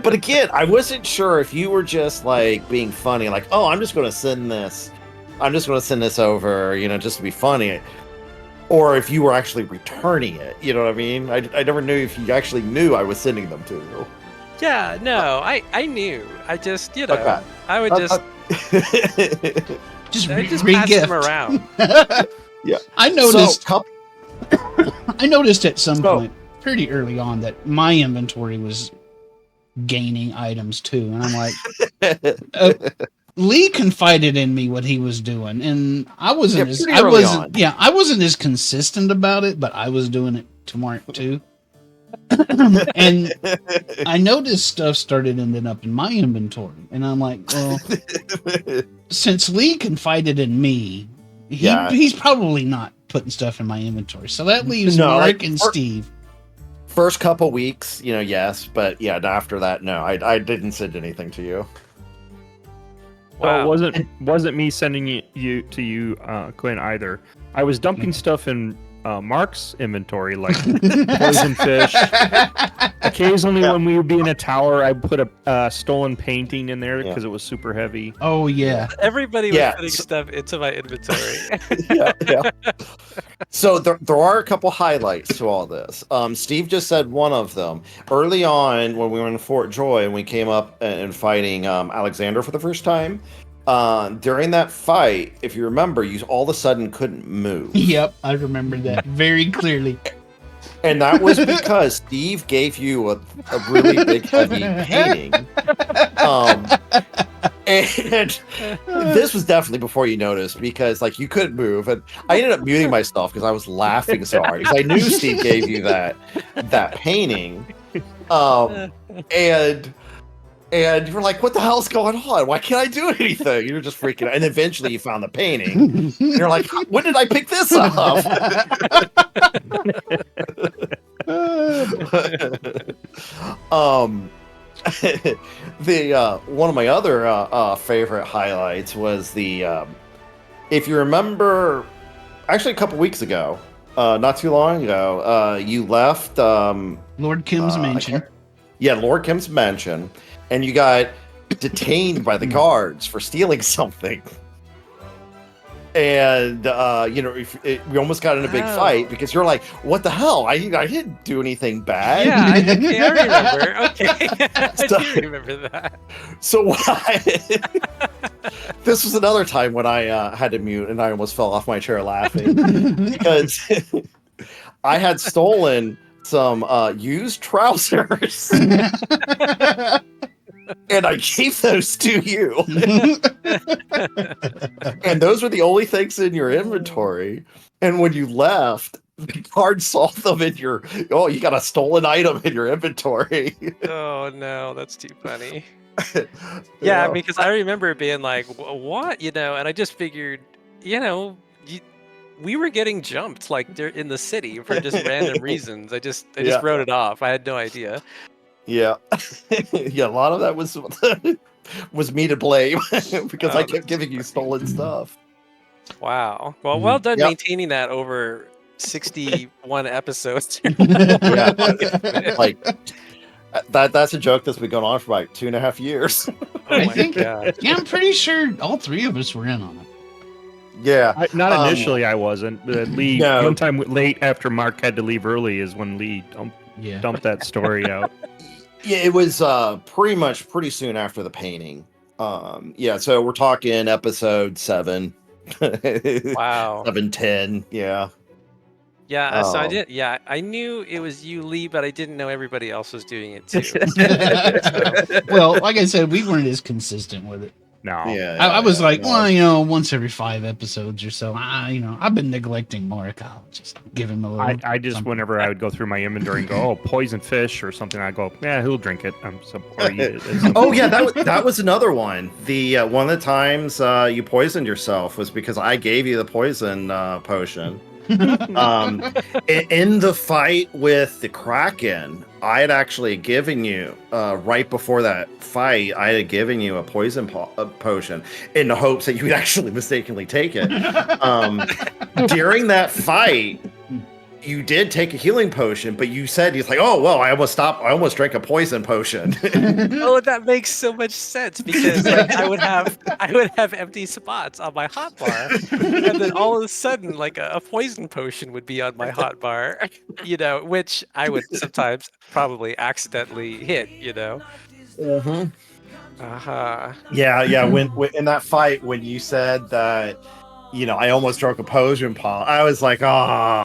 [SPEAKER 1] But again, I wasn't sure if you were just like being funny, like, oh, I'm just going to send this over, just to be funny, or if you were actually returning it. You know what I mean? I never knew if you actually knew I was sending them to you.
[SPEAKER 2] Yeah, no, I knew. I just,
[SPEAKER 1] okay.
[SPEAKER 2] I would just
[SPEAKER 5] just
[SPEAKER 2] pass
[SPEAKER 5] re-gift
[SPEAKER 2] them around.
[SPEAKER 1] Yeah,
[SPEAKER 5] I noticed. I noticed at some point, pretty early on, that my inventory was gaining items too, and I'm like, Lee confided in me what he was doing, and I wasn't as consistent about it, but I was doing it to Mark too. And I noticed stuff started ending up in my inventory, and I'm like, well, since Lee confided in me, he's probably not putting stuff in my inventory, so that leaves Mark and Steve.
[SPEAKER 1] First couple weeks, yes, but yeah, after that, no, I didn't send anything to you.
[SPEAKER 4] Wow. Well, it wasn't me sending you to you, Quinn, either. I was dumping stuff in Mark's inventory, like poison fish. Occasionally, when we would be in a tower, I put a stolen painting in there because it was super heavy.
[SPEAKER 5] Oh yeah,
[SPEAKER 2] everybody was putting stuff into my inventory.
[SPEAKER 1] yeah. So there are a couple highlights to all this. Steve just said one of them early on when we were in Fort Joy and we came up and fighting Alexander for the first time. During that fight, if you remember, you all of a sudden couldn't move.
[SPEAKER 5] Yep, I remember that very clearly.
[SPEAKER 1] And that was because Steve gave you a really big, heavy painting. And this was definitely before you noticed, because like you couldn't move, and I ended up muting myself because I was laughing so hard because I knew Steve gave you that painting, and you were like, "What the hell's going on? Why can't I do anything?" You're just freaking out, and eventually you found the painting. And you're like, "When did I pick this up?" The one of my other favorite highlights was the if you remember, actually a couple weeks ago, not too long ago, you left
[SPEAKER 5] Lord Kim's mansion.
[SPEAKER 1] Lord Kim's mansion, and you got detained by the guards for stealing something. And we almost got in a big fight because you're like, "What the hell? I didn't do anything bad."
[SPEAKER 2] Yeah, I remember. Okay, I do remember that.
[SPEAKER 1] So this was another time when I had to mute and I almost fell off my chair laughing because I had stolen some used trousers. And I gave those to you. And those were the only things in your inventory. And when you left, the guard saw them in your. Oh, you got a stolen item in your inventory.
[SPEAKER 2] Oh no, that's too funny.
[SPEAKER 1] You
[SPEAKER 2] Yeah, I
[SPEAKER 1] know?
[SPEAKER 2] mean, because I remember it being like, what, and I just figured, we were getting jumped like in the city for just random reasons. I just
[SPEAKER 1] Yeah.
[SPEAKER 2] wrote it off. I had no idea.
[SPEAKER 1] Yeah, yeah. A lot of that was me to blame because
[SPEAKER 2] Oh,
[SPEAKER 1] I
[SPEAKER 2] that's
[SPEAKER 1] kept
[SPEAKER 2] too
[SPEAKER 1] giving you
[SPEAKER 2] funny.
[SPEAKER 1] stolen stuff.
[SPEAKER 2] Wow. Well, well done
[SPEAKER 1] Yep.
[SPEAKER 2] maintaining that over 61 episodes.
[SPEAKER 1] Yeah, like that's a joke that's been going on for like 2.5 years.
[SPEAKER 2] Oh
[SPEAKER 5] I
[SPEAKER 2] my
[SPEAKER 5] think,
[SPEAKER 2] god.
[SPEAKER 5] yeah, I'm pretty sure all three of us were in on it.
[SPEAKER 1] Yeah,
[SPEAKER 4] Not initially, I wasn't. Lee,
[SPEAKER 1] No.
[SPEAKER 4] one time late after Mark had to leave early is when Lee dumped that story out.
[SPEAKER 1] Yeah, it was pretty soon after the painting. Yeah, so we're talking episode 7.
[SPEAKER 2] Wow.
[SPEAKER 1] 7-10, yeah.
[SPEAKER 2] Yeah, so I
[SPEAKER 1] Um,
[SPEAKER 2] did. Yeah, I knew it was you, Lee, but I didn't know everybody else was doing it too.
[SPEAKER 5] Well, like I said, we weren't as consistent with it.
[SPEAKER 4] No.
[SPEAKER 1] Yeah,
[SPEAKER 5] I was
[SPEAKER 1] yeah,
[SPEAKER 5] like,
[SPEAKER 1] no.
[SPEAKER 5] well, once every 5 episodes or so. I've been neglecting Mark. I'll just give him a little.
[SPEAKER 4] I just,
[SPEAKER 5] something.
[SPEAKER 4] whenever I would go through my inventory and go, oh, poison fish or something, I go, yeah, he'll drink it. Or eat it.
[SPEAKER 1] Oh yeah, that was another one. The one of the times you poisoned yourself was because I gave you the poison potion. In the fight with the Kraken, I had actually given you right before that fight. I had given you a poison potion in the hopes that you would actually mistakenly take it. During that fight, you did take a healing potion, but you said it's like, oh well, I almost drank a poison potion.
[SPEAKER 2] Oh, that makes so much sense because like, I would have empty spots on my hotbar, and then all of a sudden, like a poison potion would be on my hotbar, which I would sometimes probably accidentally hit,
[SPEAKER 1] Mm-hmm.
[SPEAKER 2] Uh-huh.
[SPEAKER 1] Yeah. When in that fight, when you said that, I almost drank a potion, Paul, I was like, ah.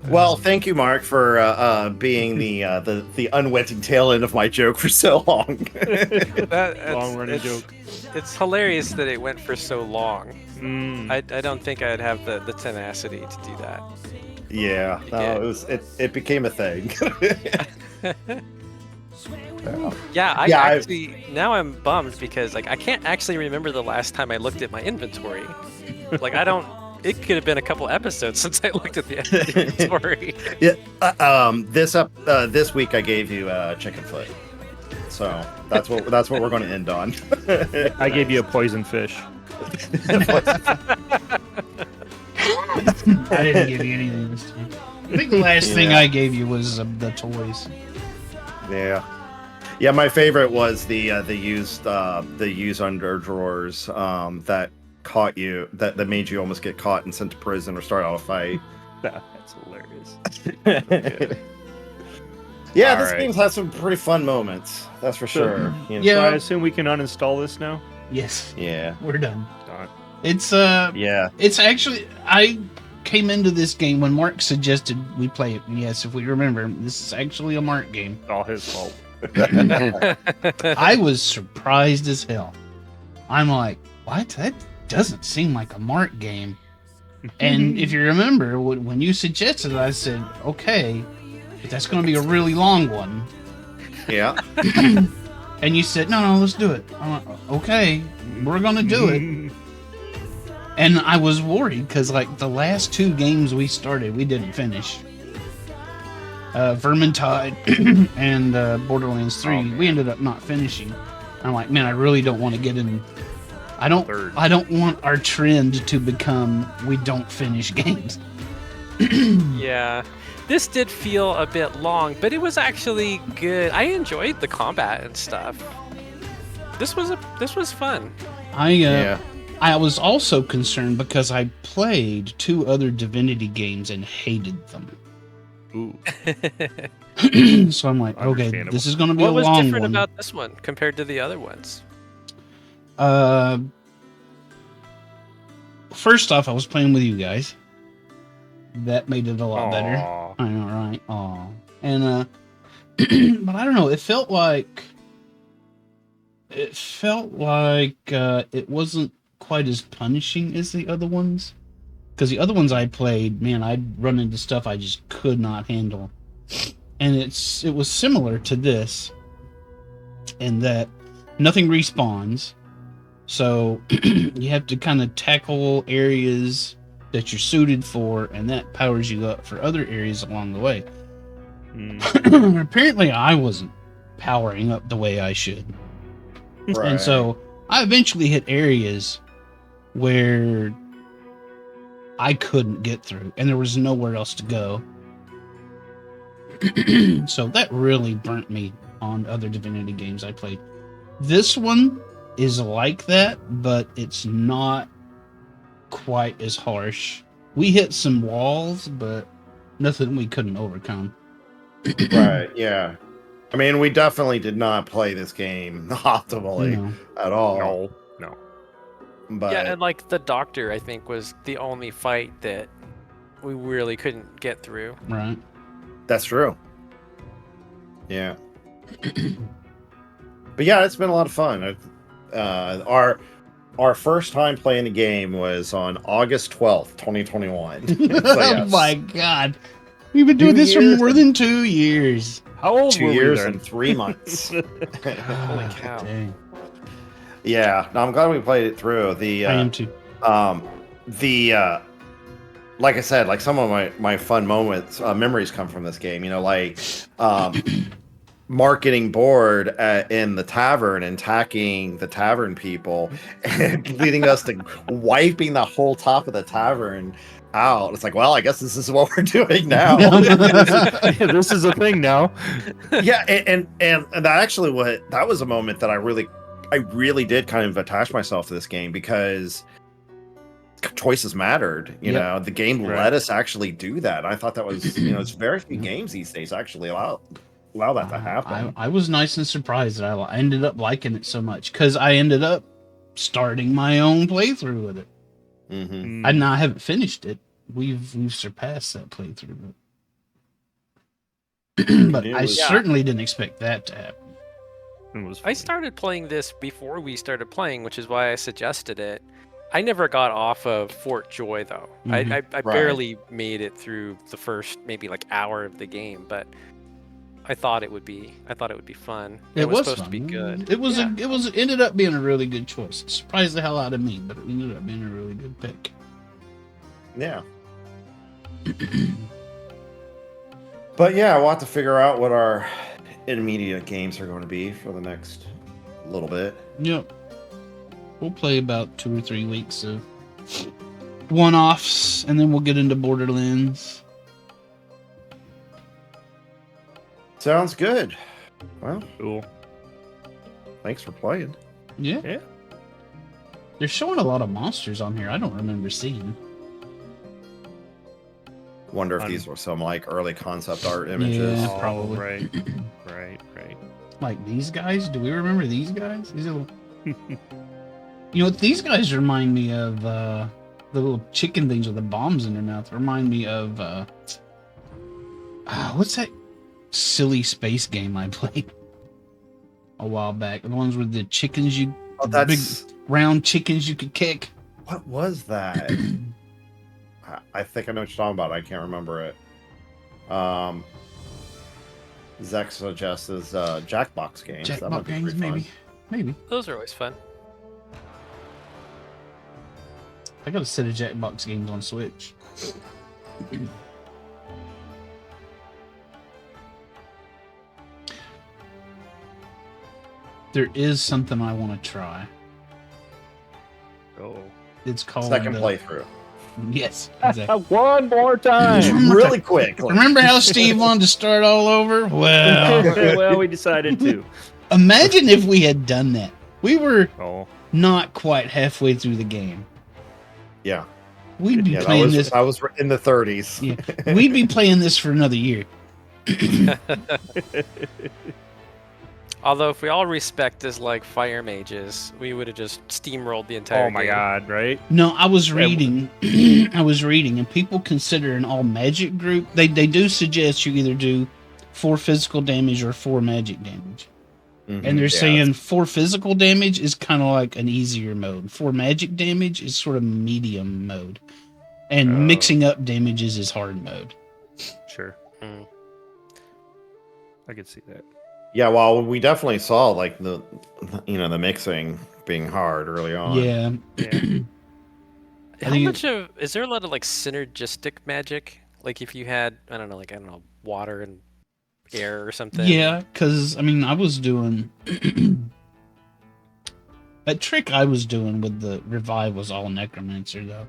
[SPEAKER 1] Well, thank you, Mark, for being the unwitting tail end of my joke for so long.
[SPEAKER 4] Long running joke.
[SPEAKER 2] It's hilarious that it went for so long.
[SPEAKER 4] Mm.
[SPEAKER 2] I don't think I'd have the tenacity to do that.
[SPEAKER 1] Yeah, no, it became a thing.
[SPEAKER 2] Yeah, now I'm bummed because like I can't actually remember the last time I looked at my inventory. Like it could have been a couple episodes since I looked at the inventory.
[SPEAKER 1] Yeah. This week I gave you chicken foot, so that's what we're going to end on.
[SPEAKER 4] I gave you a poison fish.
[SPEAKER 5] I didn't give you anything this time. I think the last thing I gave you was the toys.
[SPEAKER 1] Yeah. Yeah, my favorite was the used under drawers that caught you that made you almost get caught and sent to prison or start out a fight.
[SPEAKER 4] That's hilarious.
[SPEAKER 1] Yeah,
[SPEAKER 4] All
[SPEAKER 1] this
[SPEAKER 4] right.
[SPEAKER 1] game's had some pretty fun moments. That's for sure.
[SPEAKER 4] So I assume we can uninstall this now.
[SPEAKER 5] Yes.
[SPEAKER 1] Yeah.
[SPEAKER 5] We're done.
[SPEAKER 4] Done.
[SPEAKER 5] It's
[SPEAKER 1] Yeah.
[SPEAKER 5] It's actually I came into this game when Mark suggested we play it. And yes, if we remember, this is actually a Mark game.
[SPEAKER 4] It's all his fault.
[SPEAKER 5] I was surprised as hell. I'm like, what? That doesn't seem like a Mark game. And if you remember, when you suggested it, I said, okay, but that's going to be a really long one.
[SPEAKER 1] Yeah.
[SPEAKER 5] And you said, no, let's do it. I'm like, okay, we're going to do it. And I was worried because, like, the last 2 games we started, we didn't finish. Vermintide and Borderlands 3, we ended up not finishing. I'm like, man, I really don't want to get in. I don't want our trend to become we don't finish games.
[SPEAKER 2] Yeah. This did feel a bit long, but it was actually good. I enjoyed the combat and stuff. This was fun.
[SPEAKER 5] I was also concerned because I played 2 other Divinity games and hated them.
[SPEAKER 4] Ooh.
[SPEAKER 5] So I'm like, okay, this is going to be a long one.
[SPEAKER 2] What was different about this one compared to the other ones?
[SPEAKER 5] First off, I was playing with you guys. That made it a lot better. I know, right? Aw. And but I don't know. It felt like it wasn't quite as punishing as the other ones. Because the other ones I played, man, I'd run into stuff I just could not handle. And it was similar to this in that nothing respawns. So you have to kind of tackle areas that you're suited for, and that powers you up for other areas along the way. Apparently I wasn't powering up the way I should.
[SPEAKER 1] Right.
[SPEAKER 5] And so I eventually hit areas where I couldn't get through, and there was nowhere else to go. So that really burnt me on other Divinity games I played. This one is like that, but it's not quite as harsh. We hit some walls, but nothing we couldn't overcome.
[SPEAKER 1] Right, yeah. I mean, we definitely did not play this game optimally at all.
[SPEAKER 4] No.
[SPEAKER 1] But
[SPEAKER 2] Yeah, and like the doctor, I think, was the only fight that we really couldn't get through.
[SPEAKER 5] Right.
[SPEAKER 1] That's true. Yeah. But yeah, it's been a lot of fun. Our first time playing the game was on August 12th, 2021. So, yes.
[SPEAKER 5] Oh my god. We've been doing this for more than 2 years.
[SPEAKER 4] How old
[SPEAKER 1] 2
[SPEAKER 4] were we
[SPEAKER 1] years
[SPEAKER 4] then?
[SPEAKER 1] and 3 months.
[SPEAKER 2] Holy cow.
[SPEAKER 5] Dang.
[SPEAKER 1] Yeah, no, I'm glad we played it through.
[SPEAKER 5] I am too.
[SPEAKER 1] Like I said, like some of my fun moments, memories come from this game. You know, like Mark getting bored in the tavern and attacking the tavern people, and leading us to wiping the whole top of the tavern out. It's like, well, I guess this is what we're doing now.
[SPEAKER 4] This is a thing now.
[SPEAKER 1] Yeah, and that actually that was a moment that I really did kind of attach myself to this game, because choices mattered. You know, the game let us actually do that. I thought that was, it's very few games these days actually allow that to happen.
[SPEAKER 5] I was nice and surprised that I ended up liking it so much, because I ended up starting my own playthrough with it.
[SPEAKER 1] Mm-hmm.
[SPEAKER 5] And I haven't finished it. We've surpassed that playthrough. But I certainly didn't expect that to happen.
[SPEAKER 2] I started playing this before we started playing, which is why I suggested it. I never got off of Fort Joy though. I barely made it through the first maybe like hour of the game, but I thought it would be fun.
[SPEAKER 5] It was
[SPEAKER 2] supposed
[SPEAKER 5] fun.
[SPEAKER 2] to be good.
[SPEAKER 5] It ended up being a really good choice. It surprised the hell out of me, but it ended up being a really good pick.
[SPEAKER 1] Yeah. But yeah, we'll have to figure out what our intermediate games are going to be for the next little bit.
[SPEAKER 5] Yep. We'll play about 2 or 3 weeks of one-offs, and then we'll get into Borderlands.
[SPEAKER 1] Sounds good. Well,
[SPEAKER 4] cool.
[SPEAKER 1] Thanks for playing.
[SPEAKER 5] Yeah. They're showing a lot of monsters on here I don't remember seeing.
[SPEAKER 1] Wonder if these were some like early concept art images.
[SPEAKER 5] Yeah, probably.
[SPEAKER 4] Right.
[SPEAKER 5] Like these guys? Do we remember these guys? These little... You know what? These guys remind me of the little chicken things with the bombs in their mouth. Remind me of what's that silly space game I played a while back? The ones with the chickens big round chickens you could kick.
[SPEAKER 1] What was that? I think I know what you're talking about. I can't remember it. Zach suggests Jackbox games.
[SPEAKER 5] Jackbox games, maybe.
[SPEAKER 2] Those are always fun.
[SPEAKER 5] I got a set of Jackbox games on Switch. There is something I want to try.
[SPEAKER 4] Oh.
[SPEAKER 5] It's called
[SPEAKER 1] second playthrough.
[SPEAKER 5] Yes, exactly.
[SPEAKER 4] One more time.
[SPEAKER 1] Really quick.
[SPEAKER 5] Remember how Steve wanted to start all over?
[SPEAKER 4] Well, we decided to.
[SPEAKER 5] Imagine if we had done that. We were not quite halfway through the game.
[SPEAKER 1] Yeah.
[SPEAKER 5] We'd be playing this.
[SPEAKER 1] I was in the 30s.
[SPEAKER 5] Yeah. We'd be playing this for another year.
[SPEAKER 2] Although, if we all respect as like fire mages, we would have just steamrolled the entire game.
[SPEAKER 4] Oh my god, right?
[SPEAKER 5] No, I was reading. And people consider an all magic group. They do suggest you either do 4 physical damage or 4 magic damage. And they're
[SPEAKER 1] Yeah,
[SPEAKER 5] saying for physical damage is kind of like an easier mode. For magic damage is sort of medium mode. And mixing up damages is hard mode.
[SPEAKER 4] Sure. I could see that.
[SPEAKER 1] Yeah, well, we definitely saw like the mixing being hard early on.
[SPEAKER 5] Yeah.
[SPEAKER 2] How much of is there a lot of like synergistic magic? Like if you had I don't know water and air or something.
[SPEAKER 5] Yeah, because I mean I was doing that trick I was doing with the revive was all necromancer though.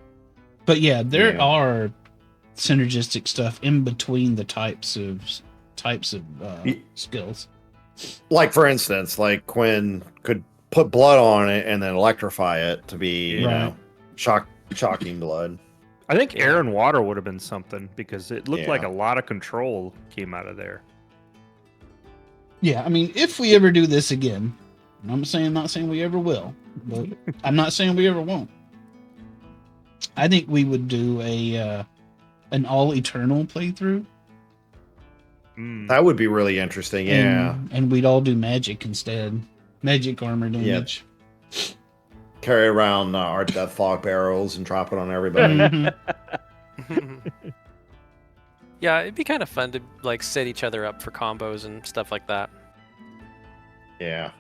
[SPEAKER 5] But yeah, there are synergistic stuff in between the types of skills.
[SPEAKER 1] Like for instance, like Quinn could put blood on it and then electrify it to be shocking blood.
[SPEAKER 4] I think air and water would have been something because it looked like a lot of control came out of there.
[SPEAKER 5] Yeah, I mean, if we ever do this again, I'm not saying we ever will, but I'm not saying we ever won't. I think we would do an all eternal playthrough.
[SPEAKER 1] That would be really interesting. Yeah,
[SPEAKER 5] and we'd all do magic instead. Magic armor damage.
[SPEAKER 1] Yeah. Carry around our death fog barrels and drop it on everybody.
[SPEAKER 2] Yeah, it'd be kind of fun to like set each other up for combos and stuff like that.
[SPEAKER 1] Yeah.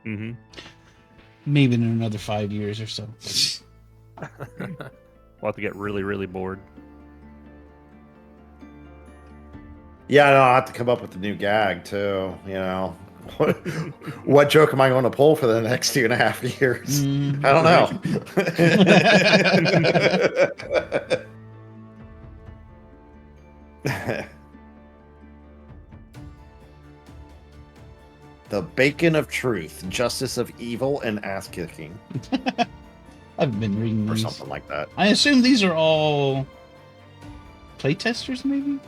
[SPEAKER 5] Maybe in another 5 years or so.
[SPEAKER 4] We'll have to get really, really bored.
[SPEAKER 1] Yeah, no, I'll have to come up with a new gag too. What joke am I going to pull for the next 2.5 years? I don't know. The bacon of truth, justice of evil, and ass kicking.
[SPEAKER 5] I've been reading
[SPEAKER 1] or
[SPEAKER 5] these.
[SPEAKER 1] something like that.
[SPEAKER 5] I assume these are all playtesters, maybe.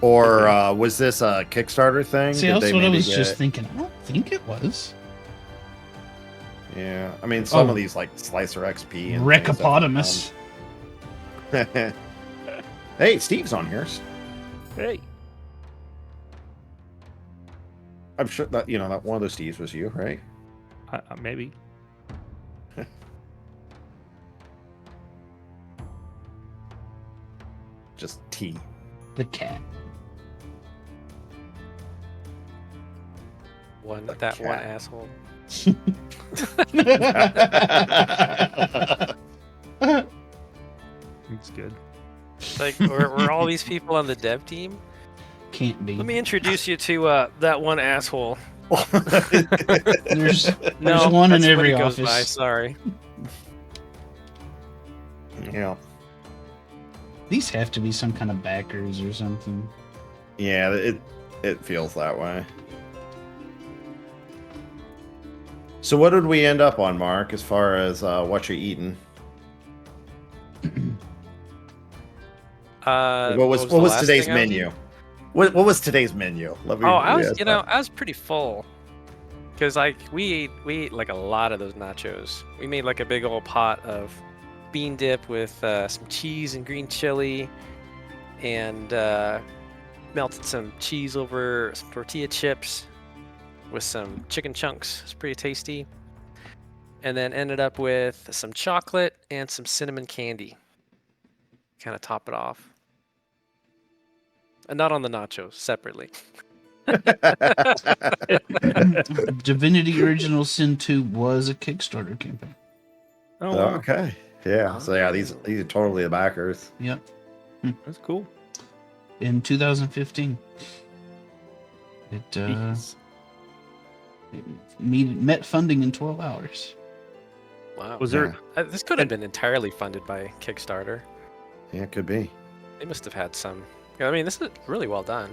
[SPEAKER 1] Or was this a Kickstarter thing?
[SPEAKER 5] See, that's what I was just thinking. I don't think it was.
[SPEAKER 1] Yeah, I mean, some of these like Slicer XP and
[SPEAKER 5] Recapotamus.
[SPEAKER 1] Hey, Steve's on here.
[SPEAKER 4] Hey,
[SPEAKER 1] I'm sure that that one of those Steves was you, right?
[SPEAKER 4] Maybe.
[SPEAKER 1] Just T.
[SPEAKER 5] The cat.
[SPEAKER 2] One asshole.
[SPEAKER 4] It's good.
[SPEAKER 2] Like, were all these people on the dev team?
[SPEAKER 5] Can't be.
[SPEAKER 2] Let me introduce you to that one asshole.
[SPEAKER 5] There's one in every
[SPEAKER 2] goes
[SPEAKER 5] office.
[SPEAKER 2] By, sorry.
[SPEAKER 1] Yeah.
[SPEAKER 5] These have to be some kind of backers or something.
[SPEAKER 1] Yeah, it feels that way. So what did we end up on, Mark, as far as what you're eating? What was today's menu? What was today's menu?
[SPEAKER 2] I was pretty full. Cause like we ate like a lot of those nachos. We made like a big old pot of bean dip with some cheese and green chili, and melted some cheese over some tortilla chips with some chicken chunks. It's pretty tasty. And then ended up with some chocolate and some cinnamon candy. Kind of top it off. And not on the nachos, separately.
[SPEAKER 5] Divinity Original Sin 2 was a Kickstarter campaign.
[SPEAKER 1] Oh, wow. Okay. Yeah. So yeah, these are totally the backers.
[SPEAKER 5] Yep.
[SPEAKER 4] That's cool.
[SPEAKER 5] In 2015. It met funding in 12 hours.
[SPEAKER 2] Wow.
[SPEAKER 4] Was there?
[SPEAKER 2] This could have been entirely funded by Kickstarter.
[SPEAKER 1] Yeah, it could be.
[SPEAKER 2] They must have had some. I mean, this is really well done.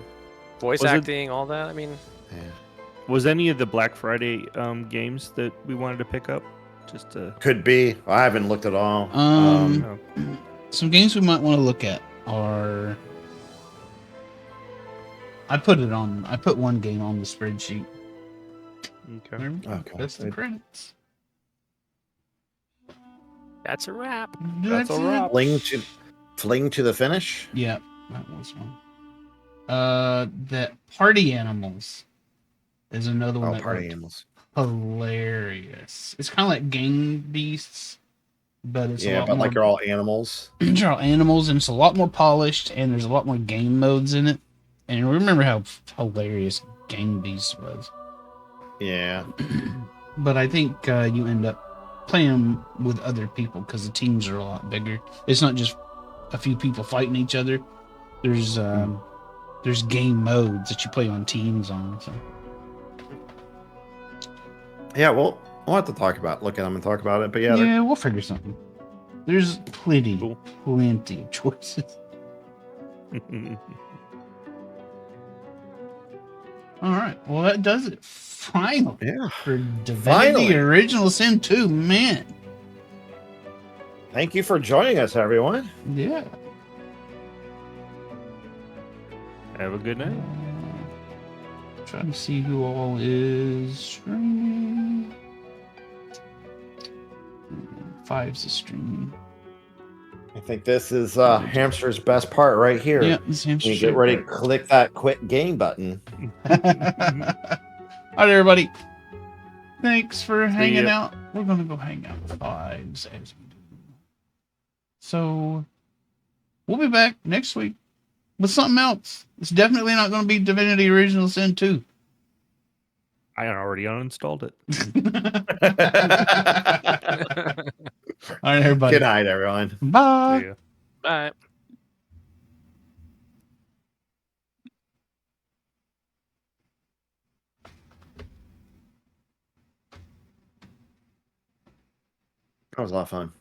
[SPEAKER 2] Voice acting, all that. I mean,
[SPEAKER 1] yeah.
[SPEAKER 4] Was any of the Black Friday games that we wanted to pick up? Just to...
[SPEAKER 1] Could be. I haven't looked at all.
[SPEAKER 5] Some games we might want to look at are. I put one game on the spreadsheet.
[SPEAKER 4] Okay.
[SPEAKER 5] That's the credits.
[SPEAKER 2] that's a wrap.
[SPEAKER 1] That's a wrap. Fling to the finish.
[SPEAKER 5] Yeah, that was one. That Party Animals is another one
[SPEAKER 1] Oh,
[SPEAKER 5] that
[SPEAKER 1] party
[SPEAKER 5] looked
[SPEAKER 1] animals.
[SPEAKER 5] hilarious. It's kind of like Game Beasts, but it's a
[SPEAKER 1] Yeah,
[SPEAKER 5] lot
[SPEAKER 1] but
[SPEAKER 5] more.
[SPEAKER 1] like they're all animals.
[SPEAKER 5] They're all animals, and it's a lot more polished, and there's a lot more game modes in it. And remember how hilarious Game Beasts was.
[SPEAKER 1] Yeah.
[SPEAKER 5] But I think you end up playing with other people because the teams are a lot bigger. It's not just a few people fighting each other. There's game modes that you play on teams on. So.
[SPEAKER 1] Yeah, well, we'll have to talk about look at them and talk about it. But yeah,
[SPEAKER 5] Yeah, we'll figure something. There's plenty
[SPEAKER 4] Cool.
[SPEAKER 5] of choices. All right. Well, that does it. Finally.
[SPEAKER 1] Yeah.
[SPEAKER 5] For Divinity
[SPEAKER 1] Finally.
[SPEAKER 5] Original Sin 2, man.
[SPEAKER 1] Thank you for joining us, everyone.
[SPEAKER 5] Yeah.
[SPEAKER 4] Have a good night.
[SPEAKER 5] Trying to see who all is streaming. 5's is streaming.
[SPEAKER 1] I think this is Hamster's best part right here.
[SPEAKER 5] Yeah, this Hamster's
[SPEAKER 1] you get ready to click that quit game button.
[SPEAKER 5] All right, everybody. Thanks for hanging out. We're going to go hang out with 5's as we do. So, we'll be back next week with something else. It's definitely not going to be Divinity Original Sin 2.
[SPEAKER 4] I already uninstalled it.
[SPEAKER 5] All right, everybody.
[SPEAKER 1] Good night, everyone.
[SPEAKER 5] Bye.
[SPEAKER 2] Bye.
[SPEAKER 1] That was a lot of fun.